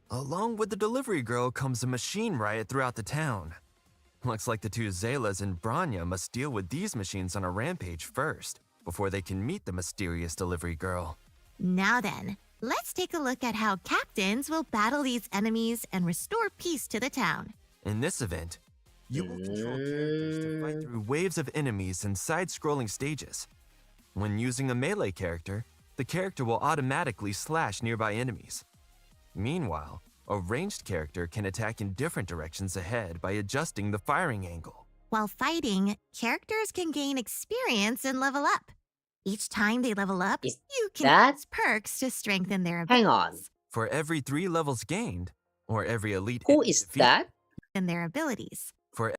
Along with the delivery girl comes a machine riot throughout the town. Looks like the 2 Zaylas and Branya must deal with these machines on a rampage first, before they can meet the mysterious delivery girl. Now then, let's take a look at how captains will battle these enemies and restore peace to the town. In this event, you will control characters to fight through waves of enemies and side-scrolling stages. When using a melee character, the character will automatically slash nearby enemies. Meanwhile, a ranged character can attack in different directions ahead by adjusting the firing angle. While fighting, characters can gain experience and level up. Each time they level up, you can use perks to strengthen their abilities. Hang on. For every 3 levels gained, or every elite Who is that? And their abilities. For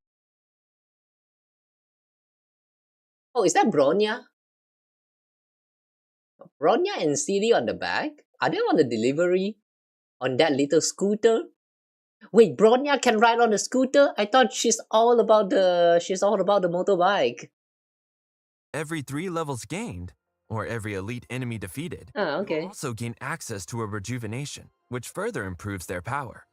Oh, is that Bronya? Bronya and Ciri on the back? Are they on the delivery? On that little scooter? Wait, Bronya can ride on the scooter? I thought she's all about the motorbike. every 3 levels gained, or every elite enemy defeated, okay. will also gain access to a rejuvenation, which further improves their power.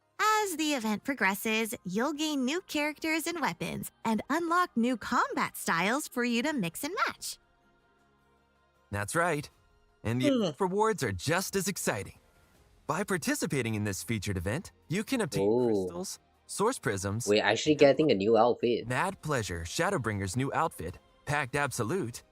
As the event progresses, you'll gain new characters and weapons, and unlock new combat styles for you to mix and match. That's right. And the event rewards are just as exciting. By participating in this featured event, you can obtain crystals, source prisms, we're actually getting a new outfit. Mad Pleasure, Shadowbringer's new outfit, Pact Absolute,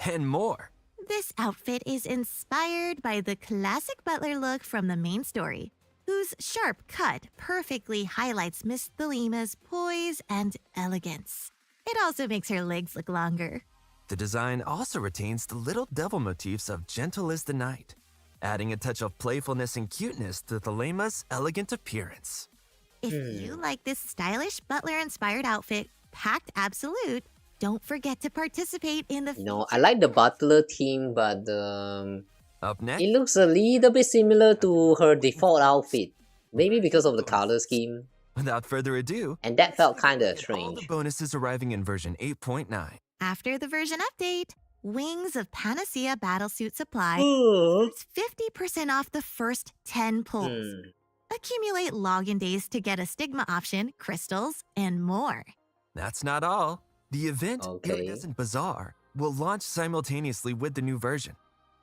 and more. This outfit is inspired by the classic butler look from the main story, whose sharp cut perfectly highlights Miss Thelima's poise and elegance. It also makes her legs look longer. The design also retains the little devil motifs of Gentle as the Night, adding a touch of playfulness and cuteness to Thelema's elegant appearance. If you like this stylish butler-inspired outfit, Pact Absolute, don't forget to participate in the... No, I like the butler theme, but Up next, it looks a little bit similar to her default outfit. Maybe because of the color scheme. Without further ado, And that felt kinda all the strange. bonuses arriving in version 8.9. After the version update, Wings of Panacea Battlesuit Supply is 50% off the first 10 pulls. Accumulate login days to get a stigma option, crystals, and more. That's not all. The event, Okay. Iridescent Bazaar, will launch simultaneously with the new version.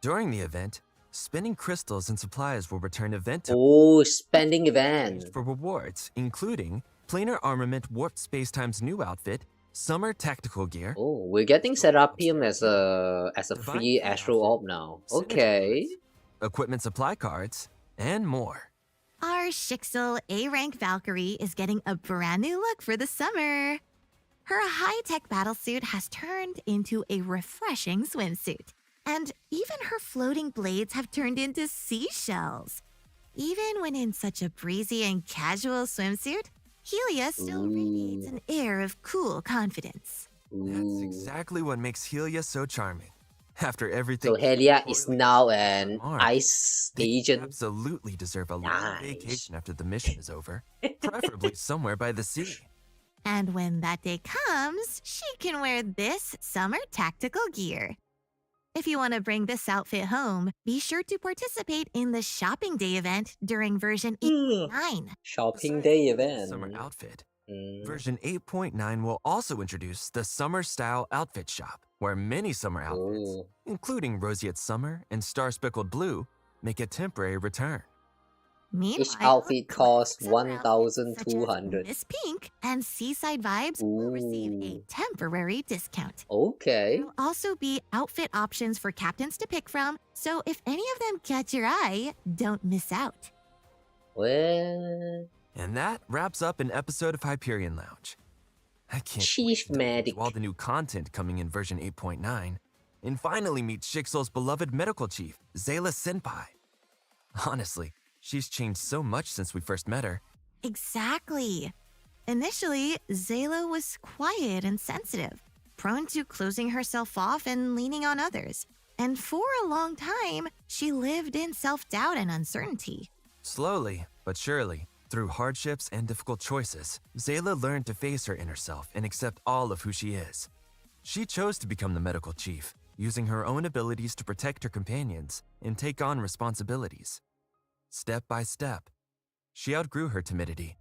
During the event, spending crystals and supplies will return event Oh, spending event. for rewards, including Planar Armament Warped Spacetime's new outfit, Summer Tactical Gear, Oh, we're getting Serapium as a free Astro Orb now. Okay. equipment supply cards, and more. Our Shixel A-rank Valkyrie is getting a brand new look for the summer. Her high-tech battlesuit has turned into a refreshing swimsuit. And even her floating blades have turned into seashells. Even when in such a breezy and casual swimsuit, Helia still radiates an air of cool confidence. That's exactly what makes Helia so charming. After everything, So Helia is now an ice they agent. absolutely deserve a long Nice. vacation after the mission is over, preferably somewhere by the sea. And when that day comes, she can wear this summer tactical gear. If you want to bring this outfit home, be sure to participate in the Shopping Day event during version 8.9. Shopping Day event. Summer outfit. Version 8.9 will also introduce the Summer Style Outfit Shop, where many summer outfits, including Roseate Summer and Star Speckled Blue, make a temporary return. Meanwhile, Each outfit costs summer outfits such as 1,200. Miss Pink and Seaside Vibes will receive a temporary discount. Okay. There will also be outfit options for captains to pick from, so if any of them catch your eye, don't miss out. Well, And that wraps up an episode of Hyperion Lounge. I can't Chief wait to dive Medic. into all the new content coming in version 8.9, and finally meet Shixel's beloved medical chief, Zayla Senpai. Honestly, she's changed so much since we first met her. Exactly. Initially, Zayla was quiet and sensitive, prone to closing herself off and leaning on others. And for a long time, she lived in self-doubt and uncertainty. Slowly, but surely, through hardships and difficult choices, Zayla learned to face her inner self and accept all of who she is. She chose to become the medical chief, using her own abilities to protect her companions and take on responsibilities. Step by step, she outgrew her timidity,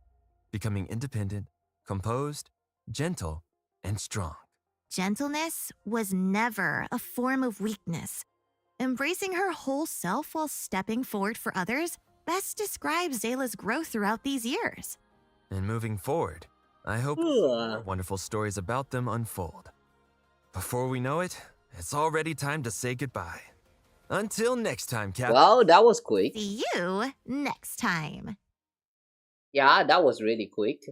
becoming independent, composed, gentle, and strong. Gentleness was never a form of weakness. Embracing her whole self while stepping forward for others best describes Zayla's growth throughout these years. And moving forward, I hope more wonderful stories about them unfold. Before we know it, it's already time to say goodbye. Until next time, Captain. Wow, that was quick. See you next time. Yeah, that was really quick.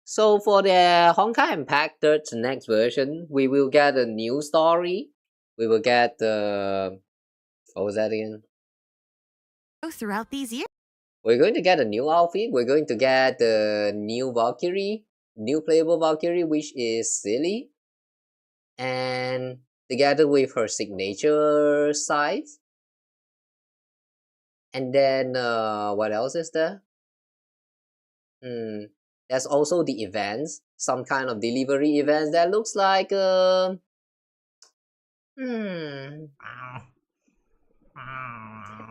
So for the Honkai Impact 3's next version, we will get a new story. We will get the... what was that again? Throughout these years. We're going to get a new outfit. We're going to get the new Valkyrie, new playable Valkyrie, which is Silly. And together with her signature size. And then, what else is there? There's also the events, some kind of delivery events that looks like, I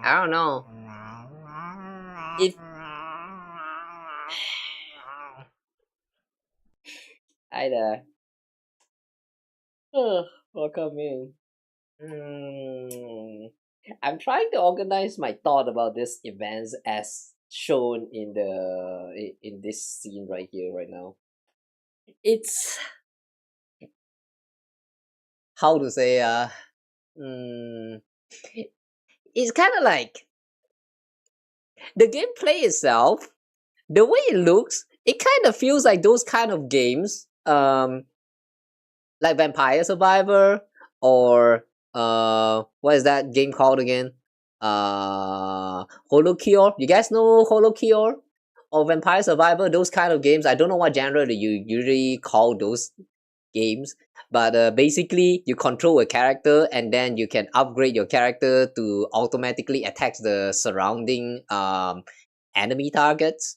don't know. If hi there. Welcome in. I'm trying to organize my thought about this events as shown in this scene right here right now. It's how to say it's kind of like the gameplay itself, the way it looks, it kind of feels like those kind of games like Vampire Survivor or what is that game called again? Holocure. You guys know Holocure or Vampire Survivor? Those kind of games. I don't know what genre do you usually call those games, but basically you control a character and then you can upgrade your character to automatically attack the surrounding enemy targets.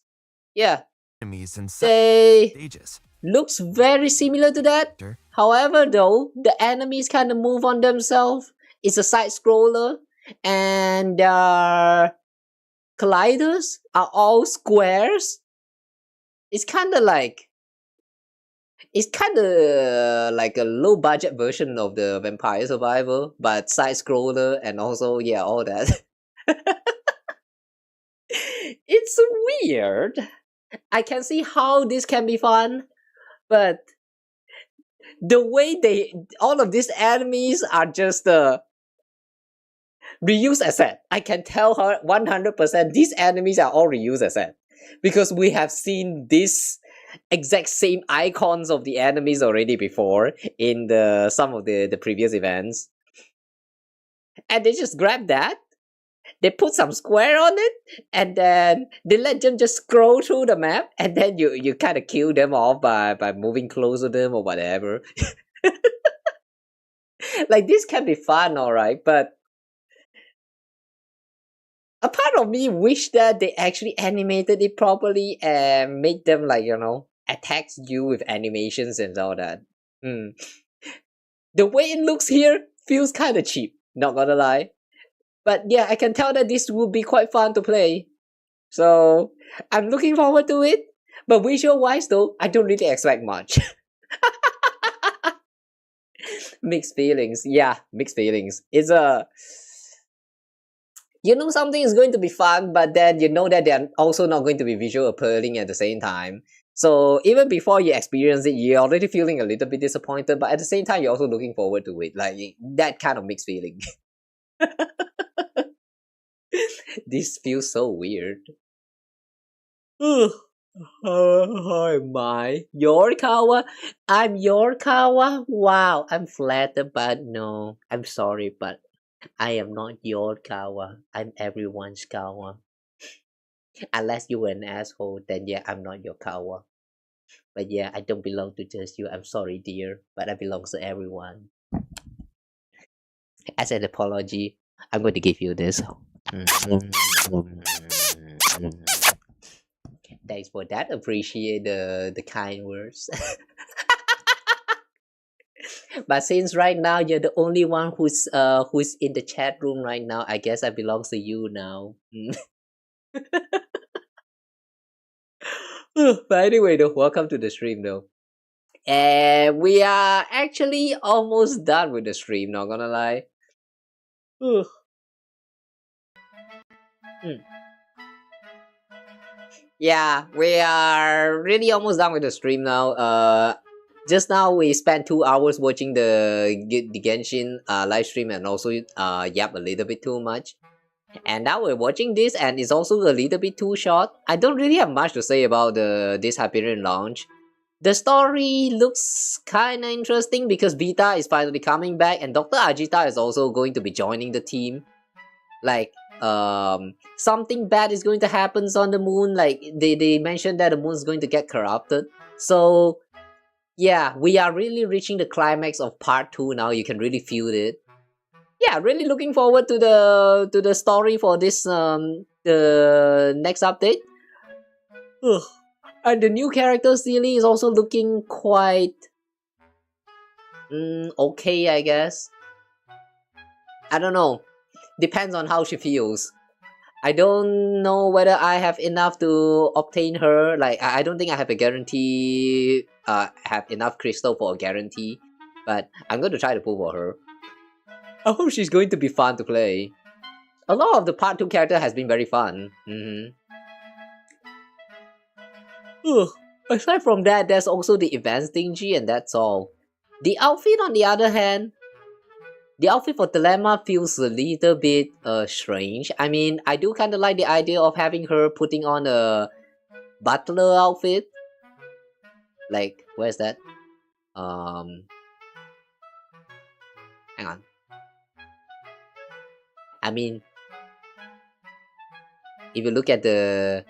Yeah, Enemies in stages. Looks very similar to that. However, though, the enemies kind of move on themselves. It's a side scroller, and colliders are all squares. It's kind of like a low budget version of the Vampire Survivor, but side scroller and also all that. It's weird. I can see how this can be fun, but the way all of these enemies are just reuse asset. I can tell her 100% these enemies are all reuse asset because we have seen this exact same icons of the enemies already before in some of the previous events, and they just grab that, they put some square on it, and then they let them just scroll through the map, and then you kind of kill them off by moving close to them or whatever. Like, this can be fun, alright, but a part of me wish that they actually animated it properly and made them, like, attacks you with animations and all that. The way it looks here feels kind of cheap, not gonna lie. But yeah, I can tell that this will be quite fun to play. So I'm looking forward to it. But visual wise though, I don't really expect much. Mixed feelings. Yeah, mixed feelings. It's something is going to be fun, but then you know that they're also not going to be visual appealing at the same time. So even before you experience it, you're already feeling a little bit disappointed, but at the same time, you're also looking forward to it. Like, that kind of mixed feeling. This feels so weird. How am I? Your Kawa? I'm your Kawa? Wow, I'm flattered, but no. I'm sorry, but I am not your Kawa. I'm everyone's Kawa. Unless you were an asshole, then yeah, I'm not your Kawa. But yeah, I don't belong to just you. I'm sorry, dear, but I belong to everyone. As an apology, I'm going to give you this. Thanks for that. Appreciate the kind words. But since right now you're the only one who's in the chat room right now, I guess I belong to you now. But anyway, though, welcome to the stream though. And we are actually almost done with the stream, not gonna lie. Yeah, we are really almost done with the stream now. Just now we spent 2 hours watching the Genshin live stream and also yap a little bit too much. And now we're watching this and it's also a little bit too short. I don't really have much to say about this Hyperion Lounge. The story looks kinda interesting because Vita is finally coming back and Dr. Ajita is also going to be joining the team. Like, something bad is going to happen on the moon. Like, they mentioned that the moon is going to get corrupted. So yeah, we are really reaching the climax of part 2 now. You can really feel it. Yeah, really looking forward to the story for this the next update. And the new character Sealy is also looking quite okay, I guess. I don't know. Depends on how she feels. I don't know whether I have enough to obtain her. Like, I don't think I have a guarantee. Have enough crystal for a guarantee. But I'm going to try to pull for her. I hope she's going to be fun to play. A lot of the part 2 character has been very fun. Aside from that, there's also the events thingy, and that's all. The outfit, on the other hand, the outfit for Dilemma feels a little bit strange. I mean, I do kind of like the idea of having her putting on a butler outfit. Like, where's that? Hang on. I mean, if you look at her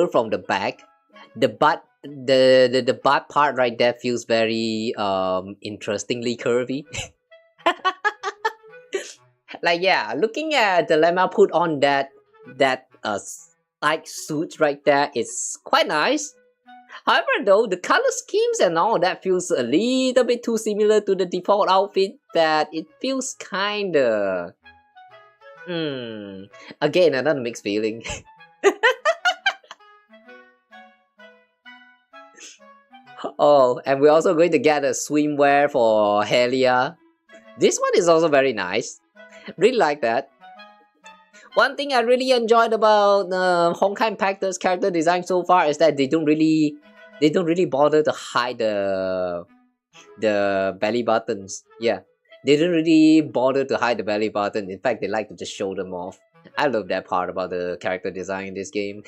from the back, the butt part right there feels very interestingly curvy. Like, yeah, looking at Dilemma put on that like suit right there is quite nice. However, though, the color schemes and all that feels a little bit too similar to the default outfit that it feels kinda... Again, another mixed feeling. Oh, and we're also going to get a swimwear for Helia. This one is also very nice. Really like that. One thing I really enjoyed about Honkai Impactor's character design so far is that they don't really bother to hide the belly buttons. Yeah, they don't really bother to hide the belly button. In fact, they like to just show them off. I love that part about the character design in this game.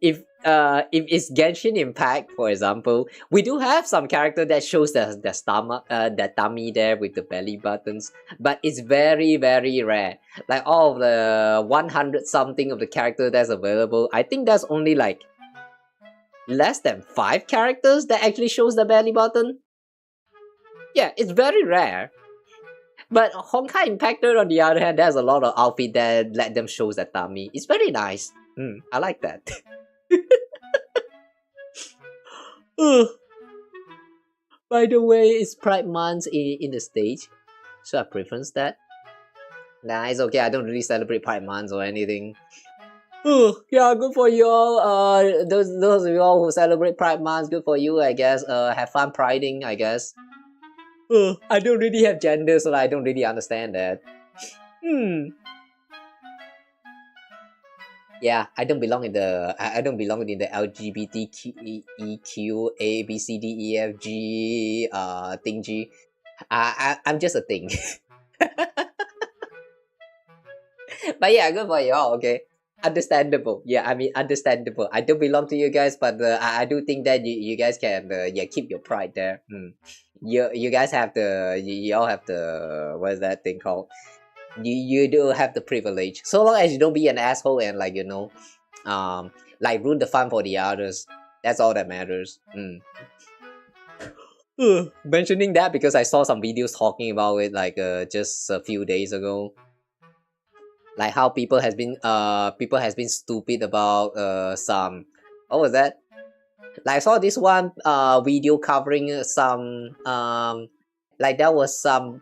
If it's Genshin Impact, for example, we do have some character that shows the stomach, that tummy there with the belly buttons, but it's very, very rare. Like all of the 100 something of the character that's available, I think there's only like less than 5 characters that actually shows the belly button. Yeah, it's very rare. But Honkai Impactor, on the other hand, there's a lot of outfit that let them show that tummy. It's very nice. I like that. By the way, it's Pride Month in the States, so I preference that. Nah, it's okay. I don't really celebrate Pride Month or anything. Yeah, good for you all. Those of you all who celebrate Pride Month, good for you, I guess. Have fun priding, I guess. I don't really have gender, so I don't really understand that. Yeah, I don't belong in the LGBTQ ABCDEFG thingy. I'm just a thing. But yeah, good for y'all. Okay, understandable. Yeah, I mean understandable. I don't belong to you guys, but I do think that you guys can keep your pride there. You guys have you all have the, what is that thing called? You do have the privilege, so long as you don't be an asshole and like, you know, like ruin the fun for the others. That's all that matters. Mentioning that because I saw some videos talking about it like just a few days ago, like how people has been stupid about some, what was that? Like I saw this one video covering some like there was some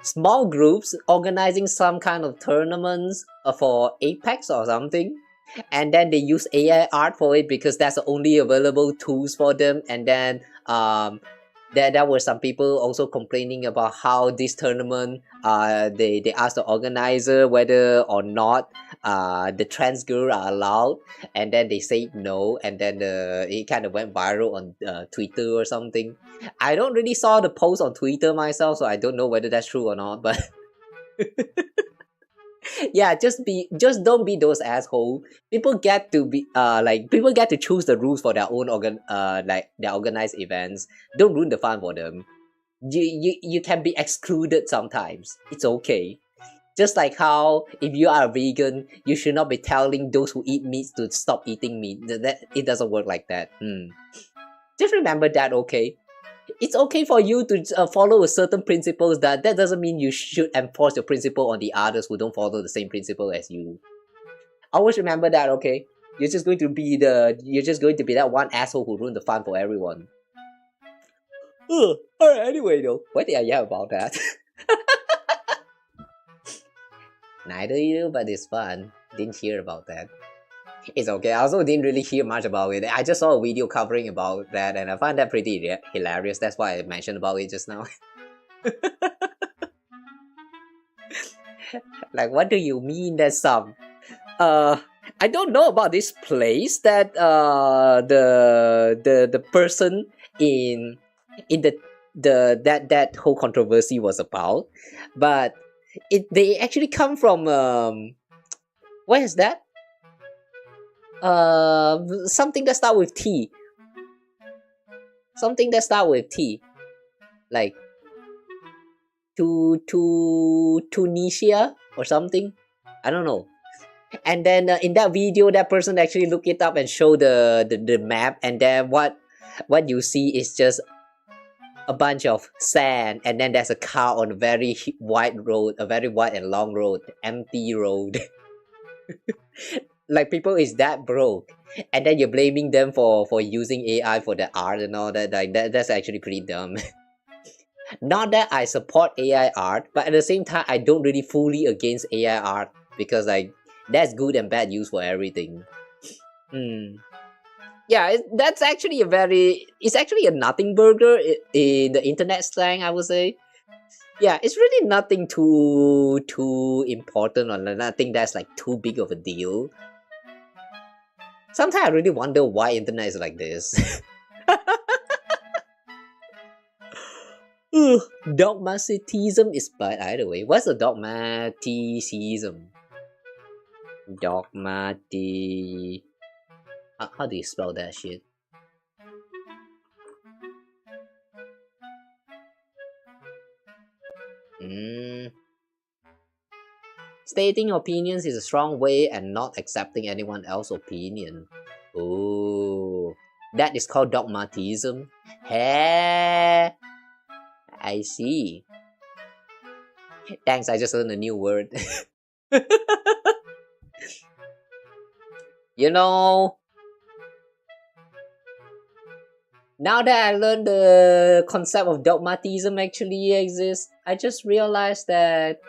small groups organizing some kind of tournaments for Apex or something, and then they use AI art for it because that's the only available tools for them. And then there were some people also complaining about how this tournament they asked the organizer whether or not the trans girl are allowed, and then they said no, and then it kind of went viral on Twitter or something. I don't really saw the post on Twitter myself, so I don't know whether that's true or not, but yeah, just don't be those assholes. People get to be people get to choose the rules for their own their organized events. Don't ruin the fun for them. You can be excluded sometimes. It's okay. Just like how if you are a vegan, you should not be telling those who eat meat to stop eating meat. That it doesn't work like that. Just remember that, okay? It's okay for you to follow a certain principles. That doesn't mean you should enforce your principle on the others who don't follow the same principle as you. Always remember that, okay? You're just going to be that one asshole who ruined the fun for everyone. Alright, anyway though, why did I yell about that? Neither you, but it's fun. Didn't hear about that. It's okay. I also didn't really hear much about it. I just saw a video covering about that, and I find that pretty hilarious. That's why I mentioned about it just now. Like, what do you mean that some? I don't know about this place that the person in that whole controversy was about, but they actually come from where is that? Something that start with T. Something that start with T, like Tunisia or something. I don't know. And then in that video, that person actually look it up and show the map, and then what you see is just a bunch of sand, and then there's a car on a very wide road, a very wide and long road, empty road. Like, people is that broke, and then you're blaming them for using AI for the art and all that. Like, that's actually pretty dumb. Not that I support AI art, but at the same time, I don't really fully against AI art, because like, that's good and bad use for everything. Yeah, that's actually it's actually a nothing burger in the internet slang, I would say. Yeah, it's really nothing too important, or nothing that's like too big of a deal. Sometimes I really wonder why internet is like this. Dogmatism is bad either way. What's the dogmatism? How do you spell that shit? Stating opinions is a strong way and not accepting anyone else's opinion. Oh, that is called dogmatism. Hey, I see. Thanks, I just learned a new word. You know, now that I learned the concept of dogmatism actually exists, I just realized that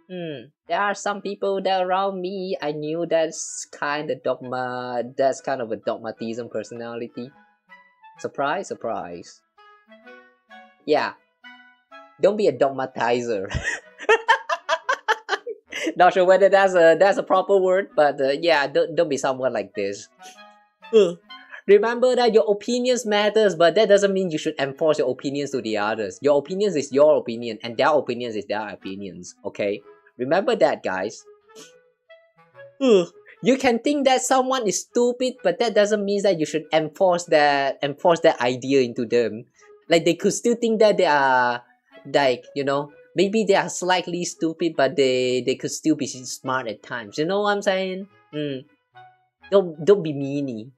there are some people that around me I knew that's kind of a dogmatism personality. Surprise, surprise. Yeah, don't be a dogmatizer. Not sure whether that's a proper word, but yeah, don't be someone like this. Remember that your opinions matters, but that doesn't mean you should enforce your opinions to the others. Your opinions is your opinion, and their opinions is their opinions. Okay, remember that, guys. You can think that someone is stupid, but that doesn't mean that you should enforce that idea into them. Like, they could still think that they are, like, you know, maybe they are slightly stupid, but they could still be smart at times. You know what I'm saying? Don't be meanie.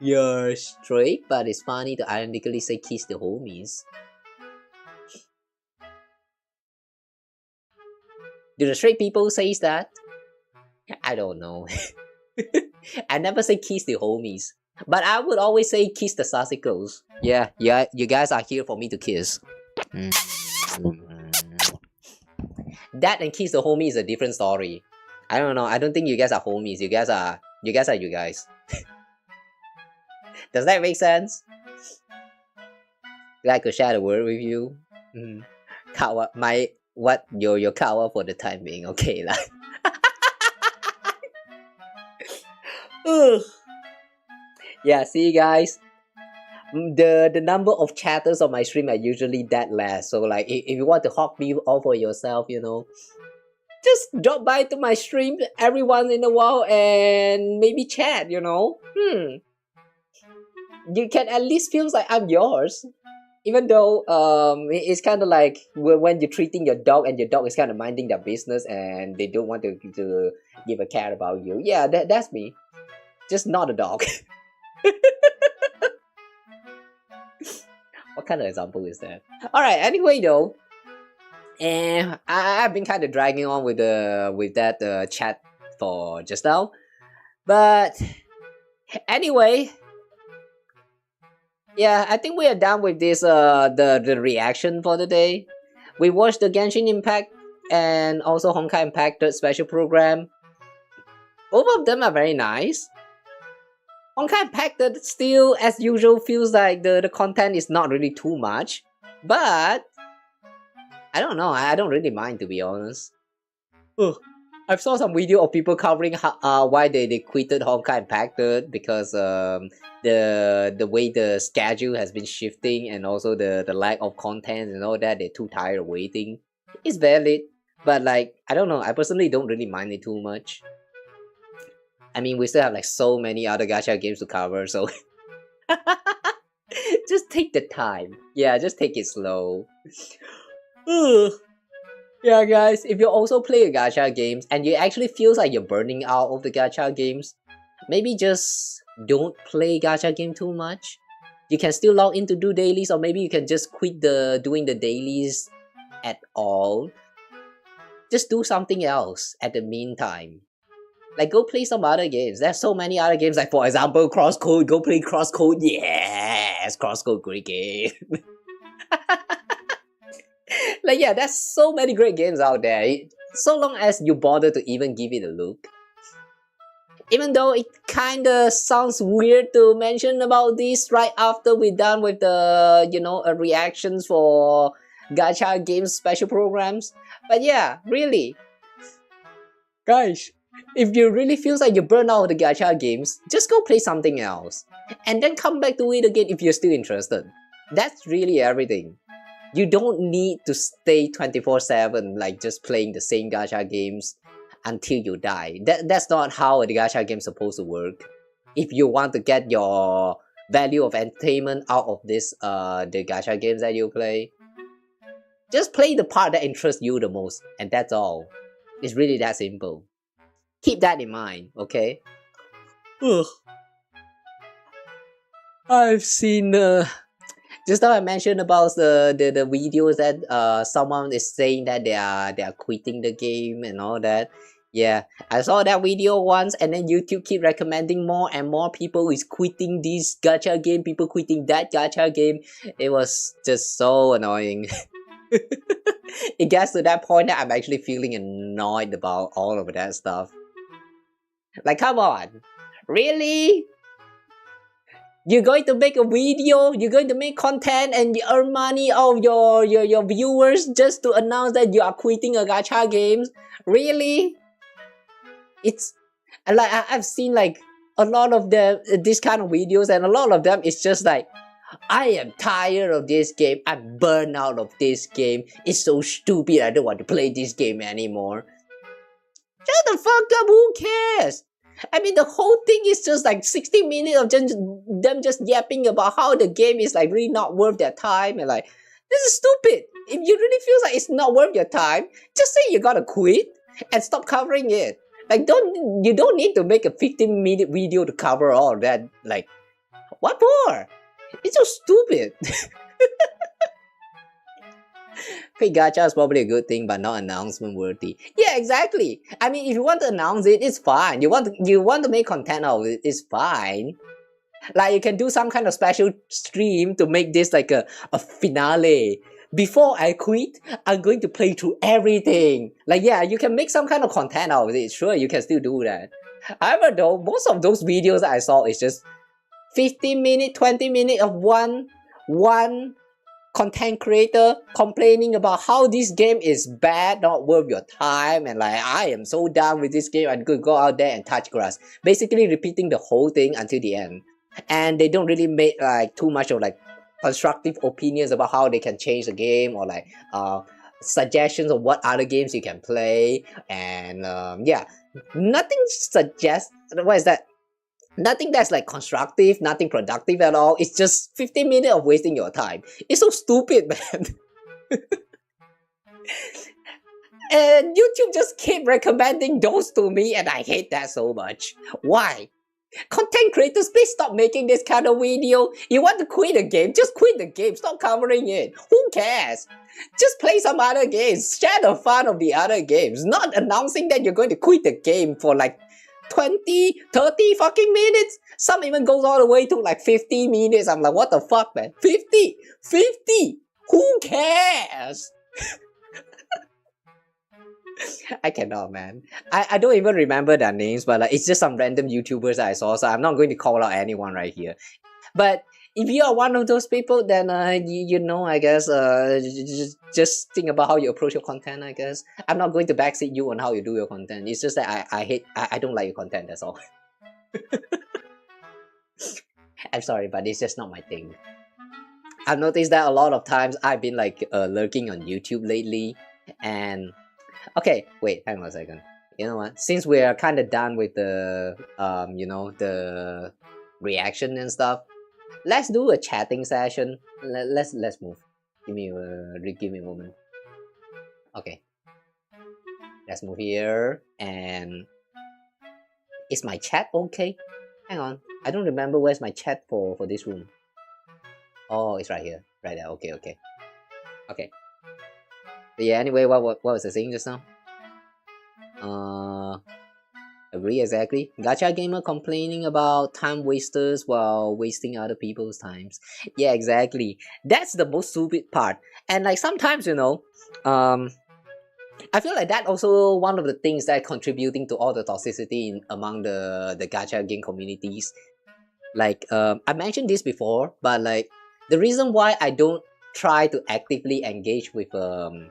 You're straight, but it's funny to ironically say kiss the homies. Do the straight people say that? I don't know. I never say kiss the homies, but I would always say kiss the sassicles. Yeah, you guys are here for me to kiss. That and kiss the homie is a different story. I don't know. I don't think you guys are homies. You guys are you guys. Does that make sense? I could share the word with you. Kawa, your Kawa for the time being, okay lah. Yeah, see guys, the number of chatters on my stream are usually that less. So like, if you want to hawk me all for yourself, you know, just drop by to my stream every once in a while and maybe chat, you know. You can at least feel like I'm yours. Even though it's kind of like when you're treating your dog and your dog is kind of minding their business and they don't want to give a care about you. Yeah, that's me. Just not a dog. What kind of example is that? Alright, anyway though, and I've been kind of dragging on with that chat for just now. But anyway, yeah, I think we are done with this the reaction for the day. We watched the Genshin Impact and also Honkai Impact Third Special Program. Both of them are very nice. Honkai Impact still, as usual, feels like the content is not really too much. But I don't know, I don't really mind, to be honest. Ugh. I've saw some video of people covering why they quitted Honkai Impact because the way the schedule has been shifting and also the lack of content and all that, they're too tired of waiting. It's valid, but like, I don't know, I personally don't really mind it too much. I mean, we still have like so many other gacha games to cover, so just take the time. Yeah, just take it slow. Ugh. Yeah, guys, if you also play gacha games and you actually feels like you're burning out of the gacha games, maybe just don't play gacha game too much. You can still log in to do dailies, or maybe you can just quit doing the dailies at all. Just do something else at the meantime. Like, go play some other games. There's so many other games, like for example, Crosscode. Go play Crosscode. Yes, Crosscode, great game. Like, yeah, there's so many great games out there, so long as you bother to even give it a look. Even though it kinda sounds weird to mention about this right after we're done with the, you know, reactions for gacha games special programs. But yeah, really. Guys, if you really feel like you burn out of the gacha games, just go play something else. And then come back to it again if you're still interested. That's really everything. You don't need to stay 24/7 like just playing the same gacha games until you die. That's not how a gacha game is supposed to work. If you want to get your value of entertainment out of this the gacha games that you play, just play the part that interests you the most, and that's all. It's really that simple. Keep that in mind, okay? Ugh. I've seen just now I mentioned about the videos that someone is saying that they are quitting the game and all that. Yeah, I saw that video once, and then YouTube keep recommending more and more people is quitting this gacha game, people quitting that gacha game. It was just so annoying. It gets to that point that I'm actually feeling annoyed about all of that stuff. Like, come on, really? You're going to make a video, you're going to make content and you earn money out of your viewers just to announce that you are quitting a gacha game? Really? It's like I've seen like a lot of them, this kind of videos, and a lot of them it's just like, I am tired of this game, I'm burned out of this game, it's so stupid, I don't want to play this game anymore. Shut the fuck up, who cares? I mean, the whole thing is just like 60 minutes of them just yapping about how the game is like really not worth their time, and like, this is stupid. If you really feel like it's not worth your time, just say you gotta quit and stop covering it. Like, you don't need to make a 15-minute video to cover all that. Like, what for? It's so stupid. Quit gacha is probably a good thing, but not announcement worthy. Yeah, exactly. I mean, if you want to announce it, it's fine. You want to make content out of it, it's fine. Like, you can do some kind of special stream to make this like a finale. Before I quit, I'm going to play through everything. Like, yeah, you can make some kind of content out of it. Sure, you can still do that. However, though, most of those videos that I saw is just 15 minutes, 20 minutes of one content creator complaining about how this game is bad, not worth your time, and like, I am so done with this game, I'm gonna go out there and touch grass. Basically repeating the whole thing until the end. And they don't really make like too much of like constructive opinions about how they can change the game, or like suggestions of what other games you can play. And yeah, nothing suggests, what is that? Nothing that's like constructive, nothing productive at all. It's just 15 minutes of wasting your time. It's so stupid, man. And YouTube just keep recommending those to me, and I hate that so much. Why? Content creators, please stop making this kind of video. You want to quit a game? Just quit the game. Stop covering it. Who cares? Just play some other games. Share the fun of the other games. Not announcing that you're going to quit the game for like 20, 30 fucking minutes. Some even goes all the way to like 50 minutes. I'm like, what the fuck, man? 50? 50? Who cares? I cannot, man. I don't even remember their names, but like it's just some random YouTubers I saw, so I'm not going to call out anyone right here. But if you are one of those people, then you know, I guess just think about how you approach your content. I guess I'm not going to backseat you on how you do your content. It's just that I don't like your content. That's all. I'm sorry, but it's just not my thing. I've noticed that a lot of times I've been like lurking on YouTube lately, and okay, wait, hang on a second. You know what? Since we are kind of done with the you know, the reaction and stuff, let's do a chatting session. Let's move. Give me a moment. Okay, let's move here. And is my chat okay? Hang on, I don't remember where's my chat for this room. Oh, it's right here, right there. Okay. But yeah. Anyway, what was the thing just now? Agree exactly. Gacha gamer complaining about time wasters while wasting other people's times. Yeah, exactly. That's the most stupid part. And like sometimes, you know, I feel like that also one of the things that contributing to all the toxicity among the gacha game communities. Like I mentioned this before, but like the reason why I don't try to actively engage with the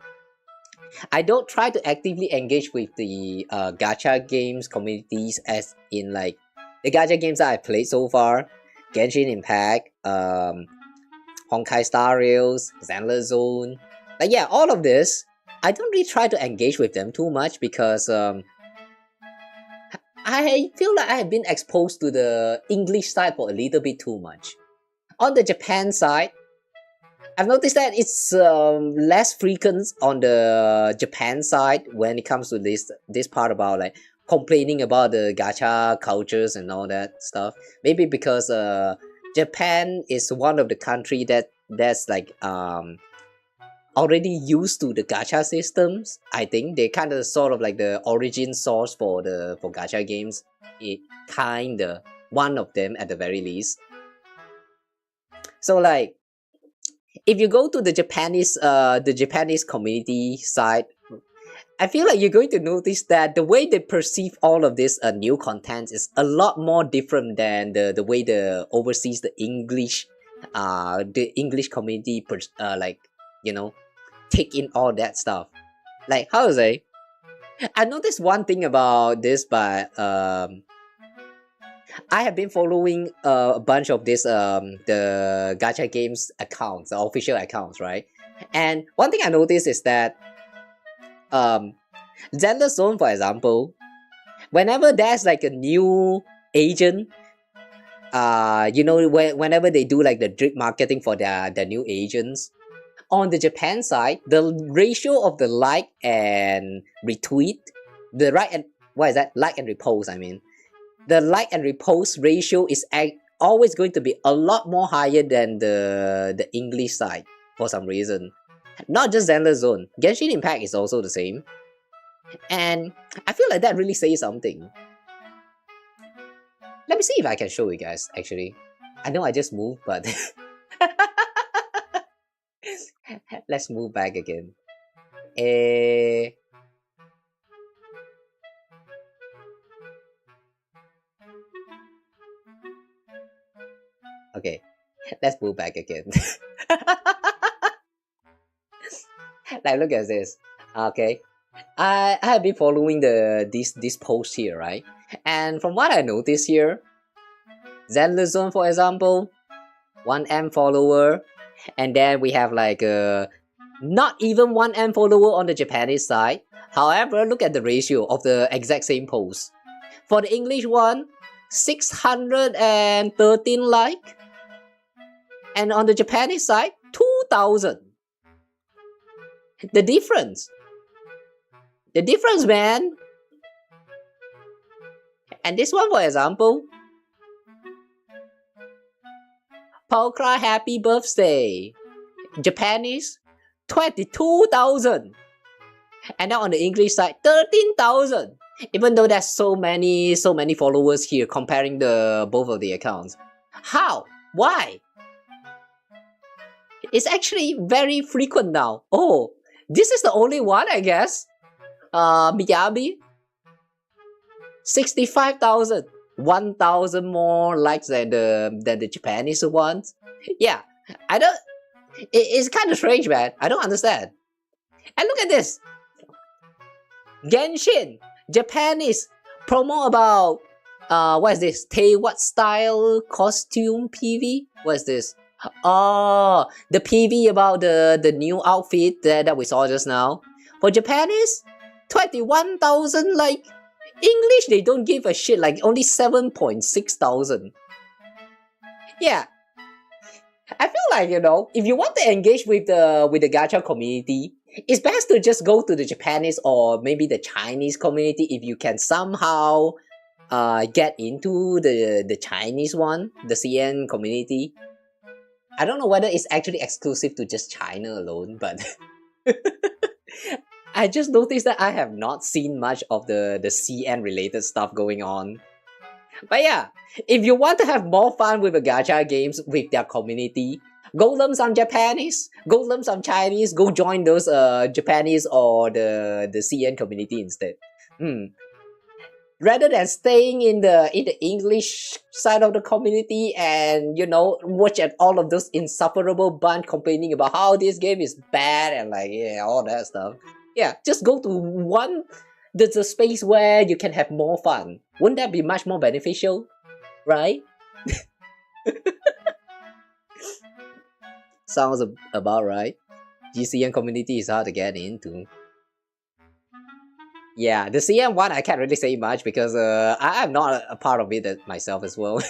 gacha games communities, as in like the gacha games that I've played so far, Genshin Impact, Honkai Star Rails, Zenless Zone, like yeah, all of this, I don't really try to engage with them too much because I feel like I have been exposed to the English side for a little bit too much. On the Japan side, I've noticed that it's less frequent on the Japan side when it comes to this part about like complaining about the gacha cultures and all that stuff. Maybe because Japan is one of the country that's like already used to the gacha systems. I think they kind of sort of like the origin source for gacha games. It kinda one of them at the very least. So like, if you go to the Japanese community side, I feel like you're going to notice that the way they perceive all of this new content is a lot more different than the way the overseas the English community like, you know, take in all that stuff. Like, how to say, I noticed one thing about this, but I have been following a bunch of this the gacha games accounts, the official accounts, right? And one thing I noticed is that Zenless Zone, for example, whenever there's like a new agent, you know, whenever they do like the drip marketing for their new agents, on the Japan side, the ratio of the like and retweet, like and repost, I mean, the like and repost ratio is always going to be a lot more higher than the English side for some reason. Not just Zenless Zone, Genshin Impact is also the same. And I feel like that really says something. Let me see if I can show you guys, actually. I know I just moved, but let's move back again. Okay, let's move back again. Like, look at this. Okay, I have been following this post here, right? And from what I noticed here, Zenless Zone, for example, 1M follower, and then we have like not even 1M follower on the Japanese side. However, look at the ratio of the exact same post. For the English one, 613 like, and on the Japanese side, 2000. The difference, man. And this one, for example, Polkra happy birthday, Japanese 22,000, and now on the English side 13,000. Even though there's so many followers here comparing the both of the accounts. How? Why? It's actually very frequent now. Oh, this is the only one, I guess. Miyabi, 65,000, 1,000 more likes than the Japanese ones. Yeah, I don't. It's kind of strange, man. I don't understand. And look at this. Genshin, Japanese promo about what is this? What style costume PV? What is this? Oh, the PV about the new outfit that we saw just now. For Japanese, 21,000 like. English, they don't give a shit, like only 7.6 thousand. Yeah. I feel like, you know, if you want to engage with the gacha community, it's best to just go to the Japanese or maybe the Chinese community if you can somehow get into the Chinese one, the CN community. I don't know whether it's actually exclusive to just China alone, but I just noticed that I have not seen much of the CN related stuff going on. But yeah, if you want to have more fun with the gacha games with their community, go learn some Japanese, go learn some Chinese, go join those Japanese or the CN community instead. Rather than staying in the English side of the community and, you know, watch at all of those insufferable bunch complaining about how this game is bad and like, yeah, all that stuff. Yeah, just go to the space where you can have more fun. Wouldn't that be much more beneficial? Right? Sounds about right. GCN community is hard to get into. Yeah, the CN one I can't really say much because I'm not a part of it myself as well.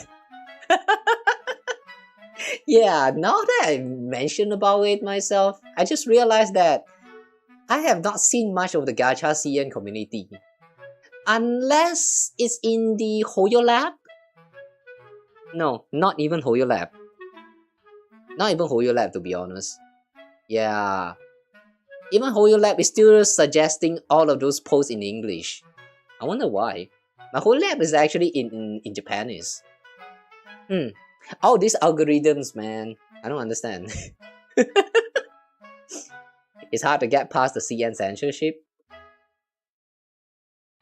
Yeah, now that I mentioned about it myself, I just realized that I have not seen much of the gacha CN community. Unless it's in the Hoyo Lab? No, not even Hoyo Lab. Not even Hoyo Lab, to be honest. Yeah. Even Hoyo Lab is still suggesting all of those posts in English. I wonder why. My Hoyo Lab is actually in Japanese. All these algorithms, man. I don't understand. It's hard to get past the CN censorship.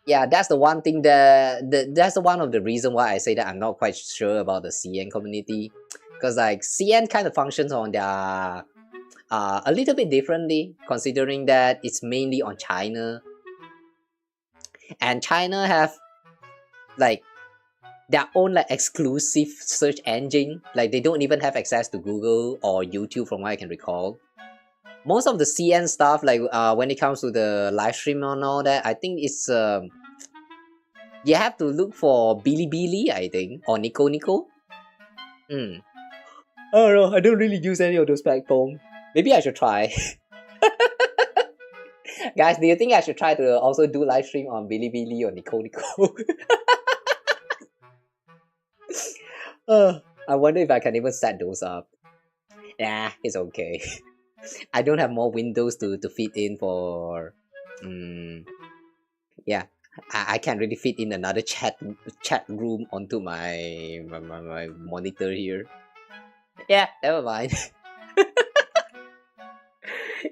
Yeah, that's the one thing that's one of the reason why I say that I'm not quite sure about the CN community. Because like CN kind of functions on their a little bit differently, considering that it's mainly on China. And China have like their own like exclusive search engine. Like they don't even have access to Google or YouTube from what I can recall. Most of the CN stuff, like when it comes to the live stream and all that, I think it's you have to look for Bilibili, I think, or Nico Nico. I don't know, I don't really use any of those platforms. Maybe I should try. Guys, do you think I should try to also do live stream on Bilibili or Nico Nico? I wonder if I can even set those up. Nah, it's okay. I don't have more windows to fit in for... yeah, I can't really fit in another chat room onto my monitor here. Yeah, never mind.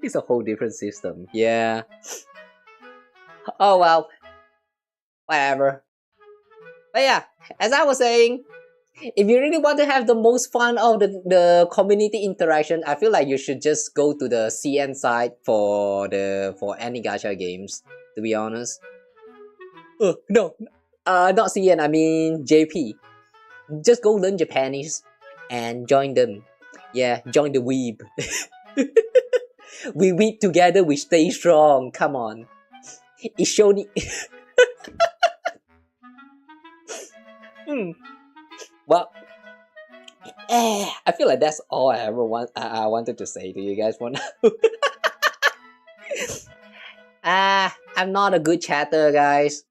It's a whole different system. Yeah. Oh well. Whatever. But yeah, as I was saying, if you really want to have the most fun of the community interaction, I feel like you should just go to the CN side for any gacha games, to be honest. No, not CN, I mean JP. Just go learn Japanese and join them. Yeah, join the weeb. We weeb together, we stay strong. Come on. Ishoni. Well, I feel like that's all I wanted to say to you guys for now. I'm not a good chatter, guys.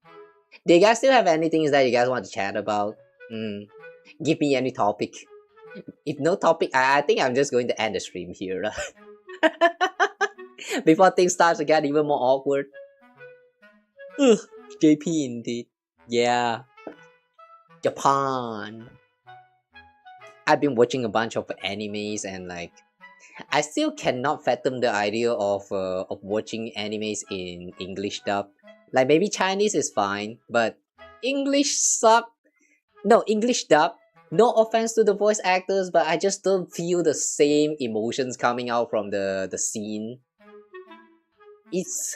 Do you guys still have anything that you guys want to chat about? Give me any topic. If no topic, I think I'm just going to end the stream here. Before things start to get even more awkward. JP indeed. Yeah. Japan. I've been watching a bunch of animes and like I still cannot fathom the idea of watching animes in English dub. Like maybe Chinese is fine, but English sub, no, English dub. No offense to the voice actors, but I just don't feel the same emotions coming out from the scene. It's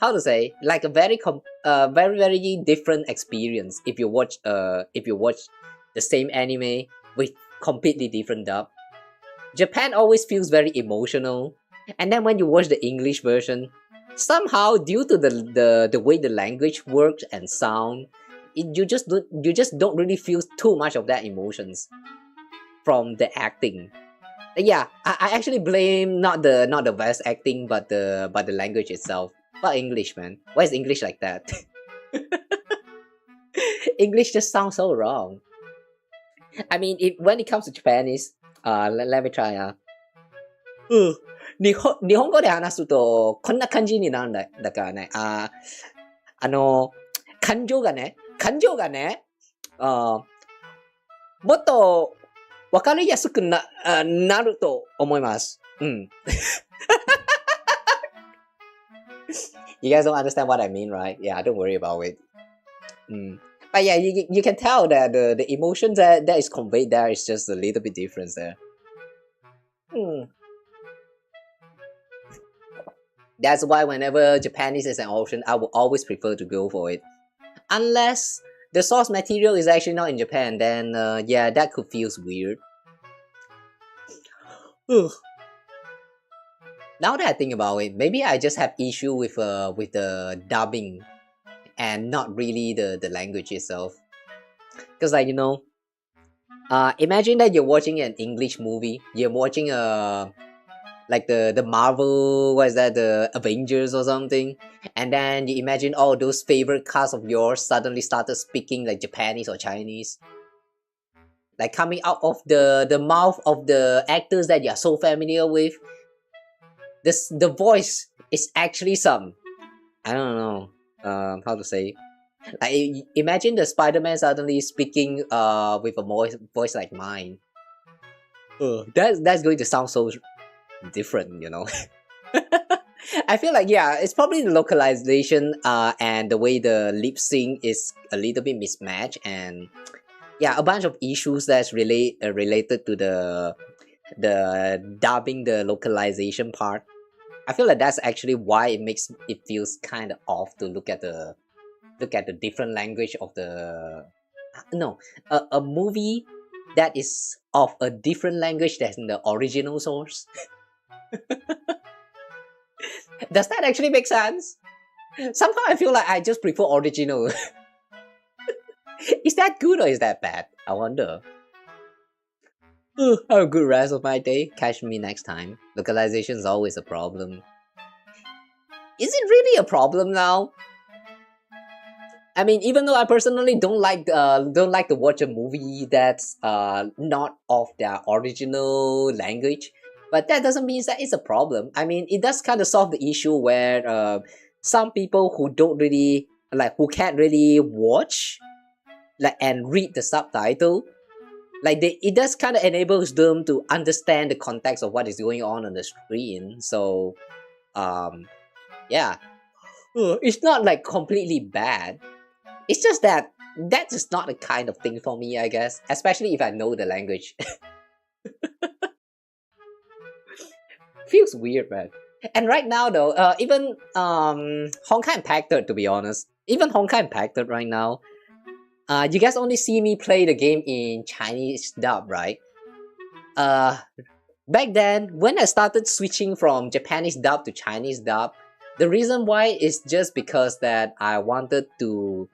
how to say, like a very very different experience if you watch the same anime with completely different dub. Japan always feels very emotional, and then when you watch the English version, somehow due to the way the language works and sound, you just don't really feel too much of that emotions from the acting. Yeah, I actually blame not the voice acting, but the language itself. But English, man, why is English like that? English just sounds so wrong. I mean, when it comes to Japanese, let me try. 日本語で話すとこんな感じになるんだからね。感情がね、もっとわかりやすくなると思います。You guys don't understand what I mean, right? Yeah, don't worry about it. But yeah, you can tell that the emotion that is conveyed there is just a little bit different there. That's why whenever Japanese is an option, I would always prefer to go for it. Unless the source material is actually not in Japan, then yeah, that could feel weird. Now that I think about it, maybe I just have issue with the dubbing and not really the language itself. Because like, you know, imagine that you're watching an English movie, you're watching like the Marvel, what is that, the Avengers or something, and then you imagine all those favorite cast of yours suddenly started speaking like Japanese or Chinese, like coming out of the mouth of the actors that you're so familiar with. The voice is actually some, I don't know how to say, like imagine the Spider-Man suddenly speaking with a voice like mine. That's going to sound so different, you know. I feel like, yeah, it's probably the localization and the way the lip sync is a little bit mismatched, and yeah, a bunch of issues that's related to the dubbing, the localization part. I feel like that's actually why it feels kind of off to look at the different language of a movie that is of a different language than the original source. Does that actually make sense? Somehow I feel like I just prefer original. Is that good or is that bad? I wonder. Have a good rest of my day. Catch me next time. Localization is always a problem. Is it really a problem now? I mean, even though I personally don't like to watch a movie that's not of their original language, but that doesn't mean that it's a problem. I mean, it does kind of solve the issue where some people who can't really watch and read the subtitle, it does kind of enables them to understand the context of what is going on the screen. So yeah, it's not like completely bad. It's just that is not the kind of thing for me, I guess, especially if I know the language. Feels weird, man. And right now though, even Honkai Impacted, to be honest, even Honkai Impacted right now, you guys only see me play the game in Chinese dub, right? Back then, when I started switching from Japanese dub to Chinese dub, the reason why is just because that I wanted to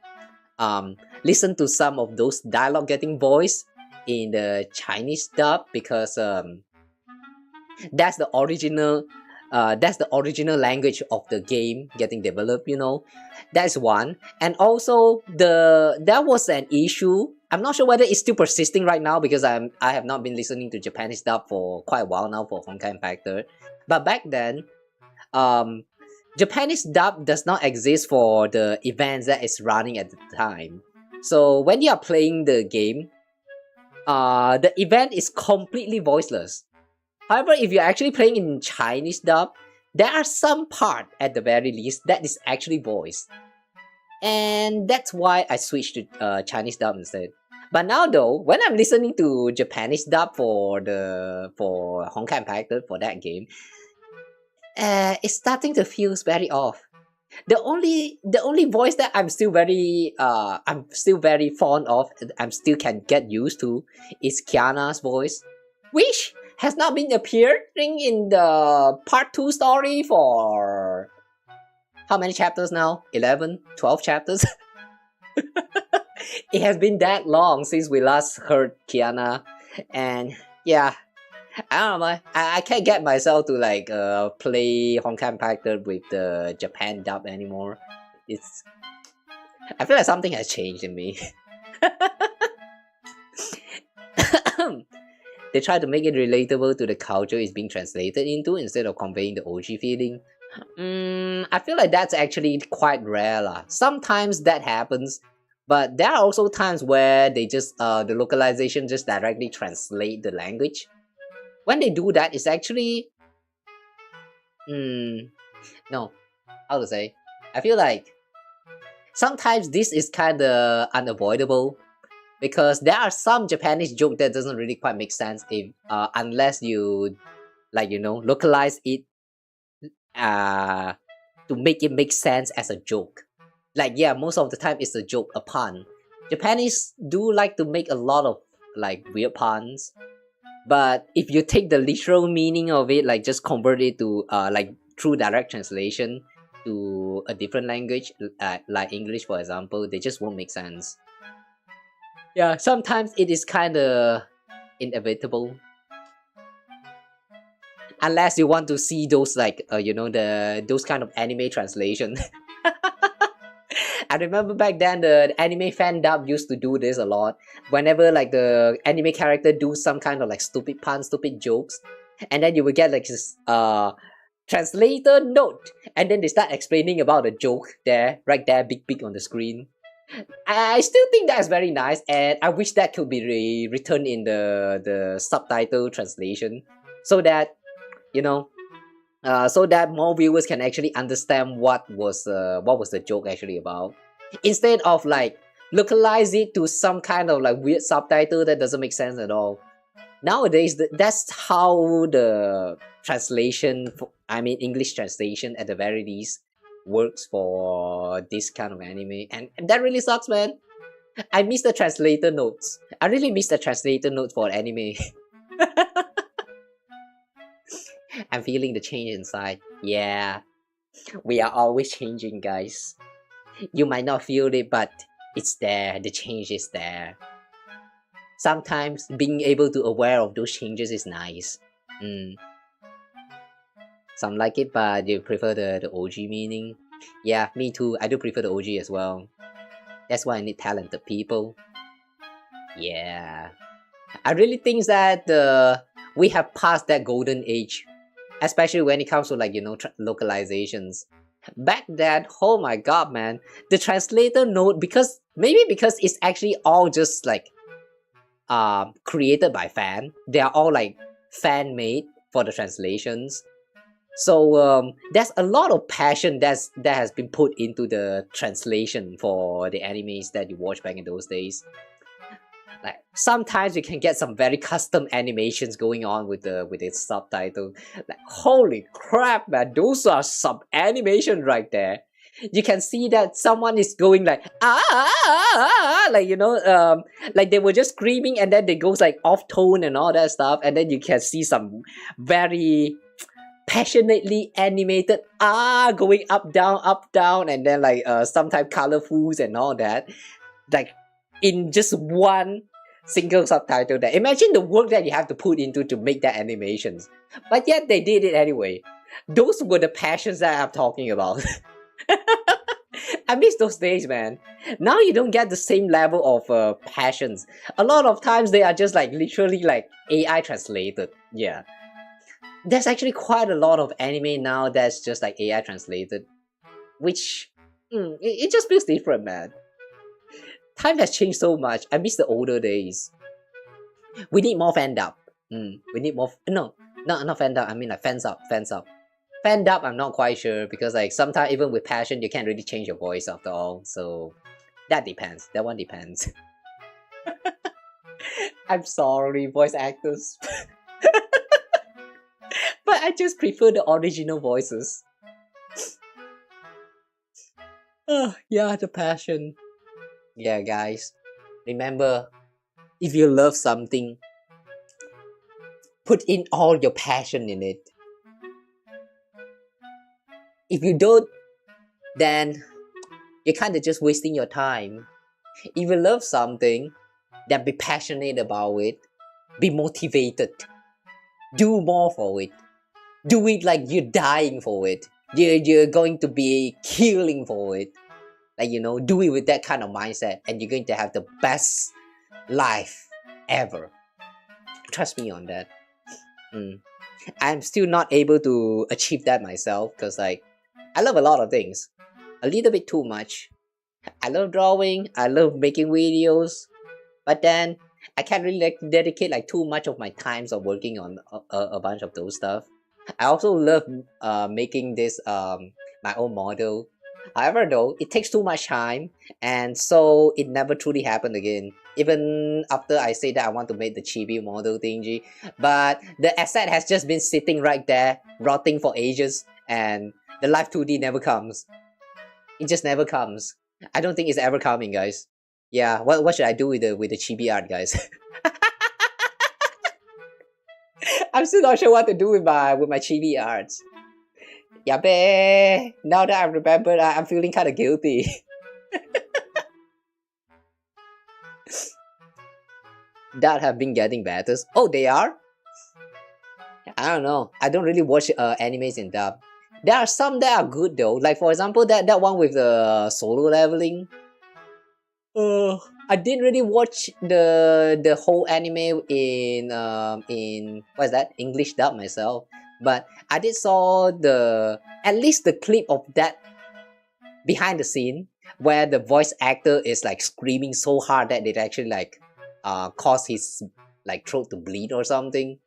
listen to some of those dialogue getting voiced in the Chinese dub, because that's the original language of the game getting developed, you know. That's one. And also that was an issue. I'm not sure whether it's still persisting right now, because I have not been listening to Japanese dub for quite a while now for Honkai Impacted. But back then, Japanese dub does not exist for the events that is running at the time. So when you are playing the game, the event is completely voiceless. However, if you're actually playing in Chinese dub, there are some part at the very least that is actually voiced. and that's why I switched to Chinese dub instead. But now though, when I'm listening to Japanese dub for Honkai Impact for that game, it's starting to feel very off. The only voice that I'm still very fond of, I'm still can get used to, is Kiana's voice, which has not been appearing in the part 2 story for how many chapters now? 11, 12 chapters? It has been that long since we last heard Kiana, and yeah, I don't know, I can't get myself to like play Honkai Impact with the Japan dub anymore. I feel like something has changed in me. They try to make it relatable to the culture it's being translated into instead of conveying the OG feeling. I feel like that's actually quite rare lah. Sometimes that happens, but there are also times where they just the localization just directly translate the language. When they do that, it's actually no, how to say? I feel like sometimes this is kind of unavoidable because there are some Japanese joke that doesn't really quite make sense if unless you localize it to make it make sense as a joke. Like, yeah, most of the time it's a joke, a pun. Japanese do like to make a lot of like weird puns, but if you take the literal meaning of it, like just convert it to like through direct translation to a different language, like English for example, they just won't make sense. Yeah, sometimes it is kind of inevitable. Unless you want to see those like those kind of anime translation. I remember back then the anime fan dub used to do this a lot. Whenever like the anime character do some kind of like stupid puns, stupid jokes, and then you will get like this translator note, and then they start explaining about the joke there, right there, big on the screen. I still think that's very nice, and I wish that could be returned in the subtitle translation, so that so that more viewers can actually understand what was the joke actually about, instead of like localize it to some kind of like weird subtitle that doesn't make sense at all. Nowadays, that's how the translation, English translation at the very least, works for this kind of anime, and that really sucks, man. I miss the translator notes. I really miss the translator notes for anime. I'm feeling the change inside. Yeah, we are always changing, guys. You might not feel it, but it's there. The change is there. Sometimes being able to aware of those changes is nice. Some like it, but you prefer the OG meaning. Yeah, me too. I do prefer the OG as well. That's why I need talented people. Yeah, I really think that we have passed that golden age, especially when it comes to like localizations. Back then, oh my god, man, the translator note, because it's actually all just like created by fan. They are all like fan made for the translations. So there's a lot of passion that has been put into the translation for the animes that you watch back in those days. Like sometimes you can get some very custom animations going on with its subtitle. Like holy crap, man, those are some animation right there. You can see that someone is going like like they were just screaming and then they goes like off tone and all that stuff, and then you can see some very passionately animated going up down, and then like sometimes colorfuls and all that, like in just one single subtitle. There, imagine the work that you have to put into to make that animations, but yet they did it anyway. Those were the passions that I'm talking about. I miss those days, man. Now you don't get the same level of passions. A lot of times they are just like literally like AI translated. Yeah, there's actually quite a lot of anime now that's just like AI translated, which it just feels different, man. Time has changed so much. I miss the older days. We need more fan dub. We need more. No, not fan dub. I mean like fans up. Fan dub, I'm not quite sure because like sometimes even with passion, you can't really change your voice after all. So that depends. That one depends. I'm sorry, voice actors. But I just prefer the original voices. Yeah, the passion. Yeah, guys. Remember, if you love something, put in all your passion in it. If you don't, then you're kind of just wasting your time. If you love something, then be passionate about it. Be motivated. Do more for it. Do it like you're dying for it. You're going to be killing for it. Like, you know, do it with that kind of mindset and you're going to have the best life ever. Trust me on that. I'm still not able to achieve that myself because like I love a lot of things. A little bit too much. I love drawing, I love making videos, but then I can't really like dedicate like too much of my times of working on a bunch of those stuff. I also love making this my own model. However though, it takes too much time and so it never truly happened again. Even after I say that I want to make the chibi model thingy, but the asset has just been sitting right there, rotting for ages, and the live 2D never comes. It just never comes. I don't think it's ever coming, guys. Yeah, what should I do with the chibi art, guys? I'm still not sure what to do with my chibi arts. Yeah, bae. Now that I remember, I'm feeling kind of guilty. That have been getting better. Oh, they are? I don't know. I don't really watch animes in dub. There are some that are good though. Like for example, that one with the solo leveling. I didn't really watch the whole anime in what's that, English dub myself. But I did saw at least the clip of that behind the scene where the voice actor is like screaming so hard that it actually like cause his like throat to bleed or something.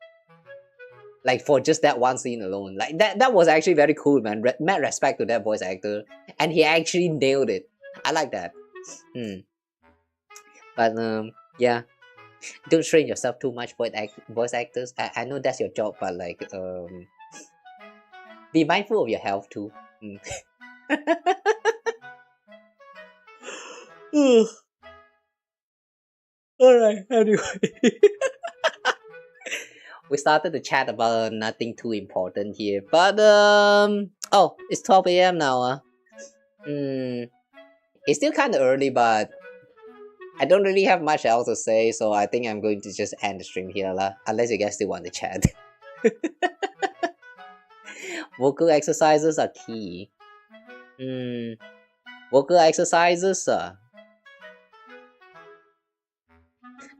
Like for just that one scene alone, like that was actually very cool, man. Mad respect to that voice actor, and he actually nailed it. I like that. But yeah, don't strain yourself too much, voice actors. I know that's your job, but like be mindful of your health too. Alright, anyway. We started to chat about nothing too important here, but oh, it's 12 a.m. now. It's still kind of early, but I don't really have much else to say, so I think I'm going to just end the stream here lah. Unless you guys still want to chat. Vocal exercises are key. Vocal exercises.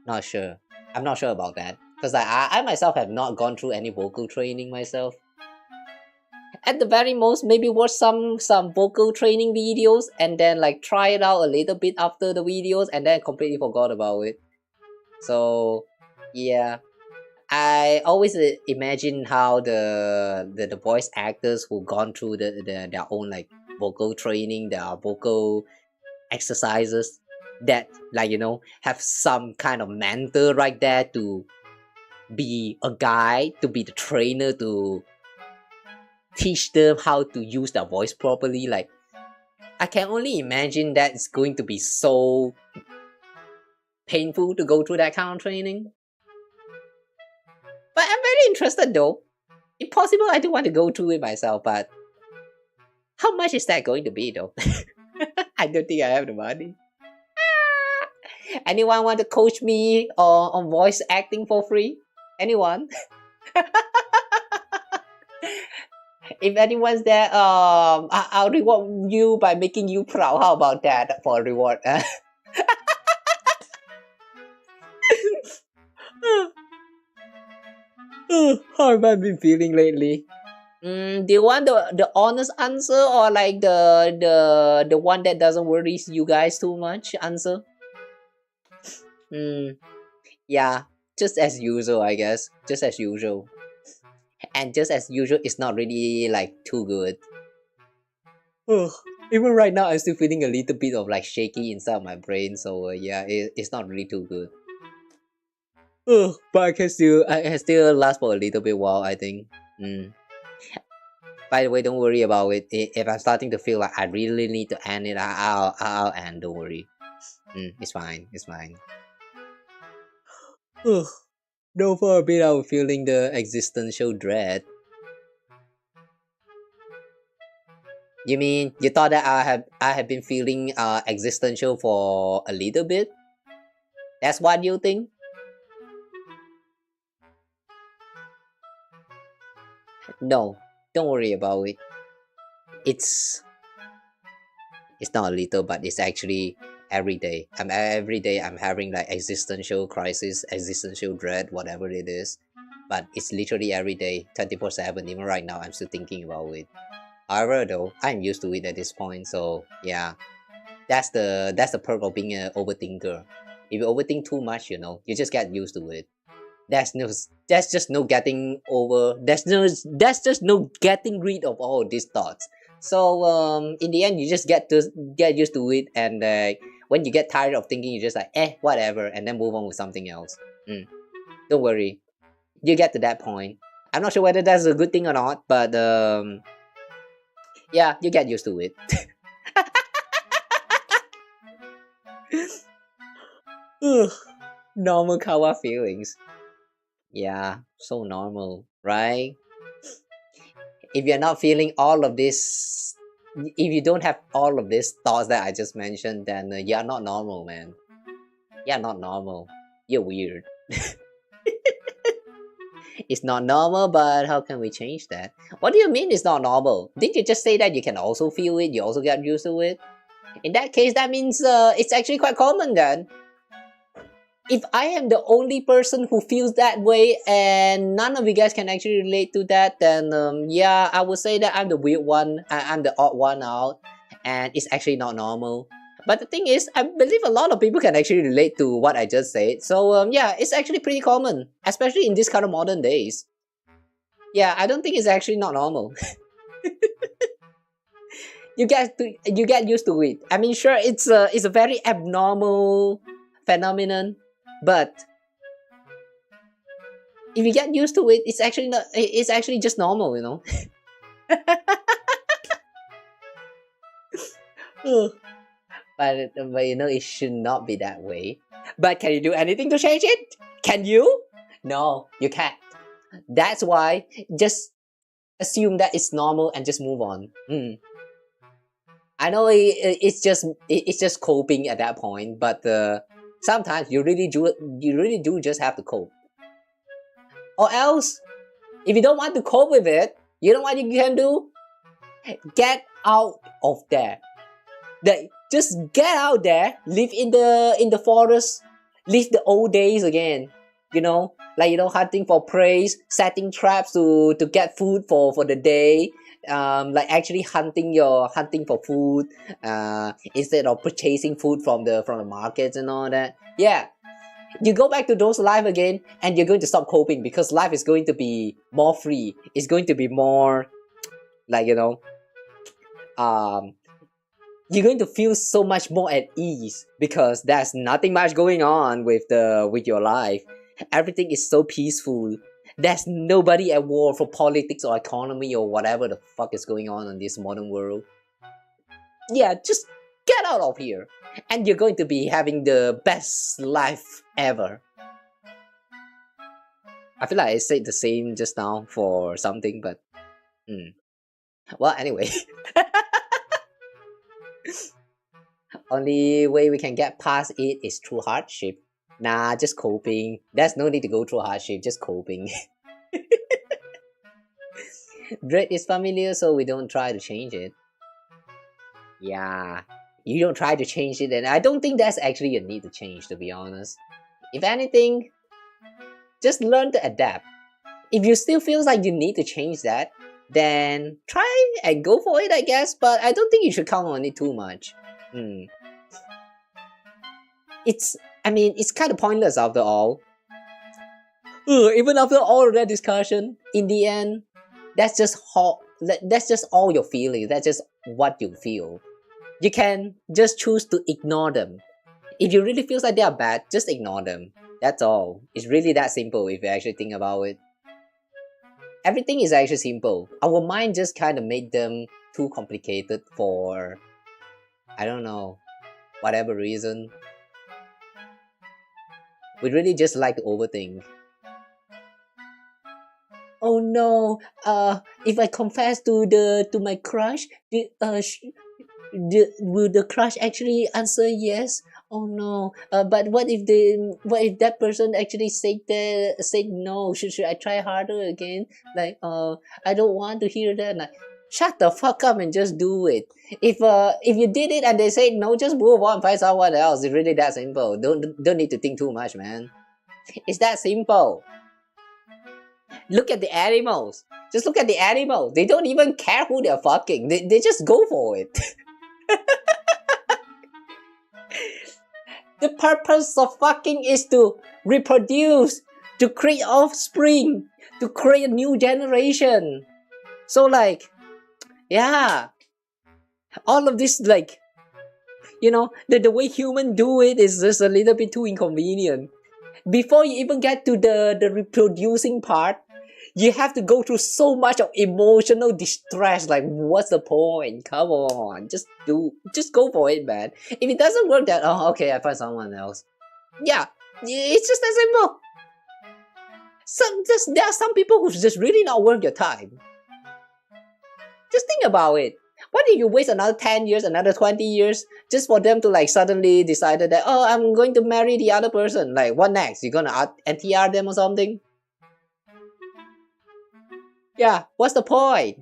Not sure. I'm not sure about that. Because I myself have not gone through any vocal training myself. At the very most, maybe watch some vocal training videos and then like try it out a little bit after the videos and then completely forgot about it. So yeah, I always imagine how the voice actors who gone through their own like vocal training, their vocal exercises, that like, you know, have some kind of mentor right there to be a guide, to be the trainer, to teach them how to use their voice properly. Like, I can only imagine that it's going to be so painful to go through that kind of training. But I'm very interested though. If possible, I do want to go through it myself, but how much is that going to be though? I don't think I have the money. Anyone want to coach me on voice acting for free? Anyone? If anyone's there, I'll reward you by making you proud. How about that for a reward? How have I been feeling lately? Do you want the honest answer or like the one that doesn't worry you guys too much answer? Yeah, just as usual, I guess. Just as usual. And just as usual, it's not really like too good. Ugh. Even right now, I'm still feeling a little bit of like shaky inside my brain. So yeah, it's not really too good. Ugh. But I can still last for a little bit while, I think. By the way, don't worry about it. If I'm starting to feel like I really need to end it, I'll end. Don't worry. It's fine. It's fine. Ugh. Though for a bit, I was feeling the existential dread. You mean you thought that I have been feeling existential for a little bit? That's what you think? No, don't worry about it. It's not a little, but it's actually every day. Every day I'm having like existential crisis, existential dread, whatever it is. But it's literally every day, 24/7. Even right now, I'm still thinking about it. However, though, I'm used to it at this point. So yeah, that's the perk of being an overthinker. If you overthink too much, you know, you just get used to it. That's just no getting over. That's just no getting rid of all these thoughts. So in the end, you just get used to it, and when you get tired of thinking, you just like whatever, and then move on with something else. Don't worry, you get to that point. I'm not sure whether that's a good thing or not, but yeah, you get used to it. Normal Kawa feelings. Yeah, so normal, right? If you're not feeling all of this, if you don't have all of these thoughts that I just mentioned, then you're not normal, man. You're not normal. You're weird. It's not normal, but how can we change that? What do you mean it's not normal? Didn't you just say that you can also feel it, you also get used to it? In that case, that means it's actually quite common then. If I am the only person who feels that way and none of you guys can actually relate to that, then yeah, I would say that I'm the weird one, I'm the odd one out, and it's actually not normal. But the thing is, I believe a lot of people can actually relate to what I just said. So yeah, it's actually pretty common, especially in this kind of modern days. Yeah, I don't think it's actually not normal. You get used to it. I mean, sure, it's a very abnormal phenomenon, but if you get used to it, it's actually not. It's actually just normal, you know. But you know, it should not be that way. But can you do anything to change it? Can you? No, you can't. That's why just assume that it's normal and just move on. I know it's just coping at that point, but sometimes you really do just have to cope. Or else, if you don't want to cope with it, you know what you can do? Get out of there. Just get out there, live in the forest, live the old days again. You know, like, you know, hunting for prey, setting traps to get food for the day. Like actually hunting for food instead of purchasing food from the markets and all that. Yeah, you go back to those life again, and you're going to stop coping because life is going to be more free. It's going to be more, like, you know, you're going to feel so much more at ease because there's nothing much going on with your life. Everything is so peaceful. There's nobody at war for politics or economy or whatever the fuck is going on in this modern world. Yeah, just get out of here, and you're going to be having the best life ever. I feel like I said the same just now for something, but well, anyway. Only way we can get past it is through hardship. Nah, just coping. There's no need to go through hardship, just coping. Dread is familiar, so we don't try to change it. Yeah, you don't try to change it, and I don't think that's actually a need to change, to be honest. If anything, just learn to adapt. If you still feel like you need to change that, then try and go for it, I guess, but I don't think you should count on it too much. I mean, it's kind of pointless after all. Even after all of that discussion, in the end, that's just all your feelings. That's just what you feel. You can just choose to ignore them. If you really feel like they are bad, just ignore them. That's all. It's really that simple if you actually think about it. Everything is actually simple. Our mind just kind of made them too complicated for, I don't know, whatever reason. We really just like to overthink. Oh no, if I confess to my crush, will the crush actually answer yes? Oh no, but what if that person actually said no? Should I try harder again? Like, I don't want to hear that. Like, shut the fuck up and just do it. If you did it and they said no, just move on, find someone else. It's really that simple. Don't need to think too much, man. It's that simple. Look at the animals. Just look at the animals. They don't even care who they're fucking. They just go for it. The purpose of fucking is to reproduce, to create offspring, to create a new generation. So like, yeah, all of this, like, you know, the way humans do it is just a little bit too inconvenient. Before you even get to the reproducing part, you have to go through so much of emotional distress. Like, what's the point? Come on, just go for it, man. If it doesn't work, then okay, I find someone else. Yeah, it's just that simple. There are some people who's just really not worth your time. Just think about it. What if you waste another 10 years, another 20 years, just for them to like suddenly decide that, oh, I'm going to marry the other person? Like, what next? You're gonna NTR them or something? Yeah, what's the point?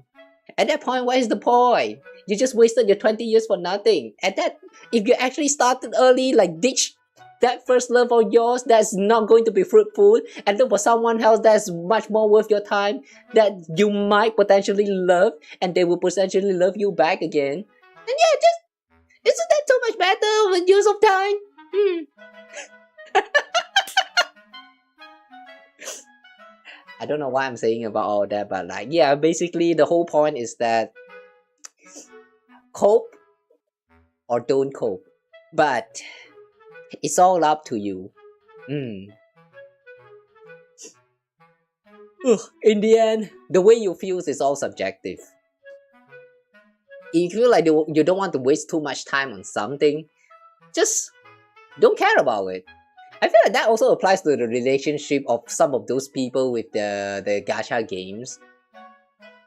At that point, what is the point? You just wasted your 20 years for nothing. At that, if you actually started early, like ditch that first love of yours that's not going to be fruitful and look for someone else that's much more worth your time, that you might potentially love and they will potentially love you back again, and yeah, just isn't that so much better with use of time? I don't know what I'm saying about all that, but like, yeah, basically the whole point is that cope or don't cope, but it's all up to you. In the end, the way you feel is all subjective. If you feel like you don't want to waste too much time on something, just don't care about it. I feel like that also applies to the relationship of some of those people with the gacha games.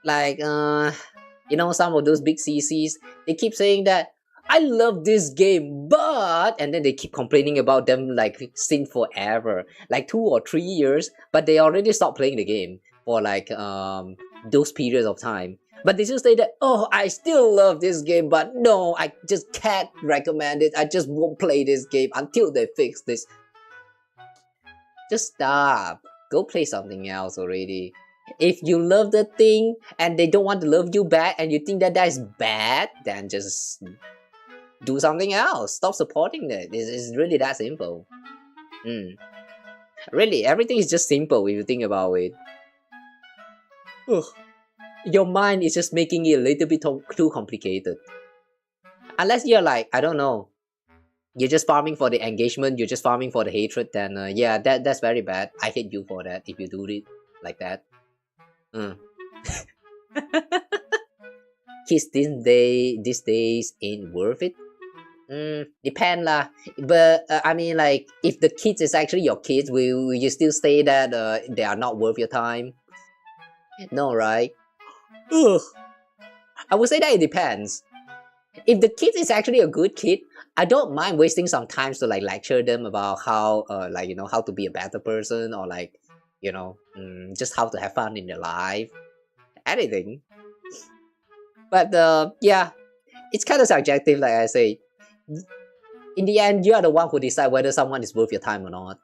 Like, you know, some of those big CCs, they keep saying that, I love this game, but... And then they keep complaining about them like since forever. Like 2 or 3 years, but they already stopped playing the game for like those periods of time. But they still say that, oh, I still love this game, but no, I just can't recommend it. I just won't play this game until they fix this. Just stop. Go play something else already. If you love the thing and they don't want to love you back and you think that is bad, then just do something else. Stop supporting it. It's really that simple. Really, everything is just simple if you think about it. Your mind is just making it a little bit too complicated. Unless you're like, I don't know, you're just farming for the engagement, you're just farming for the hatred, then yeah, that's very bad. I hate you for that if you do it like that. Kids these days ain't worth it. Depend lah. But I mean, like, if the kids is actually your kids, will you still say that they are not worth your time? No, right? I would say that it depends. If the kid is actually a good kid, I don't mind wasting some time to like lecture them about how like, you know, how to be a better person, or like, you know, just how to have fun in their life, anything. But yeah, it's kind of subjective, like I say. In the end, you are the one who decide whether someone is worth your time or not.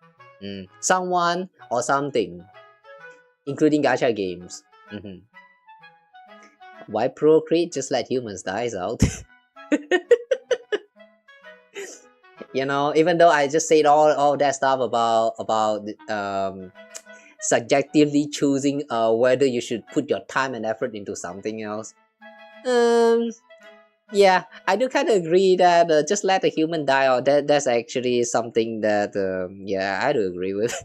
Someone or something, including gacha games. Why procreate? Just let humans die out. You know, even though I just said all that stuff about subjectively choosing whether you should put your time and effort into something else. Yeah, I do kind of agree that just let the human die out. That's actually something that yeah, I do agree with.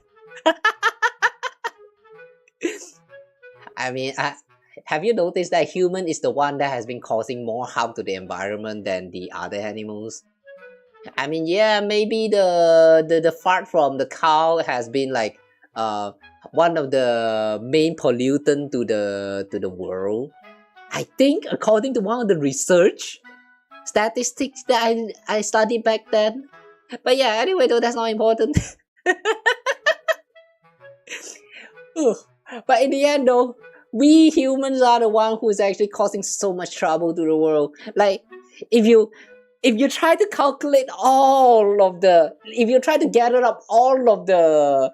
I mean, have you noticed that human is the one that has been causing more harm to the environment than the other animals? I mean, yeah, maybe the fart from the cow has been like one of the main pollutant to the world. I think according to one of the research statistics that I studied back then. But yeah, anyway, though, that's not important. But in the end, though, we humans are the one who's actually causing so much trouble to the world. Like, if you try to calculate if you try to gather up all of the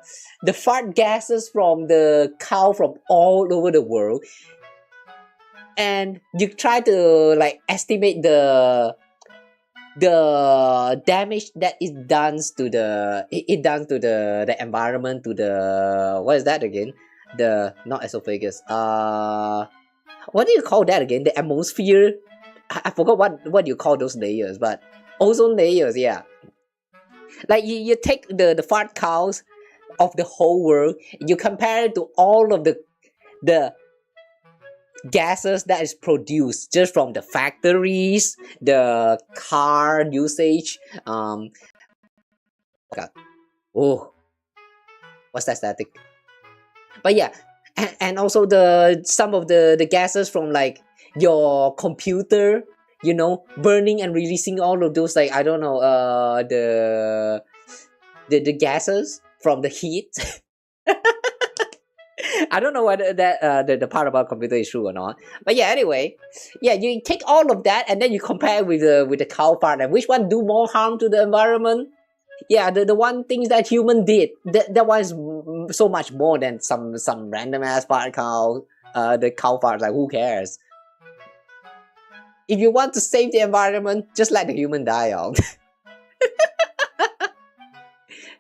fart gases from the cow from all over the world, and you try to like estimate the damage that it does to the environment, to the, what is that again? The, not esophagus. What do you call that again? The atmosphere. I forgot what you call those layers, but ozone layers. Yeah. Like you take the fart cows of the whole world, you compare it to all of the gases that is produced just from the factories, the car usage. God. Oh, what's that static? But yeah, and also some of the gases from like your computer, you know, burning and releasing all of those, like, I don't know, the gases from the heat. I don't know whether that the part about computer is true or not. But yeah, anyway, yeah, you take all of that and then you compare with the cow part, and which one do more harm to the environment? Yeah, the one things that human did, that was so much more than some random ass part cow. The cow part, like, who cares? If you want to save the environment, just let the human die out.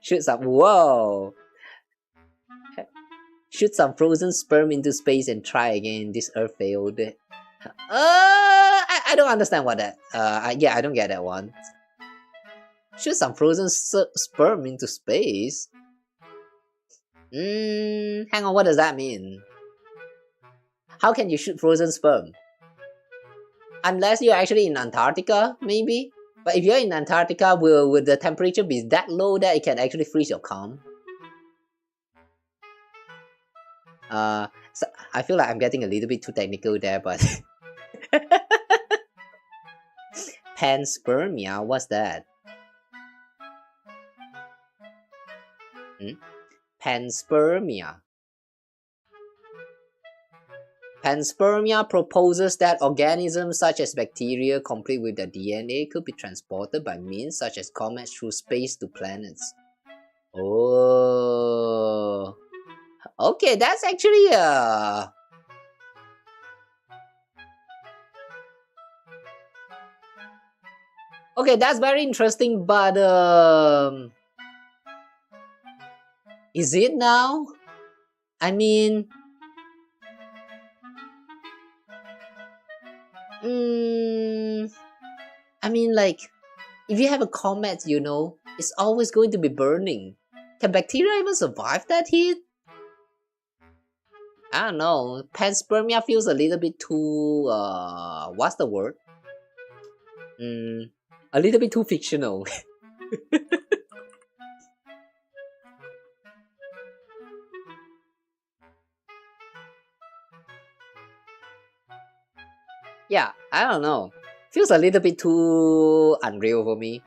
Shoot some frozen sperm into space and try again. This Earth failed. I don't understand what that. Yeah, I don't get that one. Shoot some frozen sperm into space. Hang on, what does that mean? How can you shoot frozen sperm? Unless you're actually in Antarctica, maybe. But if you're in Antarctica, will the temperature be that low that it can actually freeze your cum? So I feel like I'm getting a little bit too technical there, but panspermia, what's that? Panspermia. Panspermia proposes that organisms such as bacteria, complete with their DNA, could be transported by means such as comets through space to planets. Oh. Okay, that's actually okay, that's very interesting, but is it now? I mean, like, if you have a comet, you know, it's always going to be burning. Can bacteria even survive that heat? I don't know. Panspermia feels a little bit too what's the word? A little bit too fictional. Yeah, I don't know. Feels a little bit too unreal for me.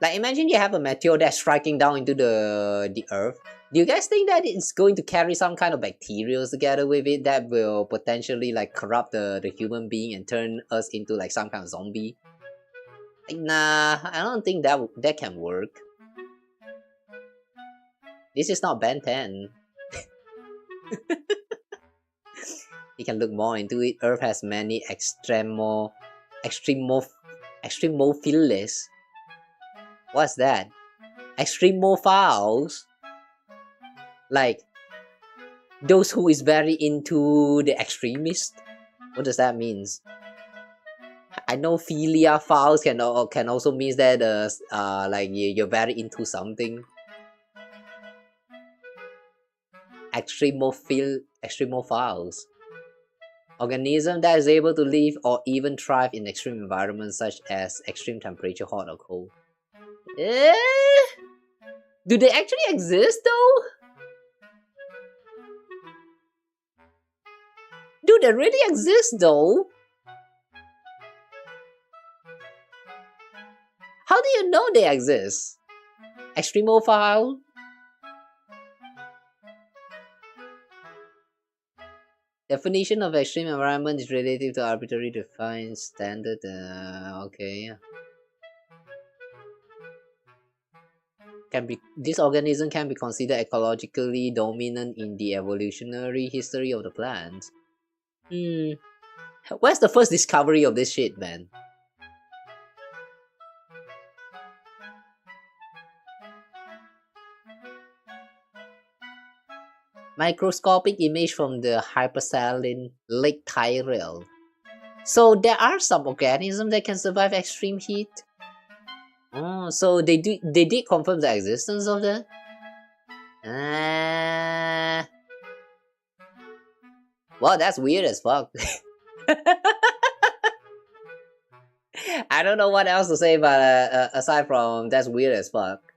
Like, imagine you have a meteor that's striking down into the Earth. Do you guys think that it's going to carry some kind of bacteria together with it that will potentially like corrupt the human being and turn us into like some kind of zombie? Like, nah, I don't think that can work. This is not Ben 10. You can look more into it. Earth has many extremophiles. What's that? Extremophiles? Like Those who is very into the extremist. What does that mean? I know philia files can also mean that like you're very into something. Extremophiles. Organism that is able to live or even thrive in extreme environments such as extreme temperature, hot or cold. Do they actually exist though? Do they really exist though? How do you know they exist? Extremophile? Definition of extreme environment is relative to arbitrarily defined standard. Okay. This organism can be considered ecologically dominant in the evolutionary history of the plant. Where's the first discovery of this shit, man? Microscopic image from the hypersaline Lake Tyrrell. So there are some organisms that can survive extreme heat. Oh, so they did confirm the existence of that. Well, that's weird as fuck. I don't know what else to say, but aside from that's weird as fuck.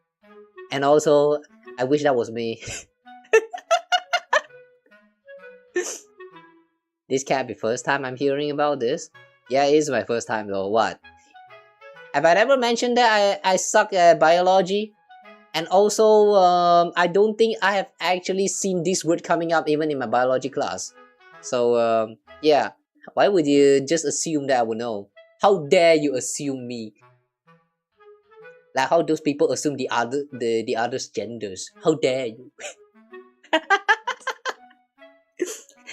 And also, I wish that was me. This can't be first time I'm hearing about this. Yeah, it is my first time though. What? Have I ever mentioned that I suck at biology? And also, I don't think I have actually seen this word coming up even in my biology class. So, yeah. Why would you just assume that I would know? How dare you assume me? Like how those people assume the other's genders. How dare you?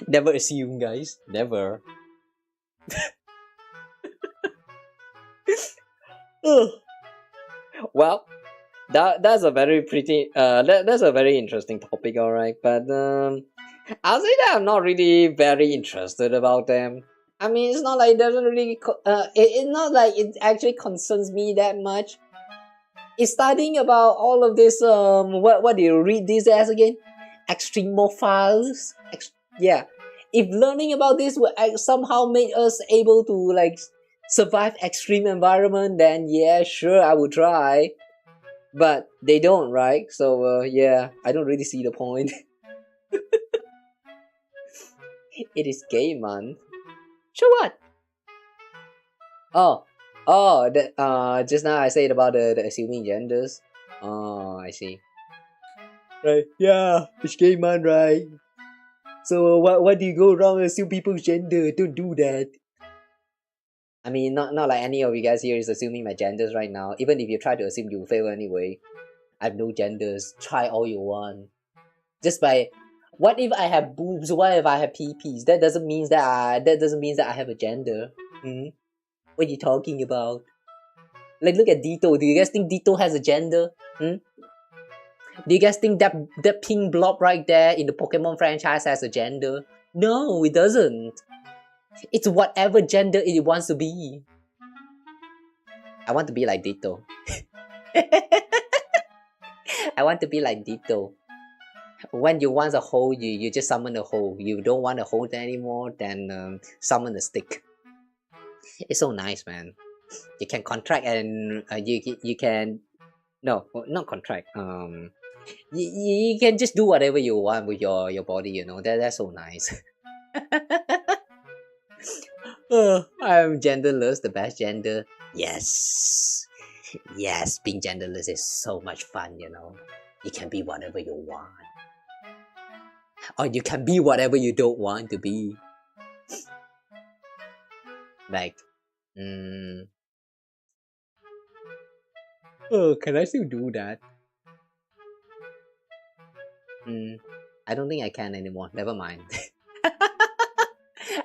Never assume, guys. Never. Well, that's a very that's a very interesting topic, alright. But I'll say that I'm not really very interested about them. I mean, it's not like it doesn't really it's not like it actually concerns me that much. It's studying about all of this what do you read these as again? Extremophiles. Yeah, if learning about this would somehow make us able to like survive extreme environment, then yeah, sure, I would try. But they don't, right? So yeah, I don't really see the point. It is gay month. Sure, what? Oh, that just now I said about the assuming genders. Oh, I see. Right, yeah, it's gay month, right? So what do you go around and assume people's gender? Don't do that. I mean, not like any of you guys here is assuming my genders right now. Even if you try to assume, you will fail anyway. I have no genders. Try all you want. Just by, what if I have boobs? What if I have P.P.s? That doesn't mean that I have a gender. What are you talking about? Like, look at Ditto. Do you guys think Ditto has a gender? Do you guys think that pink blob right there in the Pokemon franchise has a gender? No, it doesn't. It's whatever gender it wants to be. I want to be like Ditto. I want to be like Ditto. When you want a hole, you just summon a hole. You don't want a hole anymore, then summon a stick. It's so nice, man. You can contract and you can... No, not contract. You can just do whatever you want with your body, you know. That's so nice. I'm genderless, the best gender. Yes. Yes, being genderless is so much fun, you know. You can be whatever you want. Or you can be whatever you don't want to be. Like, oh, can I still do that? I don't think I can anymore. Never mind.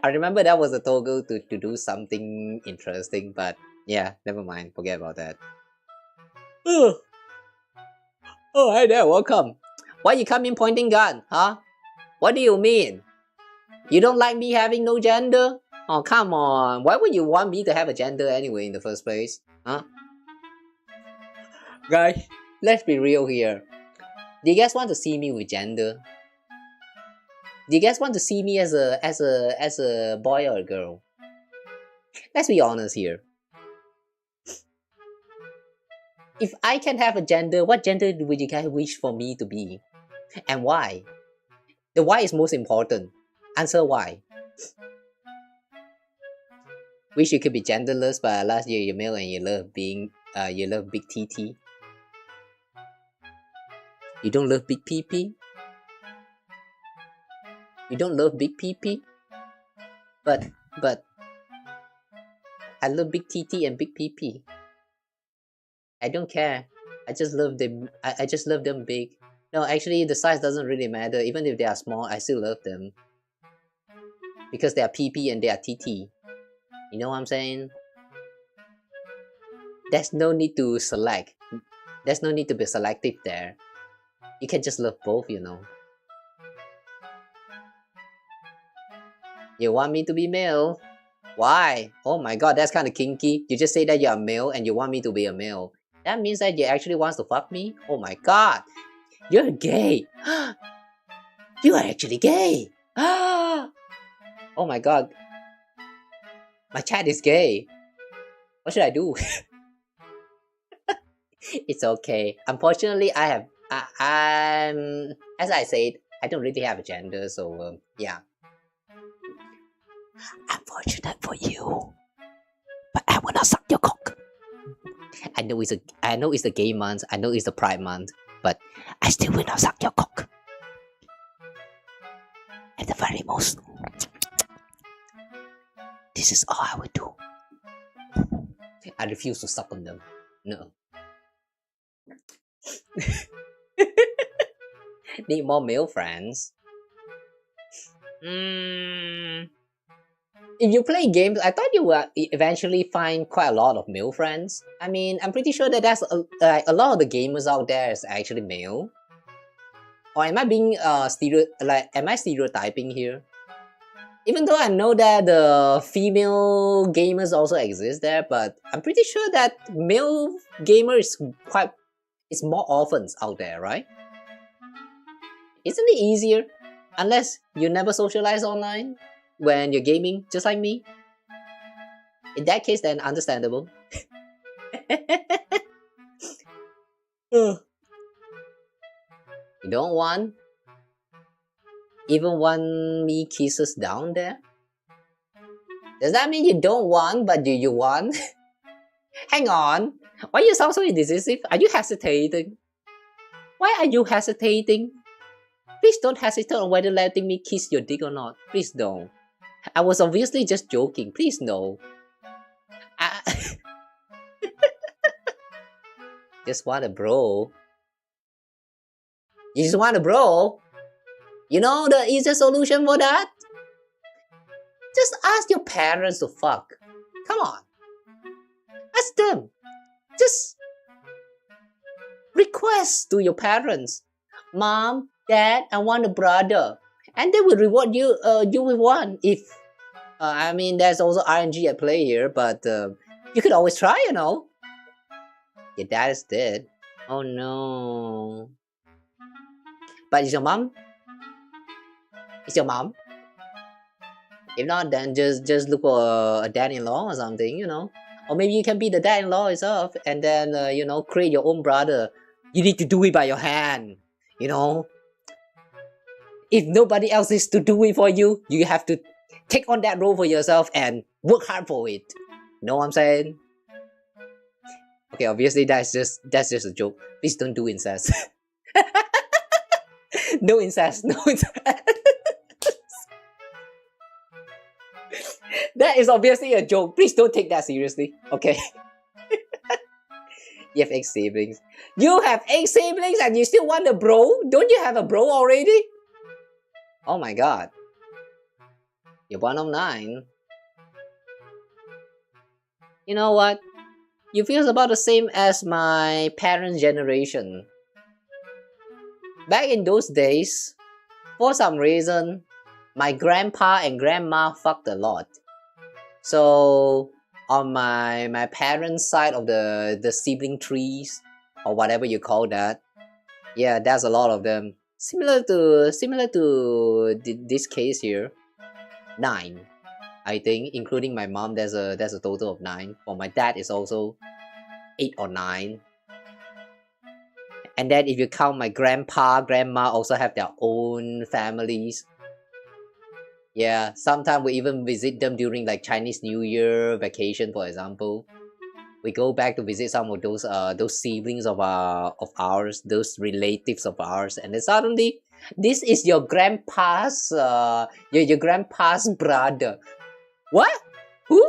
I remember that was a toggle to do something interesting, but yeah, never mind. Forget about that. Oh, hi there, welcome. Why you come in pointing gun, huh? What do you mean? You don't like me having no gender? Oh, come on. Why would you want me to have a gender anyway in the first place? Huh? Guys, let's be real here. Do you guys want to see me with gender? Do you guys want to see me as a boy or a girl? Let's be honest here. If I can have a gender, what gender would you guys wish for me to be? And why? The why is most important. Answer why. Wish you could be genderless, but last year you're male and you love being you love big TT. You don't love big PP? You don't love big PP? But I love big TT and big PP. I don't care. I just love them. I just love them big. No, actually, the size doesn't really matter. Even if they are small, I still love them. Because they are PP and they are TT. You know what I'm saying? There's no need to select. There's no need to be selective there. You can just love both, you know. You want me to be male? Why? Oh my god, that's kind of kinky. You just say that you're a male and you want me to be a male. That means that you actually wants to fuck me? Oh my god. You're gay. You are actually gay. Oh my god. My chat is gay. What should I do? It's okay. Unfortunately, I'm as I said, I don't really have a gender, so yeah. Unfortunate for you, but I will not suck your cock. I know it's a gay month. I know it's a pride month, but I still will not suck your cock. At the very most, this is all I will do. I refuse to suck on them. No. Need more male friends. If you play games, I thought you would eventually find quite a lot of male friends. I mean, I'm pretty sure that that's a lot of the gamers out there is actually male. Or am I being am I stereotyping here? Even though I know that the female gamers also exist there, but I'm pretty sure that male gamer is more often out there, right? Isn't it easier? Unless you never socialize online when you're gaming, just like me. In that case, then understandable. You don't want? Even want me kisses down there? Does that mean you don't want, but do you want? Hang on. Why you sound so indecisive? Are you hesitating? Why are you hesitating? Please don't hesitate on whether letting me kiss your dick or not. Please don't. I was obviously just joking. Please no. Just want a bro. You just want a bro? You know the easiest solution for that? Just ask your parents to fuck. Come on. Ask them. Just request to your parents. Mom, Dad, I want a brother. And they will reward you you with one. If I mean, there's also RNG at play here, but you could always try, you know. Your dad is dead. Oh no. But is your mom? Is your mom? If not, then just look for a dad-in-law or something, you know. Or maybe you can be the dad-in-law itself, and then you know, create your own brother. You need to do it by your hand, you know. If nobody else is to do it for you, you have to take on that role for yourself and work hard for it. Know what I'm saying? Okay, obviously that's just a joke. Please don't do incest. No incest, no incest. That is obviously a joke. Please don't take that seriously. Okay. You have 8 siblings. You have 8 siblings and you still want a bro? Don't you have a bro already? Oh my god. You're one of 9. You know what? You feel about the same as my parents' generation. Back in those days, for some reason, my grandpa and grandma fucked a lot. So on my parents' side of the sibling trees or whatever you call that, yeah, there's a lot of them. Similar to this case here, 9, I think, including my mom. There's a total of 9. For my dad, is also 8 or 9. And then if you count my grandpa, grandma also have their own families. Yeah, sometimes we even visit them during like Chinese New Year vacation, for example. We go back to visit some of those siblings of ours, those relatives of ours, and then suddenly this is your grandpa's your grandpa's brother. What? Who?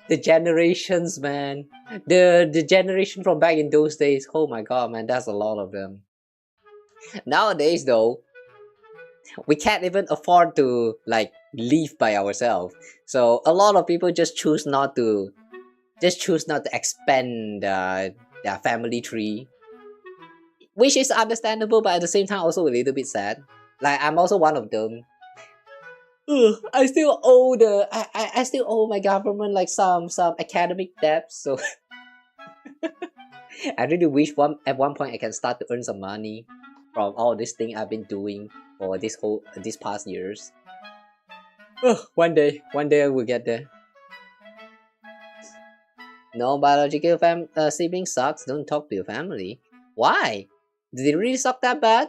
The generations, man. The generation from back in those days. Oh my god, man, that's a lot of them. Nowadays though, we can't even afford to like live by ourselves. So a lot of people just choose not to expand their family tree, which is understandable, but at the same time also a little bit sad. Like I'm also one of them. I still owe my government like some academic debts. So I really wish at one point I can start to earn some money from all this thing I've been doing for these past years. One day I will get there. No biological sibling sucks. Don't talk to your family. Why? Did they really suck that bad?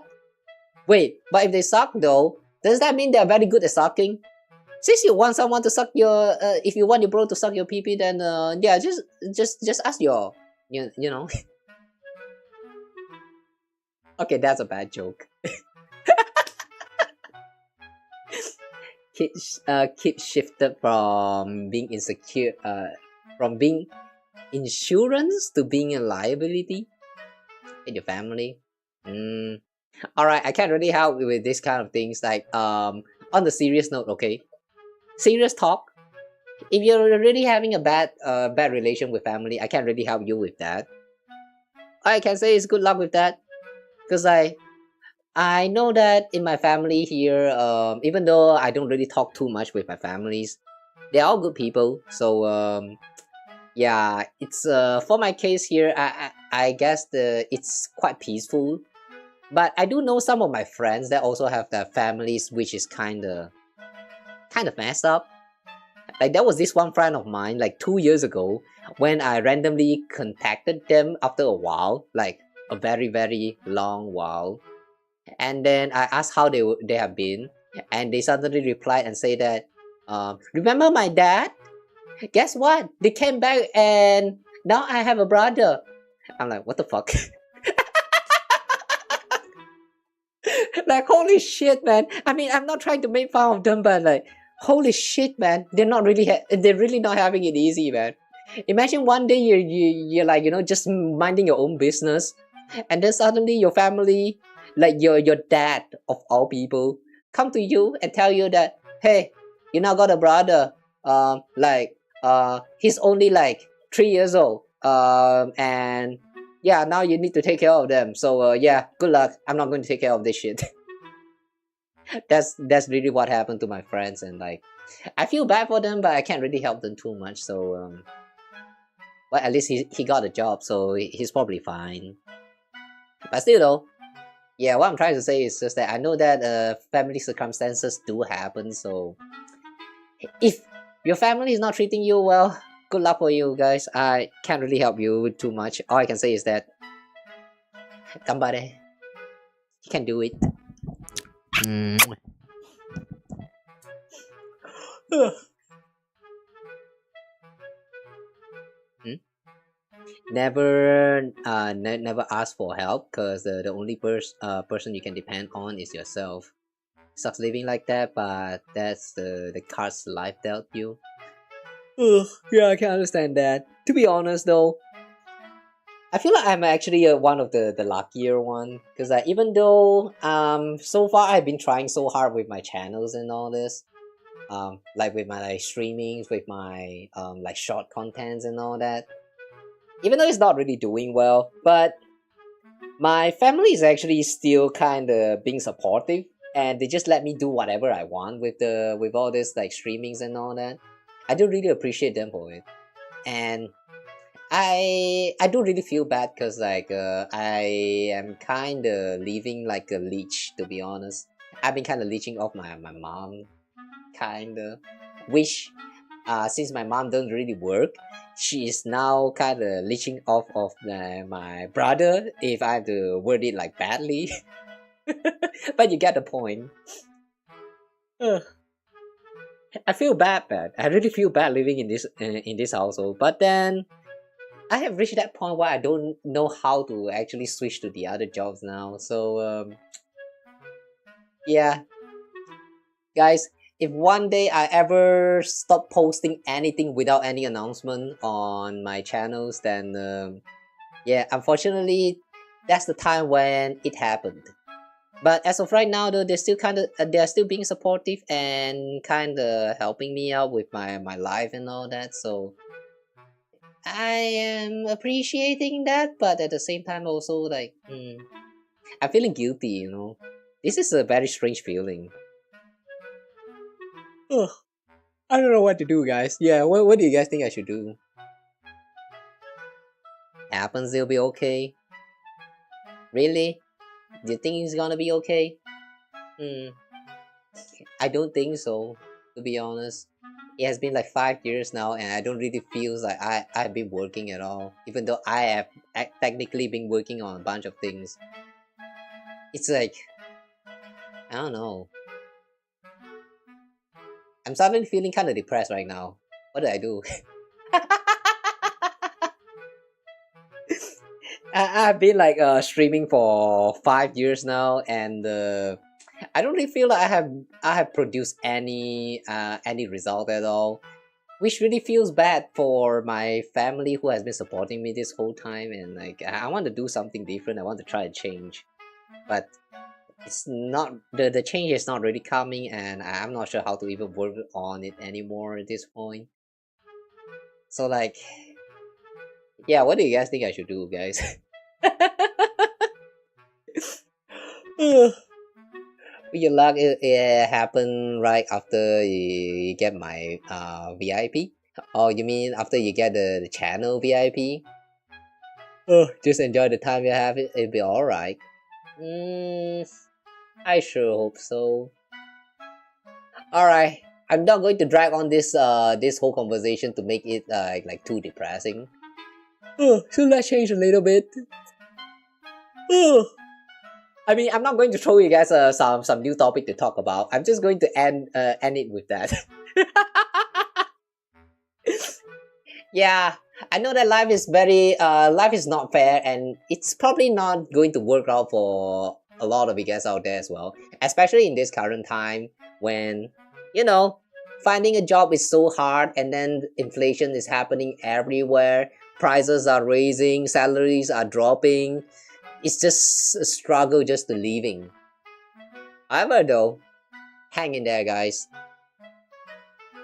Wait, but if they suck though, does that mean they're very good at sucking? Since you want someone to suck your, if you want your bro to suck your pee, then yeah, just ask your, you know. Okay, that's a bad joke. Kid shifted from being insecure, from being insurance to being a liability in your family. Alright, I can't really help with this kind of things. Like on the serious note, okay, serious talk. If you're really having a bad relation with family, I can't really help you with that. All I can say is good luck with that, because I know that in my family here, even though I don't really talk too much with my families, they're all good people. So yeah, it's for my case here, I guess it's quite peaceful. But I do know some of my friends that also have their families, which is kind of messed up. Like there was this one friend of mine like 2 years ago when I randomly contacted them after a while, like a very, very long while. And then I asked how they have been, and they suddenly replied and say that, remember my dad? Guess what? They came back and now I have a brother. I'm like, what the fuck? Like, holy shit, man. I mean, I'm not trying to make fun of them, but like, holy shit, man. They're really not having it easy, man. Imagine one day you're like, just minding your own business, and then suddenly your family, like your dad of all people, come to you and tell you that, hey, you now got a brother. He's only like 3 years old. And yeah, now you need to take care of them. So yeah, good luck. I'm not going to take care of this shit. That's really what happened to my friends, and like, I feel bad for them, but I can't really help them too much. So well, at least he got a job, so he's probably fine. But still though, yeah, what I'm trying to say is just that I know that family circumstances do happen. So if your family is not treating you well, good luck for you guys. I can't really help you too much. All I can say is that, somebody, you can do it. Never ask for help, because the only person you can depend on is yourself. Sucks living like that, but that's the cards life dealt you. Yeah, I can understand that. To be honest though, I feel like I'm actually one of the luckier one, because even though so far I've been trying so hard with my channels and all this, like with my like streamings, with my like short contents and all that, even though it's not really doing well, but My family is actually still kind of being supportive, and they just let me do whatever I want with all this like streamings and all that. I do really appreciate them for it, and I do really feel bad because like I am kind of living like a leech, to be honest. I've been kind of leeching off my mom, kind of. Which since my mom doesn't really work, she is now kind of leeching off of my brother, if I have to word it like badly. But you get the point. Ugh. I feel bad. I really feel bad living in this household. But then I have reached that point where I don't know how to actually switch to the other jobs now. So yeah, guys, if one day I ever stop posting anything without any announcement on my channels, then yeah, unfortunately, that's the time when it happened. But as of right now, though, they're still being supportive and kind of helping me out with my life and all that. So I am appreciating that, but at the same time, also like I'm feeling guilty. This is a very strange feeling. Ugh. I don't know what to do, guys. Yeah, what do you guys think I should do? Happens, it'll be okay. Really? Do you think it's gonna be okay? I don't think so, to be honest. It has been like 5 years now, and I don't really feel like I've been working at all, even though I have technically been working on a bunch of things. It's like, I don't know. I'm suddenly feeling kind of depressed right now. What did I do? I've been like streaming for 5 years now, and I don't really feel like I have produced any result at all, which really feels bad for my family who has been supporting me this whole time. And like I want to do something different. I want to try and change, but it's not the change is not really coming, and I'm not sure how to even work on it anymore at this point. So like, yeah, what do you guys think I should do, guys? Your luck, it happened right after you get my VIP. Oh, you mean after you get the channel VIP? Just enjoy the time you have. It'll be alright. I sure hope so. Alright, I'm not going to drag on this whole conversation to make it like too depressing. So let's change a little bit. I mean, I'm not going to throw you guys some new topic to talk about. I'm just going to end it with that. Yeah, I know that life is not fair, and it's probably not going to work out for a lot of you guys out there as well. Especially in this current time when, finding a job is so hard, and then inflation is happening everywhere. Prices are raising, salaries are dropping. It's just a struggle just to living. However though, hang in there, guys.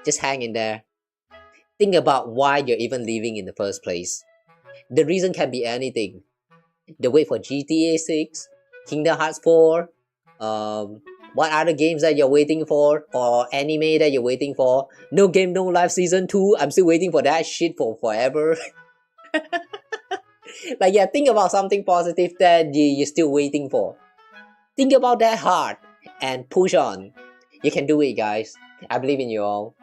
Just hang in there. Think about why you're even living in the first place. The reason can be anything. The wait for GTA 6, Kingdom Hearts 4, what other games that you're waiting for, or anime that you're waiting for. No Game No Life Season 2, I'm still waiting for that shit for forever. Like, yeah, think about something positive that you're still waiting for. Think about that hard and push on. You can do it, guys. I believe in you all.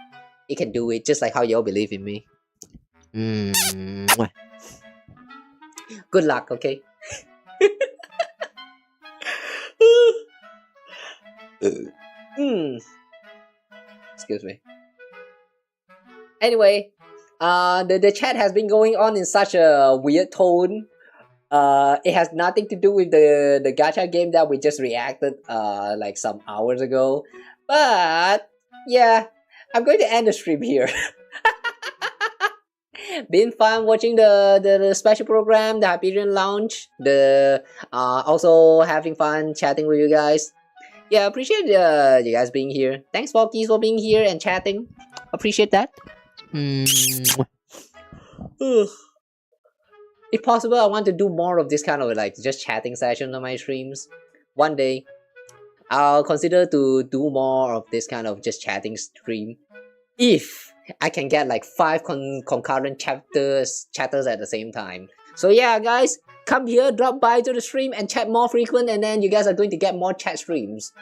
You can do it just like how you all believe in me. Good luck, okay? Excuse me. Anyway, the chat has been going on in such a weird tone. It has nothing to do with the gacha game that we just reacted like some hours ago. But yeah, I'm going to end the stream here. Been fun watching the special program, the Hyperion Lounge. Also having fun chatting with you guys. Yeah, appreciate you guys being here. Thanks, Volkies, for being here and chatting. Appreciate that. if possible, I want to do more of this kind of like just chatting session on my streams. One day, I'll consider to do more of this kind of just chatting stream. If I can get like 5 concurrent chatters at the same time. So yeah, guys, come here, drop by to the stream and chat more frequent, and then you guys are going to get more chat streams.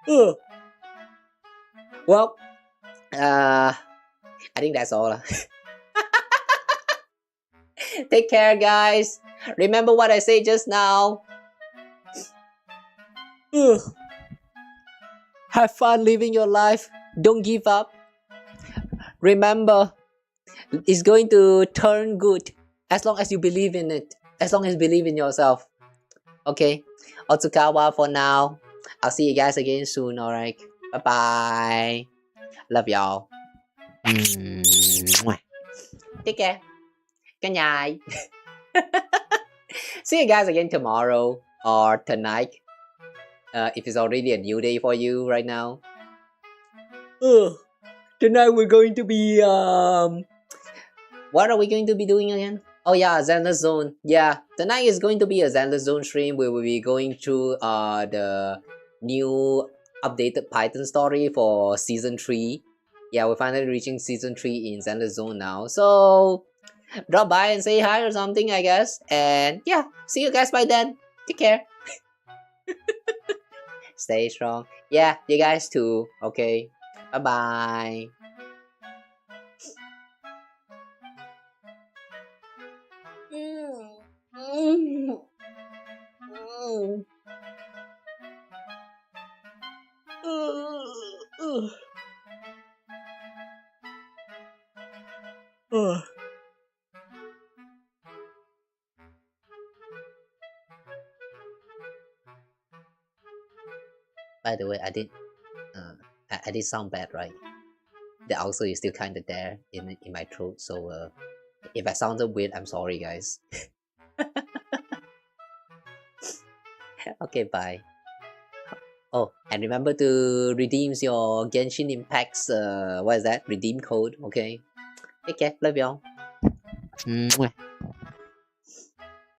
Ugh. Well, I think that's all. Take care, guys. Remember what I said just now. Ugh. Have fun living your life. Don't give up. Remember, it's going to turn good as long as you believe in it. As long as you believe in yourself. Okay. Otsukawa for now. I'll see you guys again soon, alright? Bye-bye. Love y'all. Take care. Good night. See you guys again tomorrow or tonight. If it's already a new day for you right now. Tonight we're going to be what are we going to be doing again? Oh yeah, Zelda Zone. Yeah, tonight is going to be a Zelda Zone stream where we'll be going through the new updated Python story for season 3. Yeah, we're finally reaching season 3 in Zelda Zone now. So drop by and say hi or something, I guess. And yeah, see you guys by then. Take care. Stay strong. Yeah, you guys too. Okay. Bye-bye. By the way, I did sound bad, right? The ulcer is still kind of there in my throat, so if I sounded weird, I'm sorry, guys. Okay, bye. Oh, and remember to redeem your Genshin Impact's what is that? Redeem code, okay? Take care, love y'all.